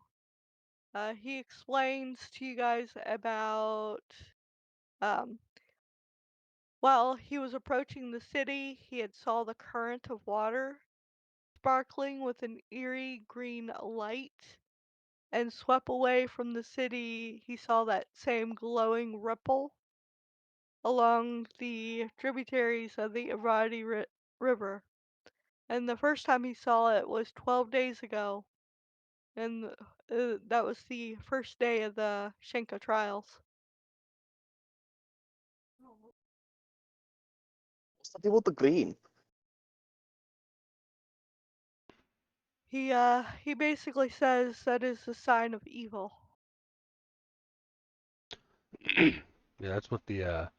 He explains to you guys about um, While he was approaching the city, he had saw the current of water sparkling with an eerie green light, and swept away from the city he saw that same glowing ripple along the tributaries of the River. And the first time he saw it was 12 days ago, and that was the first day of the Shenka trials. What's the deal with the green? He basically says that is a sign of evil. Yeah, that's what the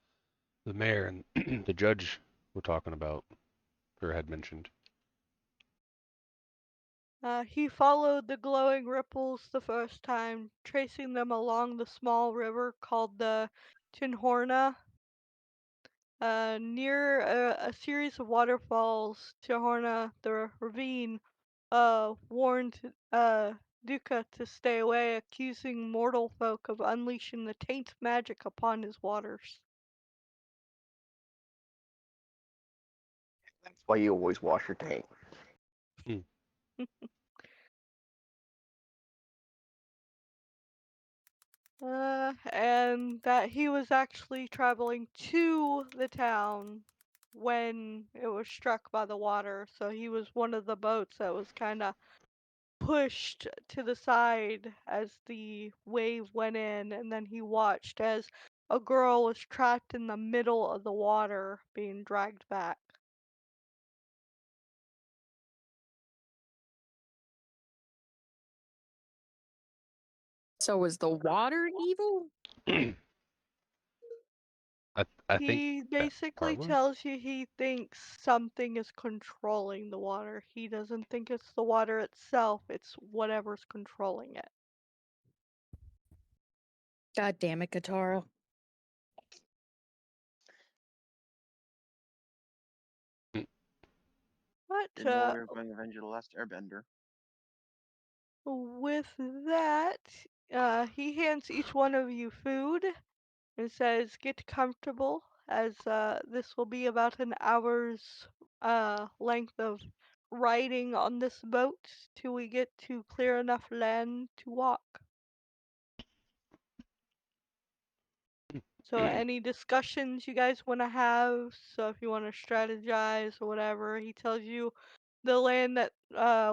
mayor and the judge were talking about, or had mentioned. He followed the glowing ripples the first time, tracing them along the small river called the Tinhorna. Near a series of waterfalls, Tinhorna, the ravine, warned Duca to stay away, accusing mortal folk of unleashing the taint magic upon his waters. That's why you always wash your tank. And that he was actually traveling to the town when it was struck by the water. So he was one of the boats that was kind of pushed to the side as the wave went in, and then he watched as a girl was trapped in the middle of the water being dragged back. So is the water evil? I think He that basically part was. tells you he thinks something is controlling the water. He doesn't think it's the water itself, it's whatever's controlling it. God damn it, Katara. But Didn't know we were going Avenger the Last Airbender. with that, he hands each one of you food and says, "Get comfortable, as this will be about an hour's length of riding on this boat till we get to clear enough land to walk." So any discussions you guys want to have, so if you want to strategize or whatever, he tells you the land that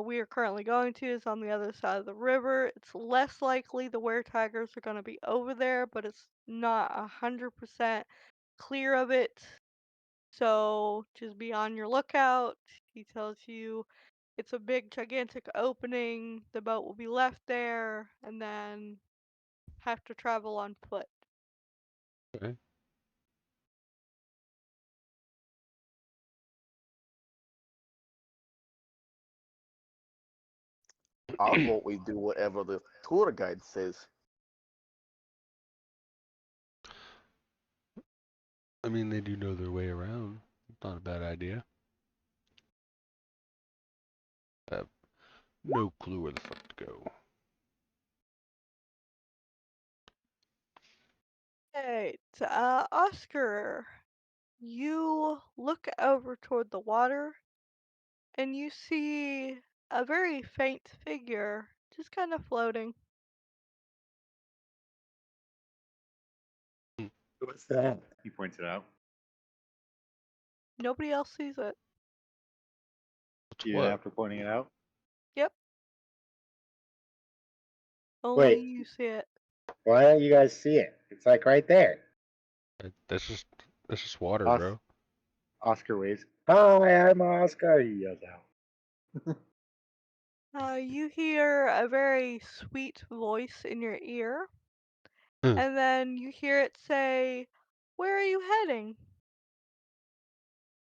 we are currently going to is on the other side of the river. It's less likely the were tigers are going to be over there, but it's not 100% clear of it. So just be on your lookout. He tells you it's a big, gigantic opening. The boat will be left there, and then have to travel on foot. Okay. I vote we do whatever the tour guide says. I mean, they do know their way around. Not a bad idea. No clue where the fuck to go. Right, Oscar, you look over toward the water and you see a very faint figure just kind of floating. What's that? He points it out. Nobody else sees it. What's Even what? after pointing it out. Yep, only Wait, you see it. why don't you guys see it? It's like right there. That's just water, Os- bro. Oscar waves. Hi, I'm Oscar. He yells out. You hear a very sweet voice in your ear, Hmm. and then you hear it say, "Where are you heading?"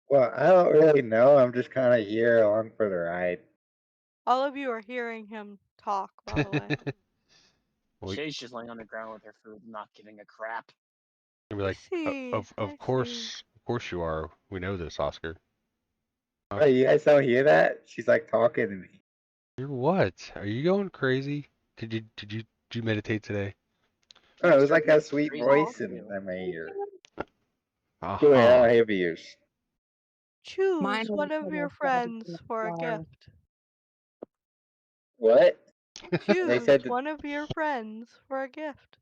Well, I don't really know. I'm just kind of here along for the ride. All of you are hearing him talk, by the way. Well, Shay's just laying on the ground with her food, not giving a crap. you'll be I like, see, I of see. course you are. We know this, Oscar. Wait, you guys don't hear that? She's like talking to me. You're what? Are you going crazy? Did you meditate today? Oh, it was Start like a being sweet crazy voice for in you. my ear. Go ahead, Uh-huh. I'll have yours. Mine Choose was one of for your the Saturday friends Night for a Live. gift. What? They Choose said to one of your friends for a gift.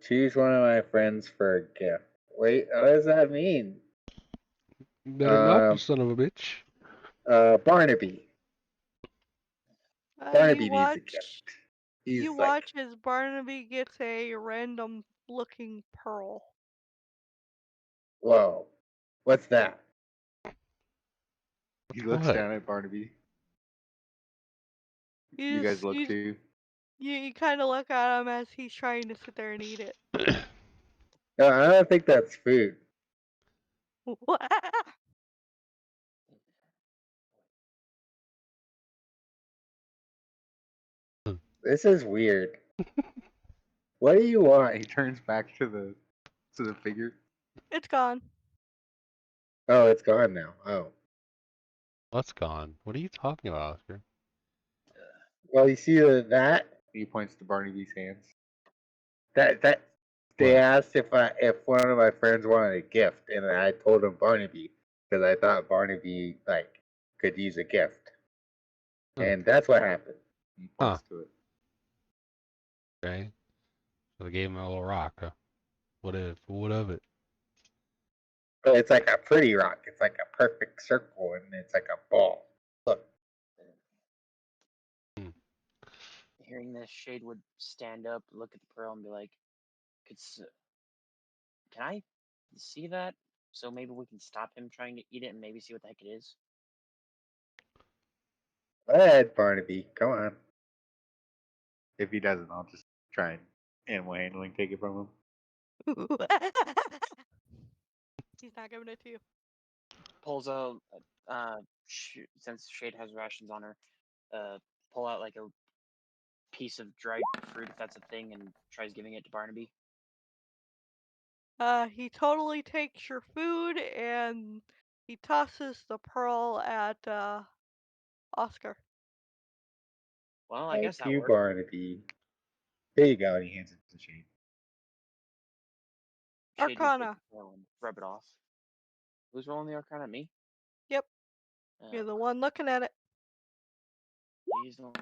choose one of my friends for a gift. Wait, what does that mean? Better not, you Um, son of a bitch. Barnaby. You Barnaby needs a watch. gift. You He's like, watch as Barnaby gets a random looking pearl. whoa, what's that? He looks What? down at Barnaby. You You guys just, look too. you kind of look at him as he's trying to sit there and eat it. No, I don't think that's food. This is weird. What do you want? He turns back to the figure. It's gone. Oh, it's gone now. Oh, What's gone? What are you talking about, Oscar? well, you see that He points to Barnaby's hands. that they What? asked if one of my friends wanted a gift, and I told them Barnaby because I thought Barnaby like could use a gift, Huh. and that's what happened. He points to it. Okay. So they gave him a little rock. Huh? What if? What of it? But it's like a pretty rock. It's like a perfect circle, and it's like a ball. Look, Hmm. Hearing this, Shade would stand up, look at the pearl, and be like, "Could can I see that? So maybe we can stop him trying to eat it and maybe see what the heck it is." go ahead, Barnaby. Come on. If he doesn't, I'll just try and animal handling take it from him. He's not giving it to you. Pulls out, since Shade has rations on her, pull out like a piece of dried fruit, if that's a thing, and tries giving it to Barnaby. He totally takes your food and he tosses the pearl at Oscar. Well, I guess Thank that you, worked. Barnaby. Here you go. And he hands it to Shane. Shade would take Arcana. the pearl and rub it off. Who's rolling the Arcana? Me? Yep, you're the one looking at it. Please don't.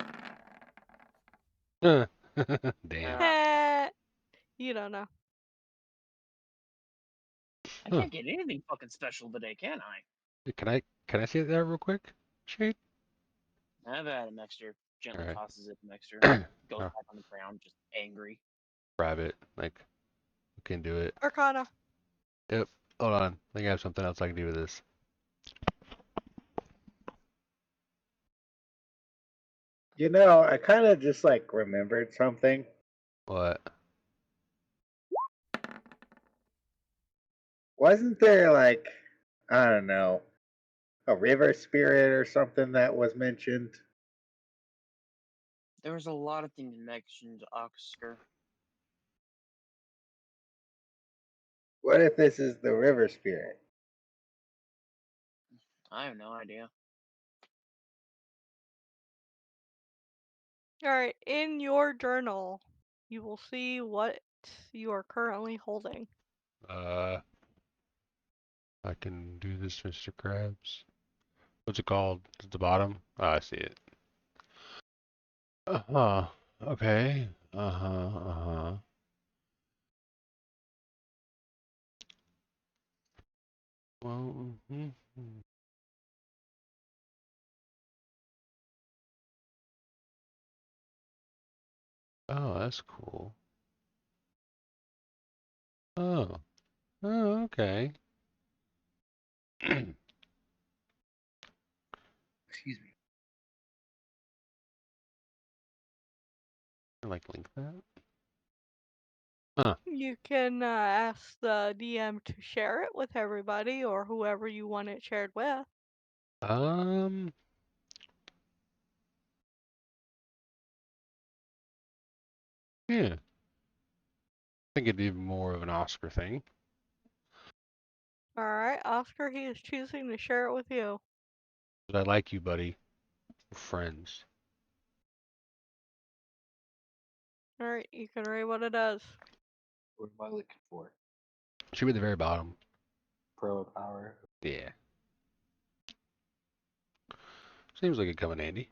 Damn. You don't know. I can't get anything fucking special today, can I? Can I see that real quick, Shade? Have at him, Exter. All Gently right. tosses it to Exter. Goes Oh, back on the ground, just angry. grab it. Like, you can do it. Arcana. Yep. Hold on. I think I have something else I can do with this. You know, I kind of just like remembered something. What? Wasn't there like, I don't know, a river spirit or something that was mentioned? There was a lot of things mentioned, Oscar. What if this is the river spirit? I have no idea. Alright, in your journal, you will see what you are currently holding. I can do this, Mr. Krabs. What's it called? At the bottom? Oh, I see it. Uh-huh. Okay. Uh-huh. Uh-huh. Well, oh, that's cool. Oh. Oh, okay. Excuse me. I like link that. Huh. You can ask the DM to share it with everybody or whoever you want it shared with. Um, yeah. I think it'd be more of an Oscar thing. Alright, Oscar, he is choosing to share it with you. But I like you, buddy. We're friends. Alright, you can read what it does. What am I looking for? Should be at the very bottom. Pearl of Power. Yeah. Seems like it come in handy.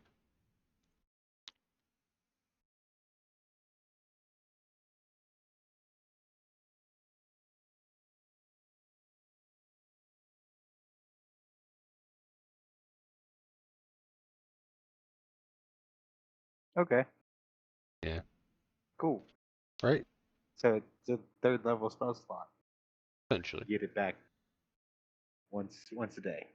Okay, Yeah. cool. Right? So it's a third level spell slot. Essentially. Get it back once a day.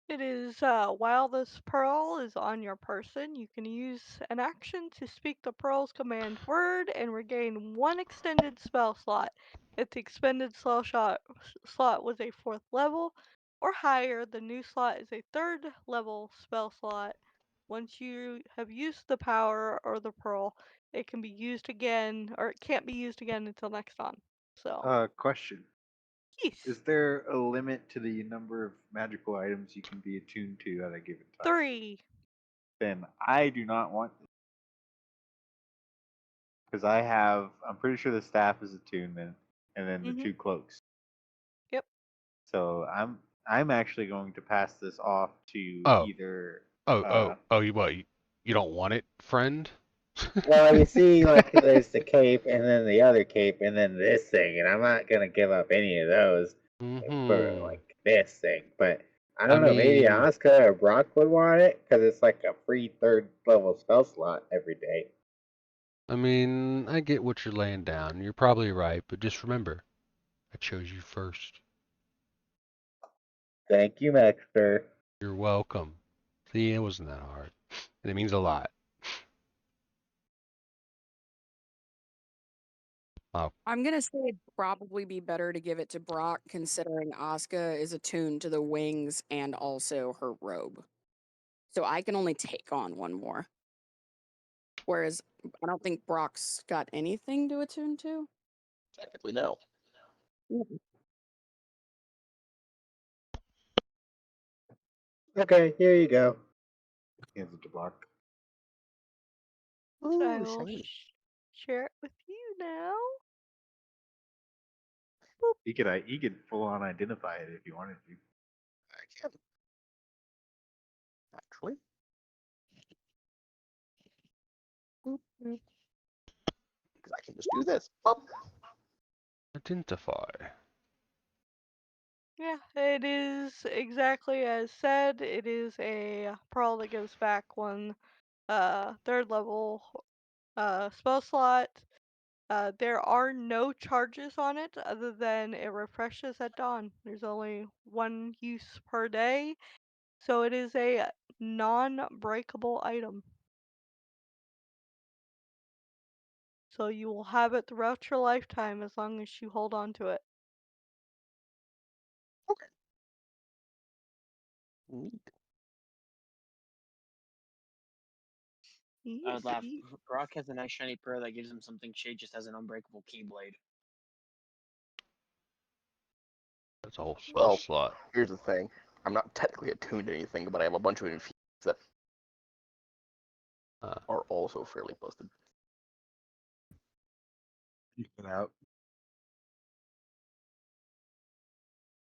It is, while this pearl is on your person, you can use an action to speak the pearl's command word and regain one extended spell slot. If the expended slot was a 4th level or higher, the new slot is a 3rd level spell slot. Once you have used the power or the pearl, it can be used again, or it can't be used again until next on. So, Question: yes, is there a limit to the number of magical items you can be attuned to at a given time? 3. Then I do not want this because I have. I'm pretty sure the staff is attunement, and then the Mhm. 2 cloaks. Yep. So I'm actually going to pass this off to Oh. either. Oh, you what? You don't want it, friend? Well, you see, like there's the cape, and then the other cape, and then this thing, and I'm not gonna give up any of those for Mm-hmm. like this thing. But I I don't know, maybe mean, Asuka or Brock would want it because it's like a free 3rd level spell slot every day. I get what you're laying down. You're probably right, but just remember, I chose you first. Thank you, Maxter. You're welcome. See, it wasn't that hard. And it means a lot. Wow. I'm gonna say it'd probably be better to give it to Brock, considering Asuka is attuned to the wings and also her robe. So I can only take on one more. Whereas I don't think Brock's got anything to attune to. Technically, no. Mm. Okay, here you go. Hands it to Block. So I Ooh, will shiny. share it with you now. He could full on identify it if you wanted to. I can. Actually. Because I can just do this. Boop. Identify. Yeah, it is exactly as said. It is a pearl that gives back one 3rd level spell slot. There are no charges on it other than it refreshes at dawn. There's only one use per day, so it is a non-breakable item. So you will have it throughout your lifetime as long as you hold on to it. Okay. Neat. I Yes, would laugh. yes. Brock has a nice shiny pearl that gives him something. Shade just has an unbreakable keyblade. That's a whole spell Well, slot. here's the thing. I'm not technically attuned to anything, but I have a bunch of infusions that Uh, are also fairly busted. You get out.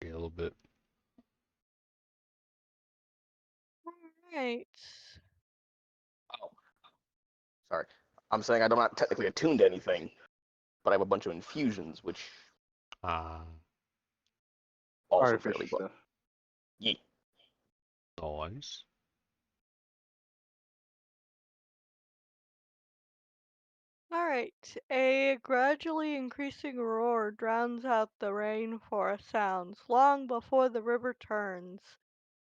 a little bit. Alright. Oh, sorry. I'm saying I'm not technically attuned to anything, but I have a bunch of infusions, which Ah, also Artificial fairly busted. stuff. Yeet. noise. Alright. A gradually increasing roar drowns out the rainforest sounds long before the river turns,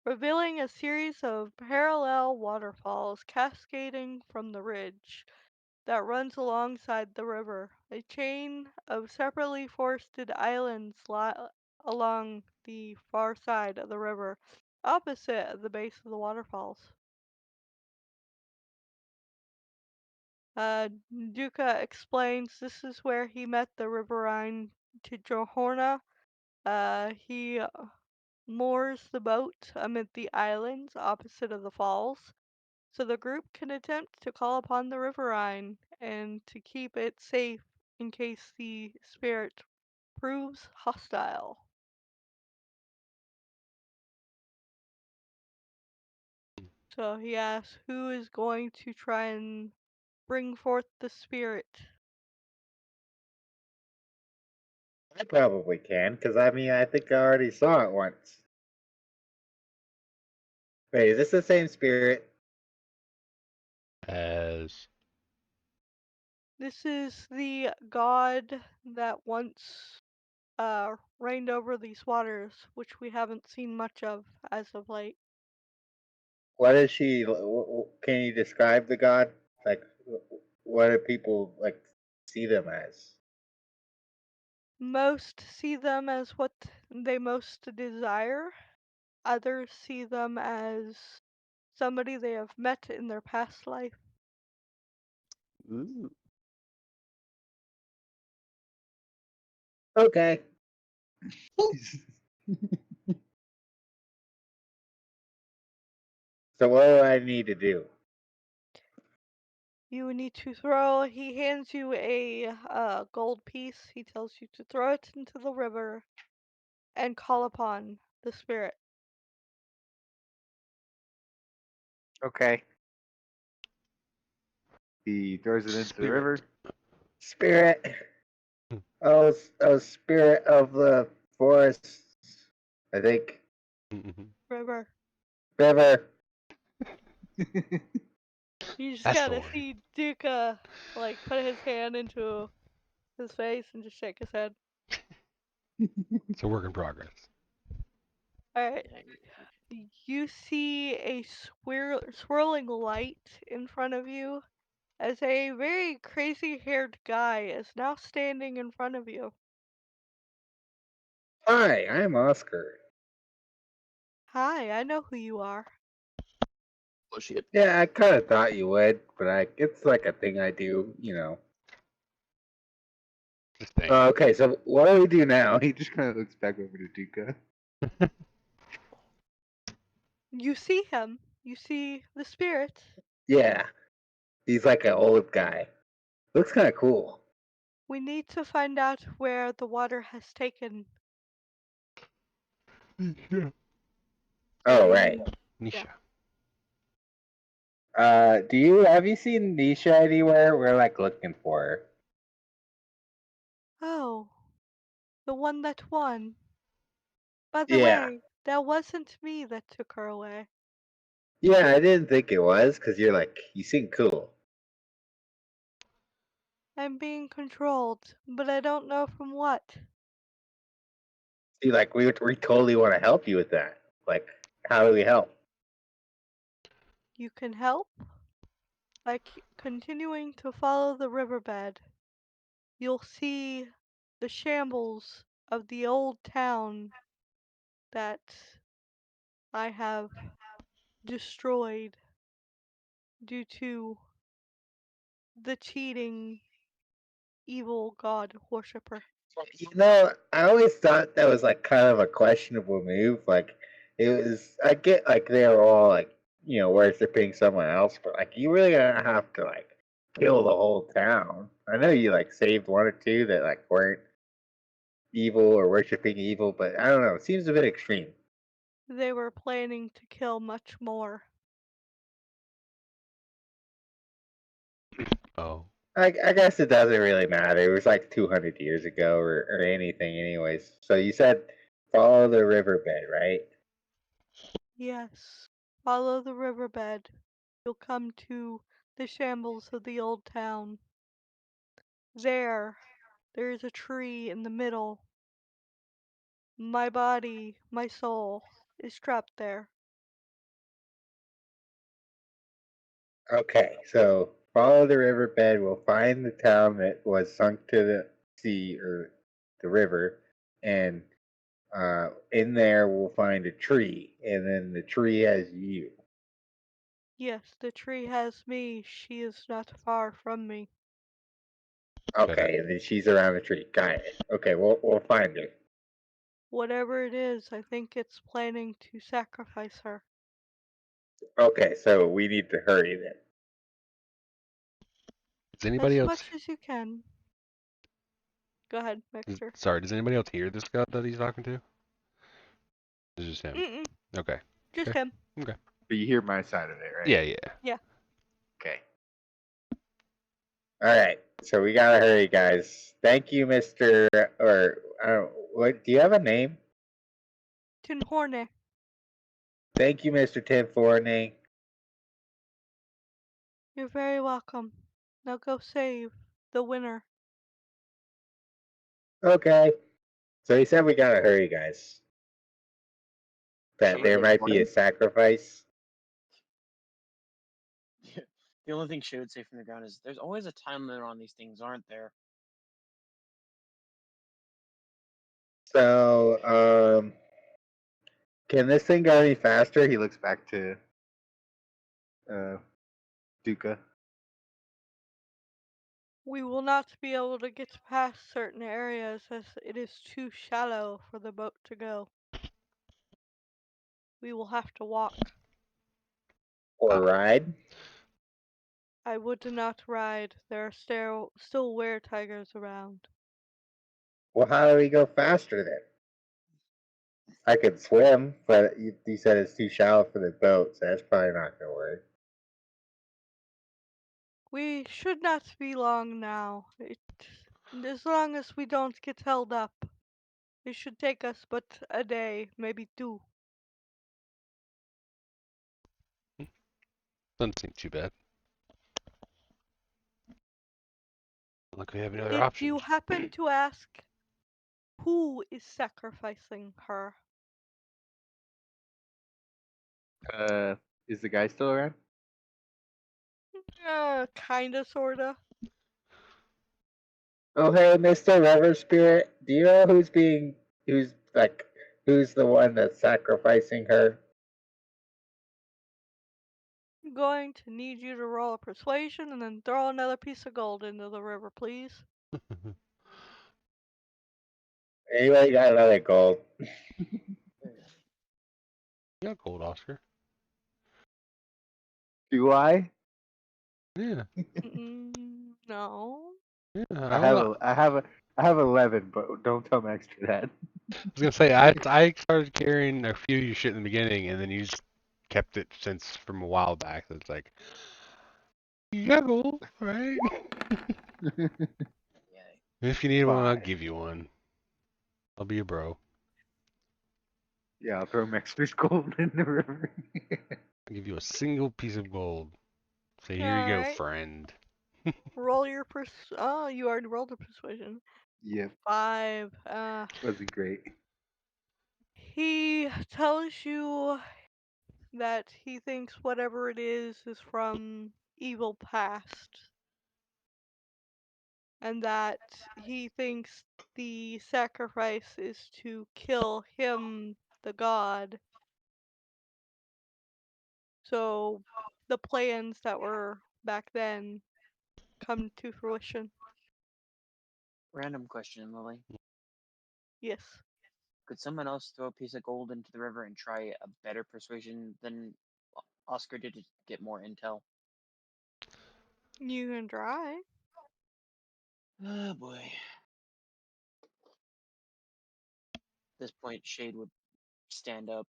revealing a series of parallel waterfalls cascading from the ridge that runs alongside the river. A chain of separately forested islands lie along the far side of the river, opposite the base of the waterfalls. Duca explains this is where he met the riverine to Johorna. He moors the boat amid the islands opposite of the falls, so the group can attempt to call upon the riverine and to keep it safe in case the spirit proves hostile. So he asks, who is going to try and bring forth the spirit? I probably can, because I mean, I think I already saw it once. Wait, is this the same spirit? As This is the god that once reigned over these waters, which we haven't seen much of as of late. What is she? Can you describe the god? Like, what do people like see them as? Most see them as what they most desire. Others see them as somebody they have met in their past life. Ooh. Okay. So what do I need to do? You need to throw. He hands you a gold piece. He tells you to throw it into the river and call upon the spirit. Okay. He throws it into the spirit. river. Spirit. Oh, spirit of the forest. I think. River. River. You just That's the gotta one. see Duke like put his hand into his face and just shake his head. It's a work in progress. Alright. You see a swirling light in front of you as a very crazy haired guy is now standing in front of you. Hi, I'm Oscar. Hi, I know who you are. Oh shit. Yeah, I kind of thought you would, but it's like a thing I do, you know. Just think. Okay, so what do we do now? He just kind of looks back over to Duka. You see him. You see the spirit. Yeah, he's like an old guy. Looks kind of cool. We need to find out where the water has taken Nisha. Oh, right. Nisha. Have you seen Nisha anywhere? We're like looking for her. Oh, the one that won. By the Yeah. way, that wasn't me that took her away. Yeah, I didn't think it was, because you seem cool. I'm being controlled, but I don't know from what. See, like, we totally want to help you with that. Like, how do we help? You can help by continuing to follow the riverbed. You'll see the shambles of the old town that I have destroyed due to the cheating evil god worshipper. I always thought that was like kind of a questionable move. Like, I get like they're all like, worshiping someone else, but like, you really gonna have to like kill the whole town. I know you like saved one or two that like weren't evil or worshiping evil, but I don't know. It seems a bit extreme. They were planning to kill much more. Oh. I guess it doesn't really matter. It was like 200 years ago or anything, anyways. So you said follow the riverbed, right? Yes, follow the riverbed. You'll come to the shambles of the old town. There is a tree in the middle. My body, my soul, is trapped there. Okay, so follow the riverbed. We'll find the town that was sunk to the sea or the river, and in there we'll find a tree, and then the tree has you. Yes, the tree has me. She is not far from me. Okay, and then she's around the tree. Got it. Okay, we'll find her. Whatever it is, I think it's planning to sacrifice her. Okay, so we need to hurry then. Is anybody As else? much as you can. Go ahead, Mixer. Sorry, does anybody else hear this guy that he's talking to? It's just him. Mm-mm. Okay. Just Okay. him. Okay. But you hear my side of it, right? Yeah, yeah. Okay. All right, so we gotta hurry, guys. Thank you, Mister. Or what? Do you have a name? Tinhorne. Thank you, Mister Tim Forney. You're very welcome. Now go save the winner. Okay. So he said we gotta hurry, guys. That Shade there would might be a sacrifice. the only thing she would say from the ground is, "There's always a time limit on these things, aren't there?" So, can this thing go any faster? He looks back to Duca. We will not be able to get past certain areas as it is too shallow for the boat to go. We will have to walk. Or ride? I would not ride. There are still were-tigers around. Well, how do we go faster then? I could swim, but you said it's too shallow for the boat, so that's probably not gonna work. We should not be long now. As long as we don't get held up. It should take us but a day, maybe two. Doesn't seem too bad. Look, we have another Did option. you happen to ask who is sacrificing her? Is the guy still around? Kinda, sorta. Oh, hey, Mister River Spirit, do you know who's like who's the one that's sacrificing her? I'm going to need you to roll a persuasion and then throw another piece of gold into the river, please. Anybody got another gold? Yeah, gold Oscar. Do I? Yeah. No. Yeah. I have 11, but don't tell Max for that. I was gonna say I started carrying a few of your shit in the beginning, and then you just kept it since from a while back. So it's like, yeah, gold, right? Yeah. If you need one, I'll 5. give you one. I'll be a bro. Yeah, I'll throw Maxter's gold in the river. I'll give you a single piece of gold. Say, here you go, Alright. friend. Roll your oh, you already rolled a persuasion. Yep, 5. wasn't great. He tells you that he thinks whatever it is from evil past. And that he thinks the sacrifice is to kill him, the god. So the plans that were back then come to fruition. Random question, Lily. Yes. Could someone else throw a piece of gold into the river and try a better persuasion than Oscar did to get more intel? You can try. Oh boy. At this point, Shade would stand up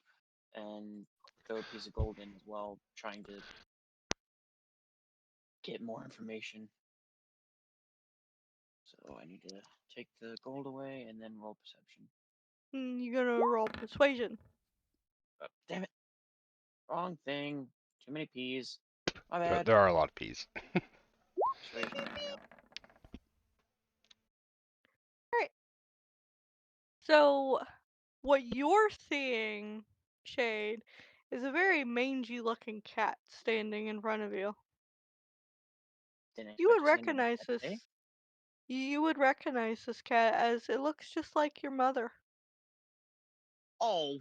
and throw a piece of gold in as well, trying to get more information. So I need to take the gold away and then roll perception. You're gonna roll persuasion. Damn it. Wrong thing. Too many P's. My There, bad. there are a lot of peas. Persuasion, there we go. Alright. So what you're seeing, Shade, is a very mangy looking cat standing in front of you. Didn't You expect would to see another recognize cat this. today. You would recognize this cat as it looks just like your mother. Oh.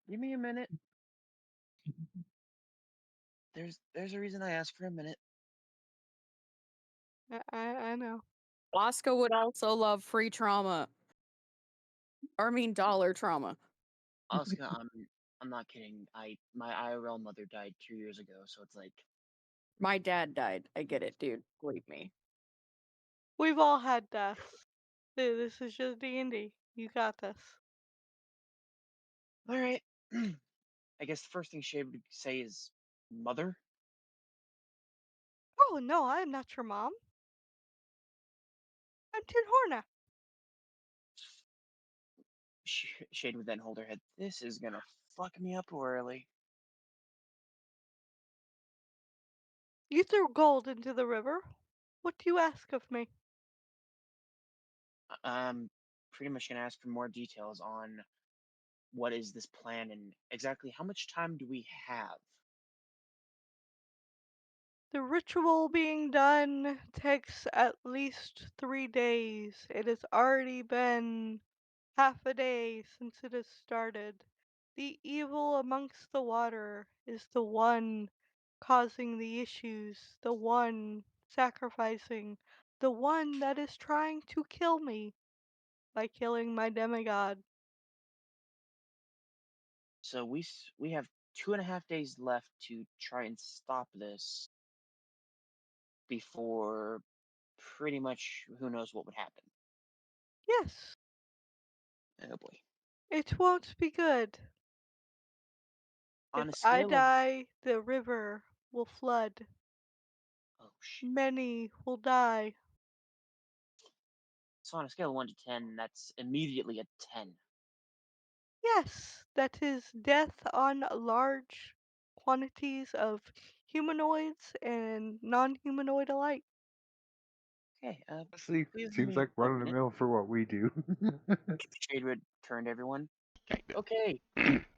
Give me a minute. There's a reason I asked for a minute. I know. Oscar would also love free trauma. Or I mean dollar trauma. Oscar, I'm not kidding. My IRL mother died 2 years ago, so it's like My dad died. I get it, dude. Believe me. We've all had deaths. This is just D&D. You got this. All right. I guess the first thing Shade would say is mother. Oh no, I'm not your mom. I'm Tin Horna. Shade would then hold her head. This is gonna fuck me up royally. You threw gold into the river. What do you ask of me? I'm pretty much gonna ask for more details on what is this plan and exactly how much time do we have. The ritual being done takes at least 3 days. It has already been half a day since it has started. The evil amongst the water is the one causing the issues, the one sacrificing, the one that is trying to kill me by killing my demigod. So we have 2.5 days left to try and stop this before pretty much who knows what would happen. Yes, Oh boy. it won't be good. If On a I scale of die, the river will flood. oh shit. Many will die. So on a scale of 1 to 10, that's immediately a 10. Yes, that is death on large quantities of humanoids and non-humanoid alike. Okay, Honestly, please give seems me like a run of the minute. mill for what we do. Shade would turn to everyone. Kinda. Okay,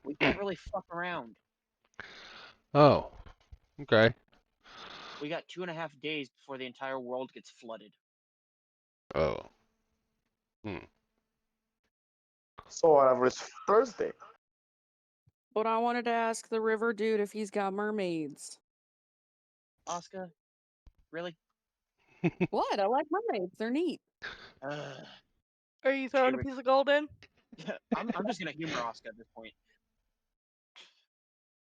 we can't really fuck around. Oh, okay. We got 2.5 days before the entire world gets flooded. Oh. Hmm. So whatever, it's Thursday. But I wanted to ask the river dude if he's got mermaids. Asuka, really? What? I like mermaids. They're neat. Ugh. Are you Shade throwing a would, piece of gold in? I'm just gonna humor Asuka at this point.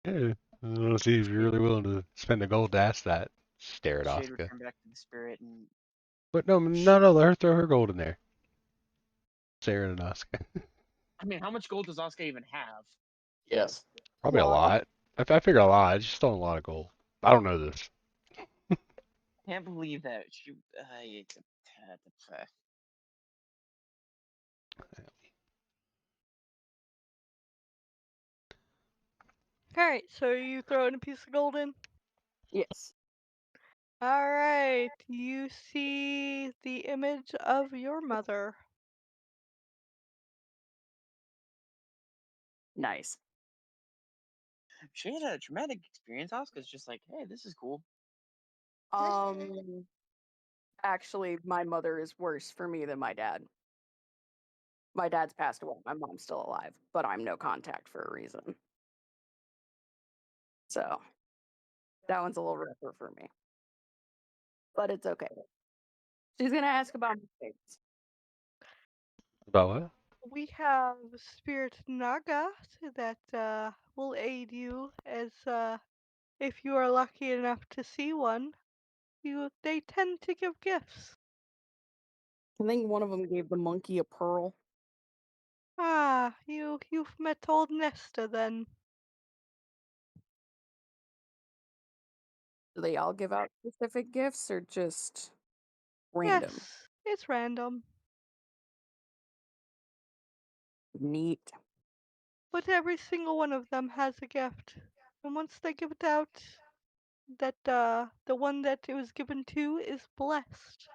Yeah. I want to see if you're Shade, really willing to spend the gold to ask that. Stare at Shade would Asuka. turn back to the spirit and But no, no, no, let her throw her gold in there. Staring at Asuka. I mean, how much gold does Asuka even have? Yes. Probably a Lot. lot. I figure a lot. She's stolen a lot of gold. I don't know this. Can't believe that she. Alright, so are you throwing a piece of gold in? Yes. Alright, you see the image of your mother. Nice. She had a traumatic experience. Asuka's just like, hey, this is cool. Um, actually, my mother is worse for me than my dad. My dad's passed away. My mom's still alive, but I'm no contact for a reason. So that one's a little rougher for me, but it's okay. She's gonna ask about my things. About what? We have Spirit Naga that will aid you as if you are lucky enough to see one. They tend to give gifts. I think one of them gave the monkey a pearl. Ah, you've met old Nesta then. Do they all give out specific gifts or just random? Yes, it's random, Neat. but every single one of them has a gift. And once they give it out, that the one that it was given to is blessed.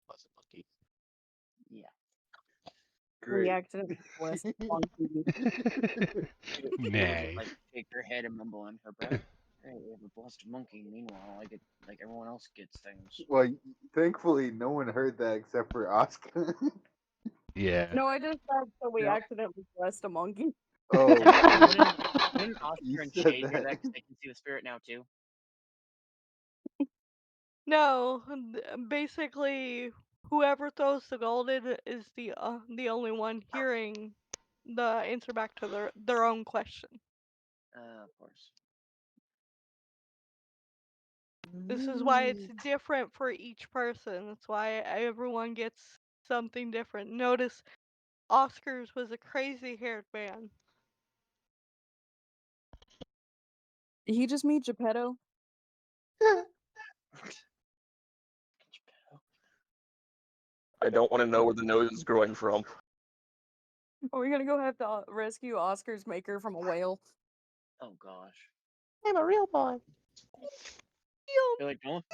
Blessed monkey. Yeah. We Great. accidentally blessed the monkey. She would just like Nice. shake her head and mumble under her breath. Hey, we have a blessed monkey. Meanwhile, I get like everyone else gets things. Well, thankfully, no one heard that except for Oscar. Yeah. No, I just said so we Yep. accidentally blessed a monkey. Oh, Wouldn't you Oscar and said Shade hear that. that because they can see the spirit now too? No, basically, whoever throws the gold in is the only one hearing the answer back to their own question. Of course. This is why it's different for each person. That's why everyone gets something different. Notice Oscar's was a crazy-haired man. Did he just meet Geppetto? I don't want to know where the nose is growing from. Are we gonna go have to rescue Oscar's maker from a whale? Oh gosh. I'm a real boy. They're like, don't.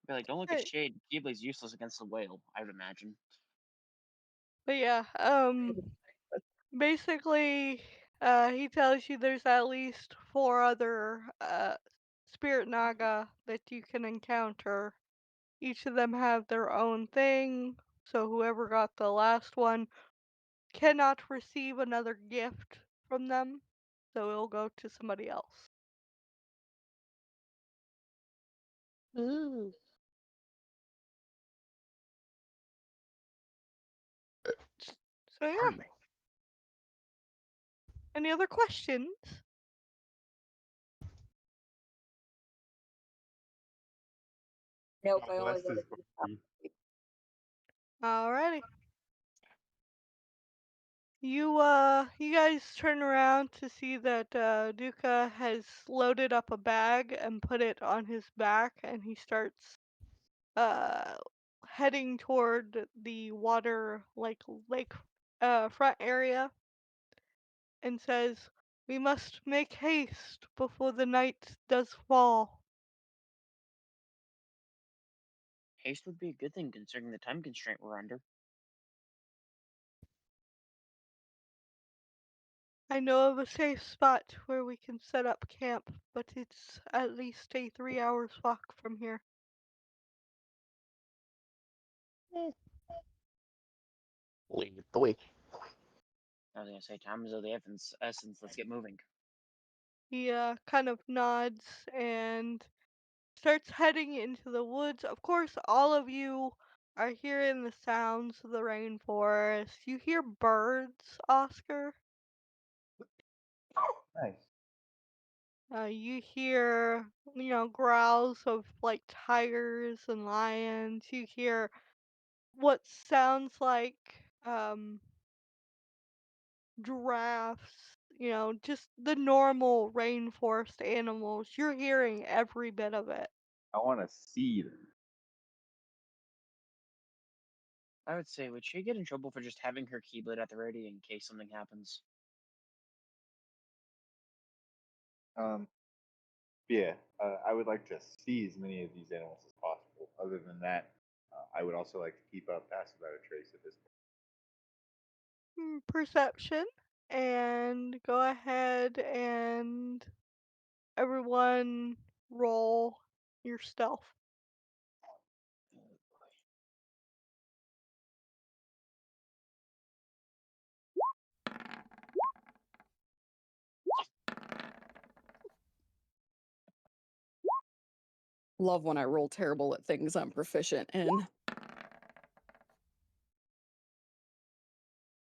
They're like, don't look at Right. Shade. Keyblades useless against the whale. I would imagine. But yeah, basically, he tells you there's at least 4 other spirit naga that you can encounter. Each of them have their own thing, so whoever got the last one cannot receive another gift from them, so it'll go to somebody else. Ooh. So yeah, Pardon me. any other questions? Nope, God I only bless got his it. body. Alrighty. You guys turn around to see that Duca has loaded up a bag and put it on his back, and he starts uh heading toward the water like lake front area and says, "We must make haste before the night does fall." Haste would be a good thing considering the time constraint we're under. I know of a safe spot where we can set up camp, but it's at least a 3 hours walk from here. Lead the way. I was gonna say, time is of the essence. Let's get moving. He kind of nods and starts heading into the woods. Of course, all of you are hearing the sounds of the rainforest. You hear birds, Oscar. Nice. You hear, growls of like tigers and lions. You hear what sounds like giraffes, just the normal rainforest animals. You're hearing every bit of it. I want to see them. I would say, would she get in trouble for just having her keyblade at the ready in case something happens? Um, yeah, I would like to see as many of these animals as possible. Other than that, I would also like to keep up Pass Without a Trace at this Perception, and go ahead and everyone roll your stealth. Love when I roll terrible at things I'm proficient in.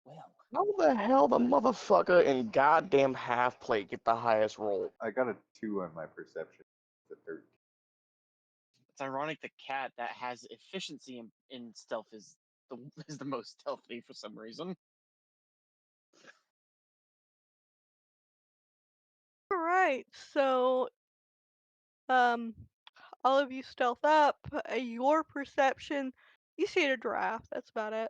Well, How the hell the motherfucker in goddamn half plate get the highest roll? I got a 2 on my perception. It's a 13. it's ironic the cat that has efficiency in stealth is the is the most stealthy for some reason. Alright, so um all of you stealth up. Your perception, you see a giraffe, that's about it.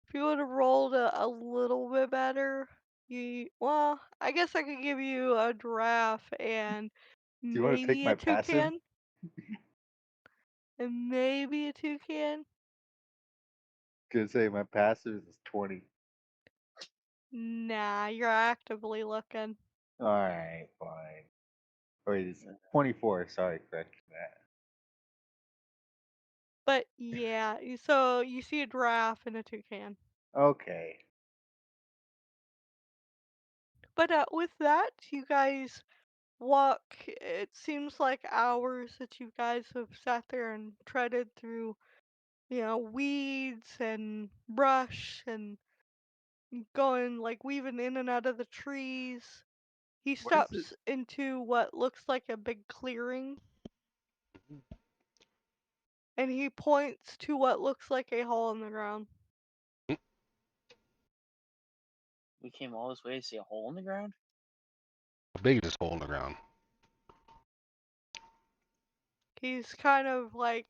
If you would have rolled a little bit better, well, I guess I could give you a giraffe and Do you want to take maybe a my passive? toucan. And maybe a toucan. Gonna say my passive is 20. Nah, you're actively looking. All right, fine. Wait, it's 24. Sorry, correction that. But yeah, so you see a giraffe and a toucan. Okay. But with that, you guys walk. It seems like hours that you guys have sat there and treaded through, weeds and brush and going like weaving in and out of the trees. He What is steps into what looks like a big clearing, and he points to what looks like a hole in the ground. We came all this way to see a hole in the ground? How big is this hole in the ground? He's kind of like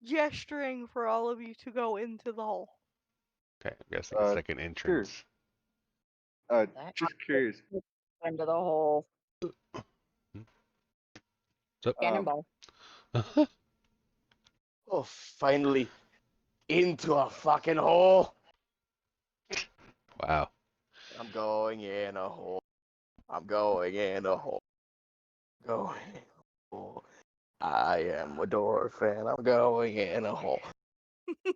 gesturing for all of you to go into the hole. Okay, I guess like a second Sure. entrance. Just curious. Into the hole. So, Cannonball. Oh, finally. Into a fucking hole. wow. I'm going in a hole. I'm going in a hole. Going in a hole. I am a dwarf and I'm going in a hole. What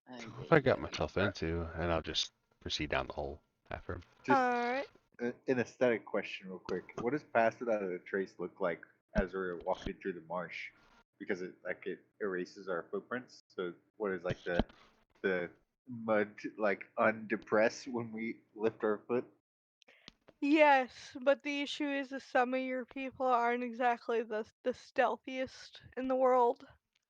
have I got myself into? And I'll just proceed down the hole after him. Just Alright. an aesthetic question, real quick. What does Pass Without a Trace look like as we're walking through the marsh? Because it erases our footprints. So what is like the mud like undepressed when we lift our foot? Yes, but the issue is that some of your people aren't exactly the stealthiest in the world.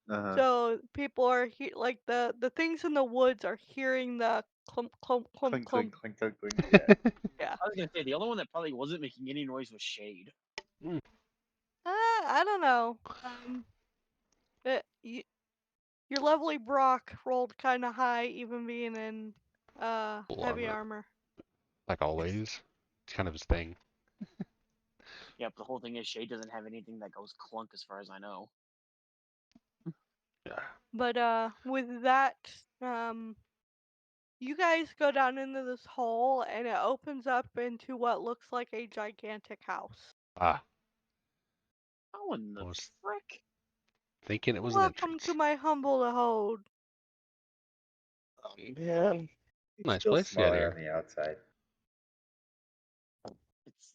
Uh-huh. So people are like the things in the woods are hearing the clump clump clump Clink, clump. clink, clink, clink, clink. Yeah. Yeah. I was gonna say the only one that probably wasn't making any noise was Shade. I don't know. It, you, your lovely Brock rolled kind of high, even being in Full heavy armor. armor. Like always. It's kind of his thing. Yep, the whole thing is Shade doesn't have anything that goes clunk as far as I know. Yeah. But with that, you guys go down into this hole, and it opens up into what looks like a gigantic house. Ah, How in I the was frick? thinking it was an Welcome to entrance. my humble abode. Oh, man. It's Nice still place to get smaller on here. the outside. It's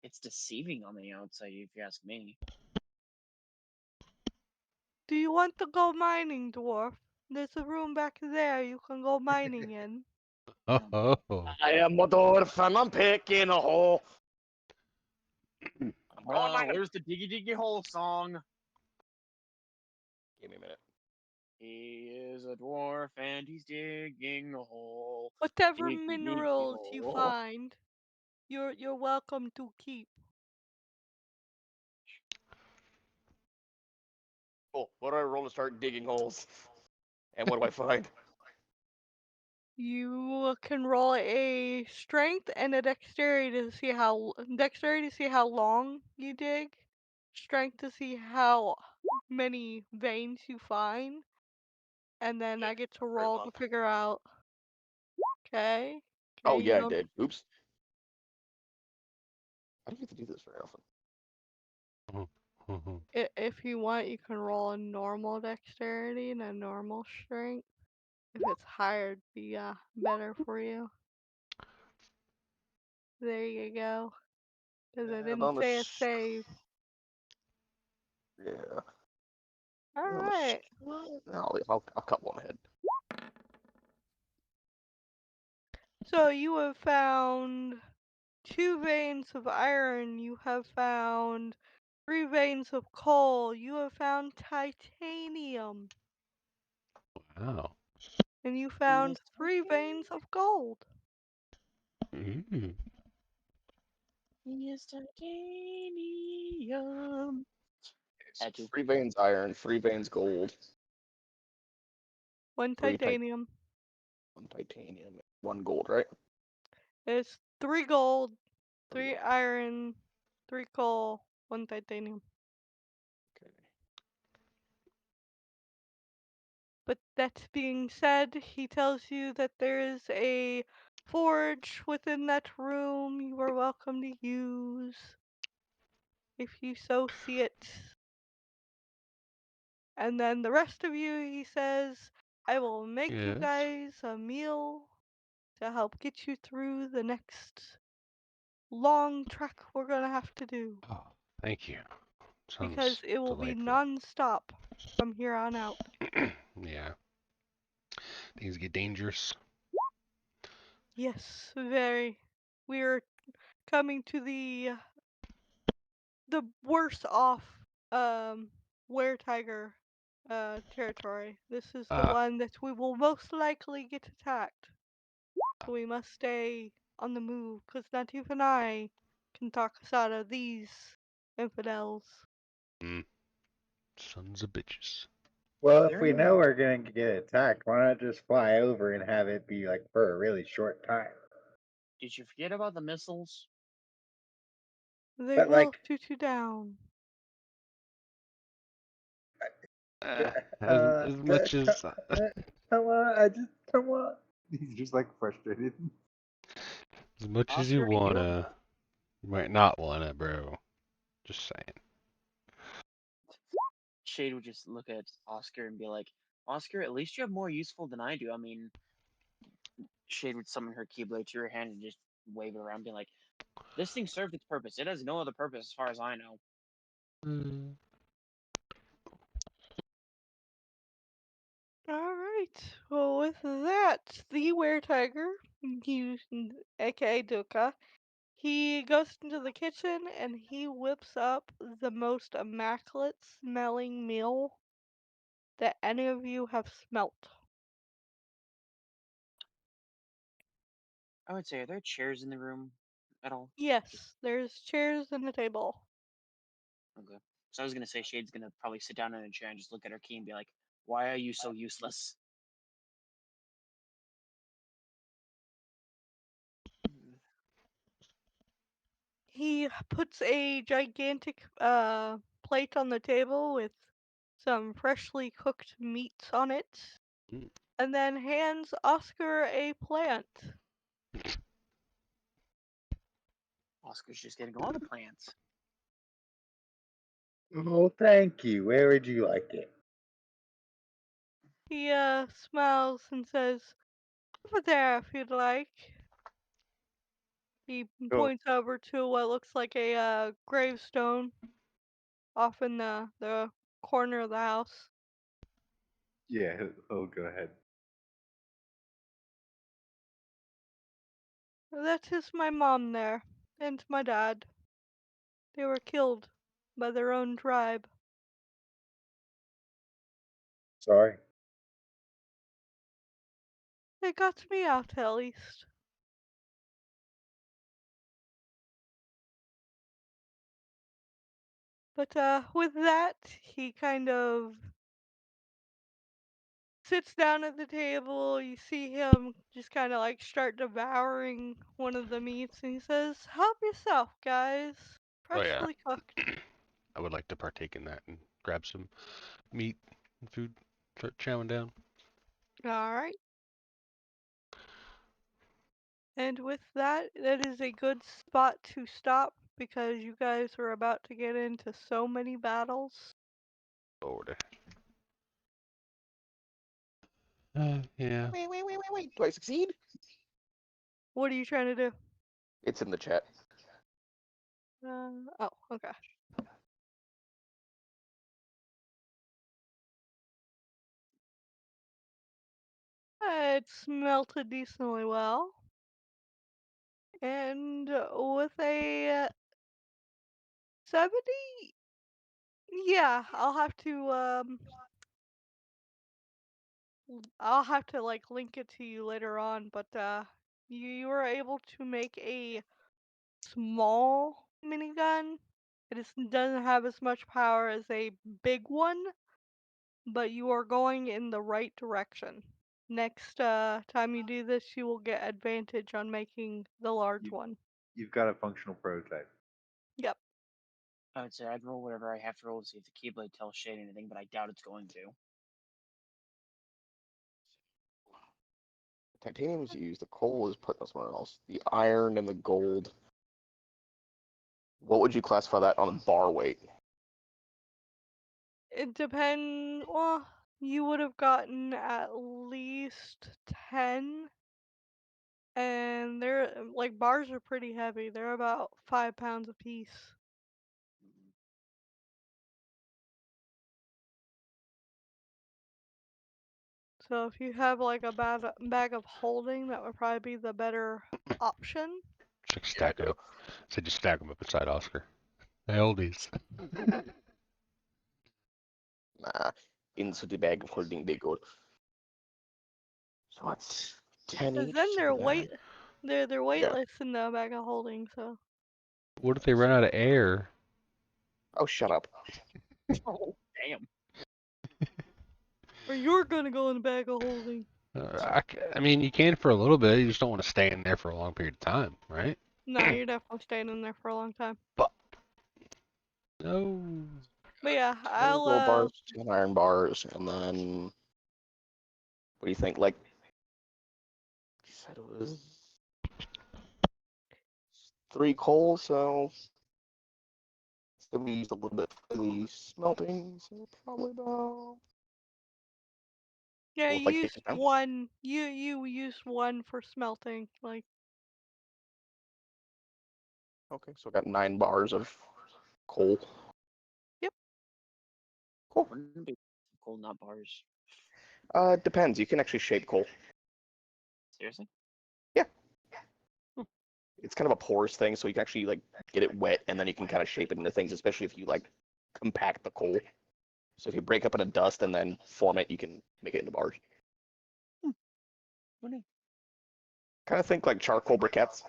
it's deceiving on the outside, if you ask me. Do you want to go mining, dwarf? There's a room back there you can go mining in. Oh, oh, oh. I am a dwarf and I'm picking a hole. I'm going mining. Where's the diggy diggy hole song? Give me a minute. He is a dwarf and he's digging a hole. Whatever Diggy diggy minerals you hole. find, you're welcome to keep. Cool. What do I roll to start digging holes? And what do I find? You can roll a strength and a dexterity to see how long you dig, strength to see how many veins you find, and then I get to Very roll to long. figure out. Okay. Oh, Okay, you yeah, I know, did. Oops. I don't get to do this very often. if you want, you can roll a normal dexterity and a normal strength. If it's higher, it'd be better for you. There you go. Because I And didn't on the say a save. yeah. On the Alright. I'll cut one ahead. So you have found 2 veins of iron. You have found 3 veins of coal. You have found titanium. Wow. And you found 3 veins of gold. Mm. Yes, titanium. Had to. 3 veins iron, 3 veins gold, 1 3 titanium. 1 titanium, 1 gold, right? It's 3 gold, 3 3 gold. iron, 3 coal, 1 titanium. Okay. But that being said, he tells you that there is a forge within that room you are welcome to use if you so see it. And then the rest of you, he says, I will make you Yes. guys a meal to help get you through the next long trek we're gonna have to do. Oh, thank you. Because Sounds it will be delightful. non-stop from here on out. Yeah. Things get dangerous. Yes, very. We're coming to the worst off were tiger territory. This is the Uh, one that we will most likely get attacked. So we must stay on the move, because not even I can talk us out of these infidels. mm, sons of bitches. Well, Is if there we any? know we're gonna get attacked, why not just fly over and have it be like for a really short time? Did you forget about the missiles? They But will like, shoot you down. As much as come on, I just come on. He's just like frustrated. as much as you Oscar, do you have? wanna, you might not wanna, bro. Just saying. Shade would just look at Oscar and be like, Oscar, at least you have more useful than I do. I mean, Shade would summon her Keyblade to her hand and just wave it around, being like, this thing served its purpose. It has no other purpose as far as I know. Mm. Alright, well, with that, the were tiger, he, aka Duka, he goes into the kitchen and he whips up the most immaculate smelling meal that any of you have smelt. I would say, are there chairs in the room at all? Just Yes, there's chairs and a table. okay. So I was gonna say Shade's gonna probably sit down in a chair and just look at her key and be like, why are you so useless? He puts a gigantic plate on the table with some freshly cooked meat on it, Mm. and then hands Oscar a plant. Oscar's just getting all the plants. Oh, thank you. Where would you like it? He smiles and says, "Over there, if you'd like." He Oh, points over to what looks like a gravestone off in the corner of the house. yeah. Oh, go ahead. That is my mom there, and my dad. They were killed by their own tribe. Sorry. They got me out at least. But with that, he kind of sits down at the table. You see him just kind of like start devouring one of the meats, and he says, "Help yourself, guys. Oh yeah. Freshly cooked." I would like to partake in that and grab some meat and food, start chowing down. All right. And with that, that is a good spot to stop because you guys are about to get into so many battles. Lord. Yeah. Wait. Do I succeed? What are you trying to do? It's in the chat. Oh, okay. It's melted decently well. And with a 70, yeah, I'll have to like link it to you later on, but you were able to make a small minigun. Doesn't have as much power as a big one, but you are going in the right direction. Next time you do this, you will get advantage on making the large You one. you've got a functional prototype. Yep. I would say I'd roll whatever I have to roll to see if the Keyblade tells Shade anything, but I doubt it's going to. Titanium is used. The coal is put somewhere else. The iron and the gold. What would you classify that on a bar weight? It depends. Well, you would have gotten at least 10, and they're like bars are pretty heavy. They're about 5 pounds a piece. So if you have like a bag of holding, that would probably be the better option. Just like Yeah, I stack them do. up. So just stack them up beside Oscar. Hey, oldies. Nah, into the bag of holding they go. So what's 10 Cause each? then So that- they're Yeah. weightless in the bag of holding. So What if they run out of air? Oh, shut up. Oh, damn. or you're gonna go in the bag of holding. I mean, you can for a little bit. You just don't want to stay in there for a long period of time, right? Nah, you're definitely staying in there for a long time. But no. But yeah, 10 I'll gold bars, 10 iron bars, and then what do you think? Like, you said it was 3 coal, so we used a little bit for the smelting, so probably about. yeah, With you like used 50 pounds. one. You used one for smelting. Like Okay, so I got 9 bars of coal. Yep. Cool. Wouldn't it be coal, not bars? It depends. You can actually shape coal. Seriously? It's kind of a porous thing, so you can actually like get it wet, and then you can kind of shape it into things, especially if you like compact the coal. So if you break up into dust and then form it, you can make it into bars. Funny. Kind of think like charcoal briquettes.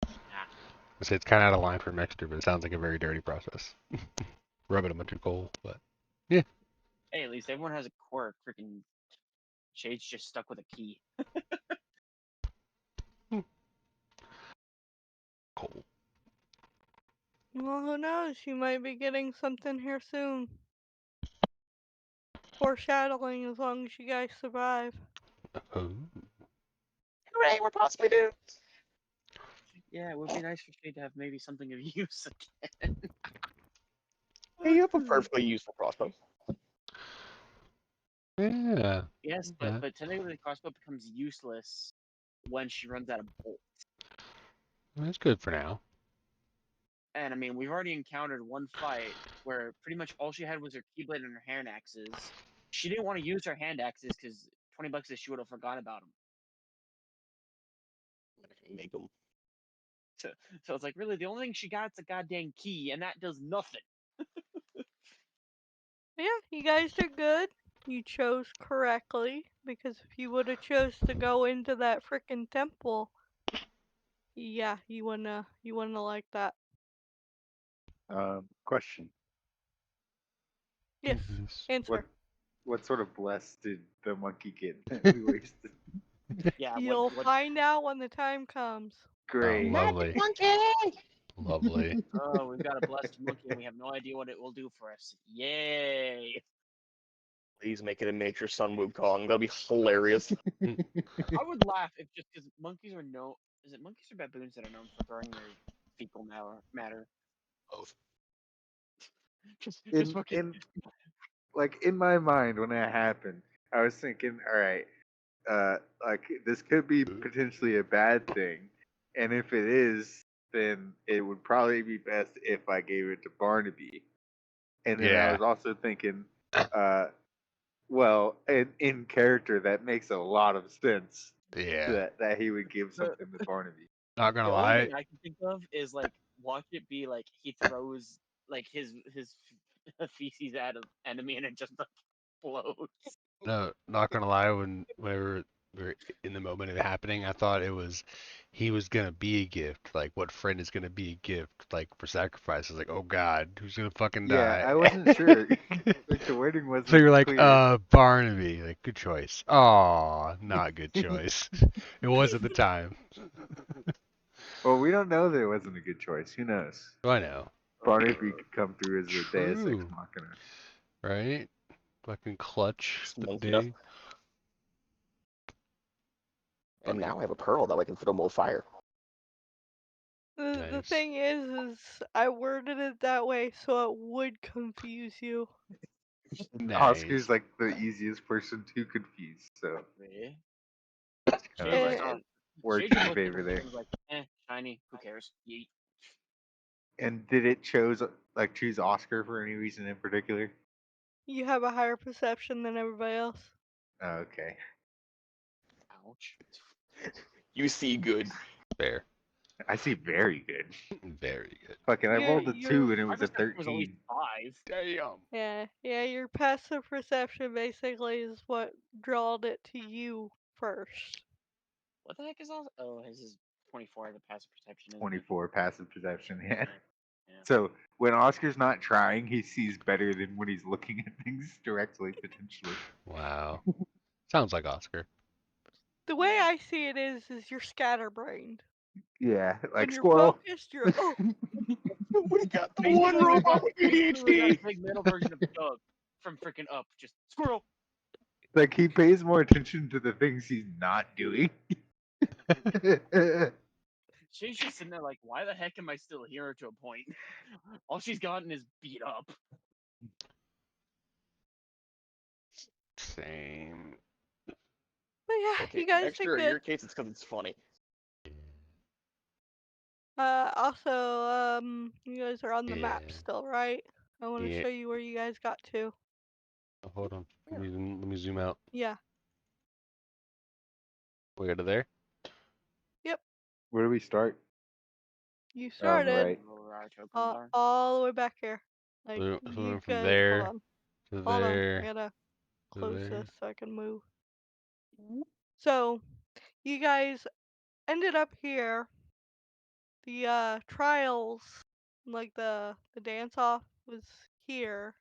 I say it's kind of out of line for a mixture, but it sounds like a very dirty process. Rubbing a bunch of coal, but Hey, at least everyone has a quirk. Freaking Shade's just stuck with a key. coal. well, who knows? You might be getting something here soon. Foreshadowing, as long as you guys survive. Oh. Hooray, we're possibly doomed. Yeah, it would be nice for Shade to have maybe something of use again. Hey, you have a perfectly useful crossbow. Yeah. Yes, Yeah. but technically the crossbow becomes useless when she runs out of bolts. That's good for now. And I mean, we've already encountered one fight where pretty much all she had was her keyblade and her hand axes. She didn't want to use her hand axes because $20 if she would have forgotten about them. Make them. So it's like, really, the only thing she got is a goddamn key, and that does nothing. Yeah, you guys are good. You chose correctly, because if you would have chose to go into that frickin' temple, yeah, you wouldn't have liked that. Question: Yes, Yes. answer. What sort of bless did the monkey get that we wasted? Yeah, You'll what? find out when the time comes. Great. Lovely. Monkey! Lovely. Oh, we've got a blessed monkey, and we have no idea what it will do for us. Yay! Please make it a miniature Sun Wukong. That'd be hilarious. I would laugh if just because monkeys are known. Is it monkeys or baboons that are known for throwing their fecal matter? Both. Just In fucking. in like in my mind when that happened, I was thinking, all right, like this could be potentially a bad thing, and if it is, then it would probably be best if I gave it to Barnaby. And then I Yeah. was also thinking, well, in character, that makes a lot of sense Yeah. that he would give something to Barnaby. Not gonna The only lie. thing I can think of is like watch it be like he throws like his feces at an enemy and it just explodes. No, not gonna lie. Whenever we were in the moment of it happening, I thought he was gonna be a gift. Like, what friend is gonna be a gift? Like for sacrifice. I was like, oh God, who's gonna fucking Yeah, die? I wasn't sure. Like the wording wasn't So you're like, clear. Barnaby. Like, good choice. Aw, not good choice. It was at the time. Well, we don't know that it wasn't a good choice. Who knows? Oh, I know. Barnaby could come through as a Deus Ex True. Machina. Right? Fucking clutch Just the monkey up. day. And now I have a pearl that I can throw more fire. The Nice. thing is I worded it that way so it would confuse you. Oscar's Nice. like the easiest person to confuse, so Really? kind Shade of just like And works Shade in just looked at favor it there. and was like, shiny, who cares? Yeet. And did it choose Oscar for any reason in particular? you have a higher perception than everybody else. Oh, okay. Ouch. You see good. Fair. I see very good. Very good. Fucking, I rolled a You're 2 and it My was a perception was at least 13. 5. Damn. yeah, your passive perception basically is what drawed it to you first. What the heck is all? Oh, his is 24 as a passive perception. Isn't it? 24 passive perception, yeah. Yeah. So when Oscar's not trying, he sees better than when he's looking at things directly, potentially. Wow. Sounds like Oscar. The way Yeah. I see it is you're scatterbrained. Yeah, When like you're squirrel. focused, you're oh. We got the Basically, one we're robot like, with basically, we're that ADHD. big metal version of Doug from freaking Up. Just squirrel. Like he pays more attention to the things he's not doing. She's just sitting there like, why the heck am I still here to a point? All she's gotten is beat up. Same. But yeah, Okay, you guys next did year, in good. your case, it's because it's funny. Also, you guys are on the map Yeah. still, right? I want to Yeah. show you where you guys got to. Oh, hold on. Let me zoom out. Yeah. We go to there. Yep. Where do we start? You Oh, on the started right. Where our tokens are. all the way back here. Like So we you went from guys. Hold there on. to Hold on. I there gotta to close there. this so I can move. So, you guys ended up here. The trials, like the dance off, was here.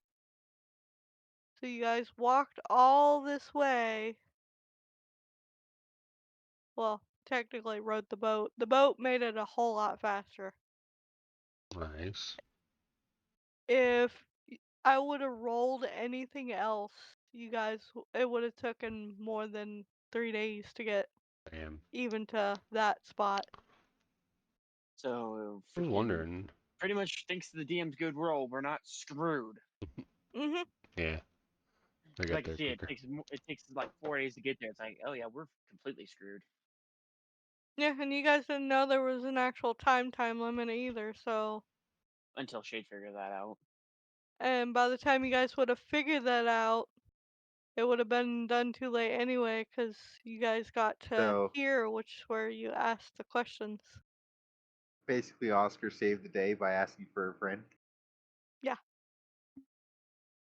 So you guys walked all this way. Well, technically rode the boat. The boat made it a whole lot faster. Nice. If I would have rolled anything else, you guys, it would have taken more than 3 days to get Damn. even to that spot. So I was freaking wondering. pretty much thanks to the DM's good roll, we're not screwed. Mhm. Yeah. I got Like there shit, quicker. it takes like 4 days to get there. It's like, oh yeah, we're completely screwed. Yeah, and you guys didn't know there was an actual time limit either, so Until Shade figured that out. and by the time you guys would have figured that out, it would have been done too late anyway, because you guys got to So here, which is where you asked the questions. basically, Oscar saved the day by asking for a friend. Yeah.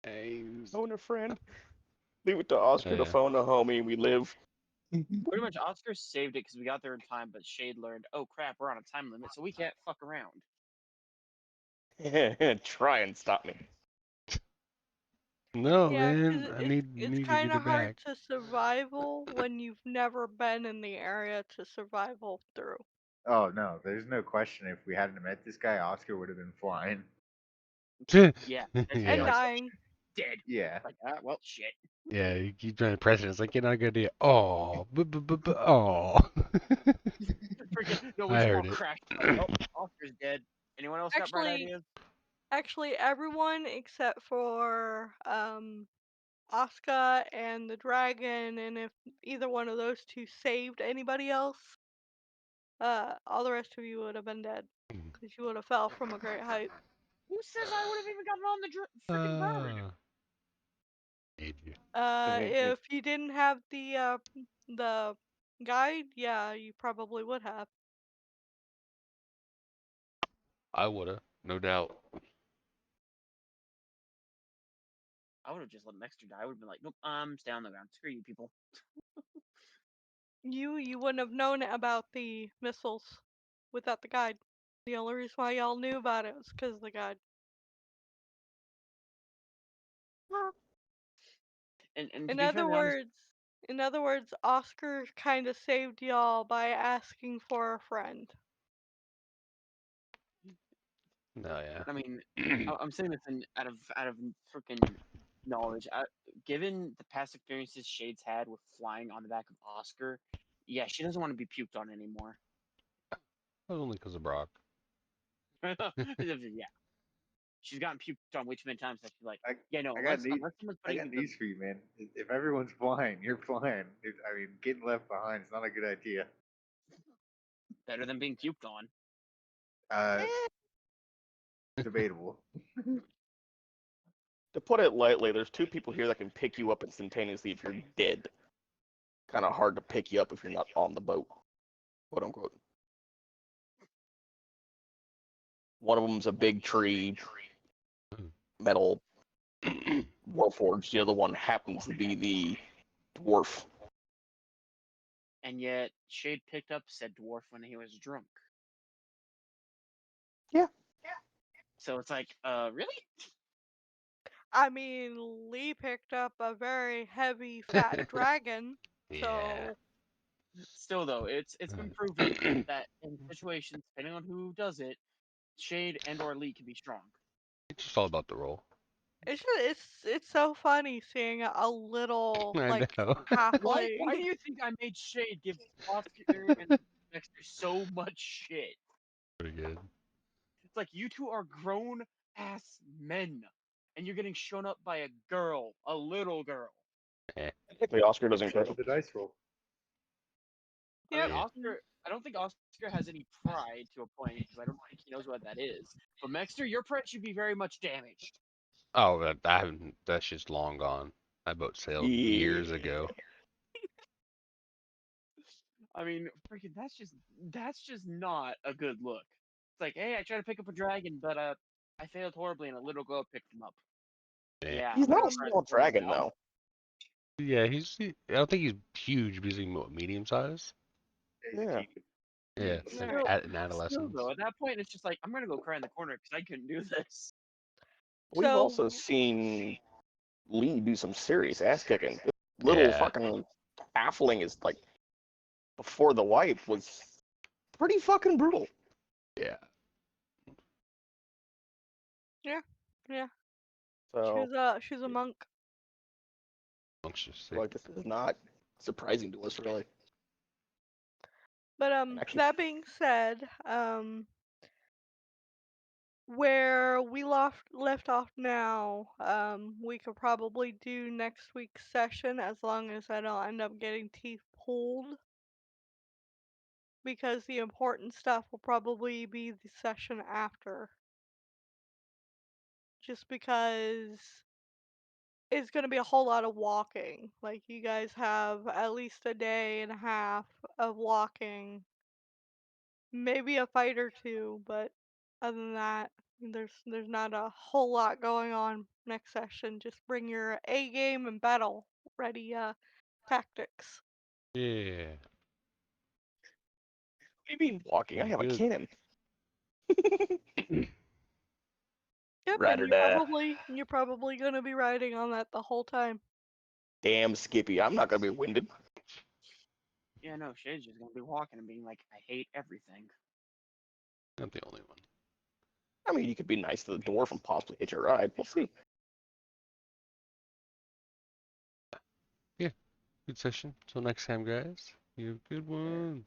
Hey. Phone a friend. Leave it to Oscar to Yeah. phone a homie. We live. Pretty much, Oscar saved it because we got there in time, but Shade learned, oh crap, we're on a time limit, so we can't fuck around. Try and stop me. No, Yeah, man. because I it's need it's to kind get her of hard back. to survival when you've never been in the area to survival through. Oh no, there's no question. If we hadn't met this guy, Oscar would have been flying. Yeah, that's And Yeah. like dying. dead. Yeah. Like, well, shit. Yeah, you keep trying to press it. It's like, you're not a good idea. Oh, oh. Freaking, no, we I just all heard it. crashed. Like, oh, Oscar's dead. Anyone else got bright Actually, ideas? everyone except for Asuka and the dragon, and if either one of those two saved anybody else, all the rest of you would have been dead because you would have fell from a great height. Who says I would have even gotten on the freaking bird? Need you. If you didn't have the guide, yeah, you probably would have. I woulda, no doubt. I would have just let Mexter die. I would have been like, nope, stay on the ground. Screw you people. You wouldn't have known about the missiles without the guide. The only reason why y'all knew about it was because of the guide. And to In be other fairly honest, words, in other words, Oscar kind of saved y'all by asking for a friend. No, yeah. I mean, I'm saying this out of freaking knowledge. Given the past experiences Shades had with flying on the back of Oscar, yeah, she doesn't want to be puked on anymore. Only because of Brock. Yeah, she's gotten puked on way too many times that she's like, I, yeah, no, I got unless someone's I putting got the news for you, man. If everyone's flying, you're flying. I mean, getting left behind is not a good idea. better than being puked on. Uh, debatable. To put it lightly, there's two people here that can pick you up instantaneously if you're dead. kind of hard to pick you up if you're not on the boat, quote unquote. One of them's a big tree, metal, warforged. The other one happens to be the dwarf. And yet, Shade picked up said dwarf when he was drunk. Yeah. So it's like, really? I mean, Lee picked up a very heavy, fat dragon, Yeah. so Still, though, it's been proven that in situations, depending on who does it, Shade and or Lee can be strong. It's just all about the role. it's so funny seeing a little I like know. Why halfling. do you think I made Shade give Oscar and Dexter so much shit? Pretty good. It's like you two are grown ass men, and you're getting shown up by a girl, a little girl. Technically, Oscar doesn't Show care. the dice roll. I Yep. mean, Oscar. I don't think Oscar has any pride to a point because I don't think he knows what that is. But Mexter, your pride should be very much damaged. Oh, that's just long gone. That boat sailed years ago. I mean, freaking, that's just not a good look. It's like, hey, I tried to pick up a dragon, but I failed horribly, and a little girl picked him up. Yeah, He's I'm not gonna a go cry in small the corner dragon, now. though. Yeah, I don't think he's huge, but he's like medium size. Yeah. Yeah, Still, in still adolescence. though, at that point, it's just like I'm gonna go cry in the corner because I couldn't do this. We've So also seen Lee do some serious ass kicking. This little Yeah. fucking halfling is like, before the wife was pretty fucking brutal. Yeah. yeah, So, she's a monk. Monk's just sick. like, this is not surprising to us, really. But And actually, that being said, where we left off now, we could probably do next week's session as long as I don't end up getting teeth pulled. Because the important stuff will probably be the session after. Just because it's going to be a whole lot of walking. Like, you guys have at least a day and a half of walking. Maybe a fight or two, but other than that, there's not a whole lot going on next session. Just bring your A game and battle ready tactics. Yeah. what do you mean walking? I have a Good. cannon. Yep, and Rather than you're probably gonna be riding on that the whole time. damn Skippy. I'm not gonna be winded. Yeah, no, Shade's just gonna be walking and being like, I hate everything. Not the only one. I mean, you could be nice to the dwarf and possibly hitch a ride. We'll see. Yeah. Good session. Till next time, guys. You have a good one.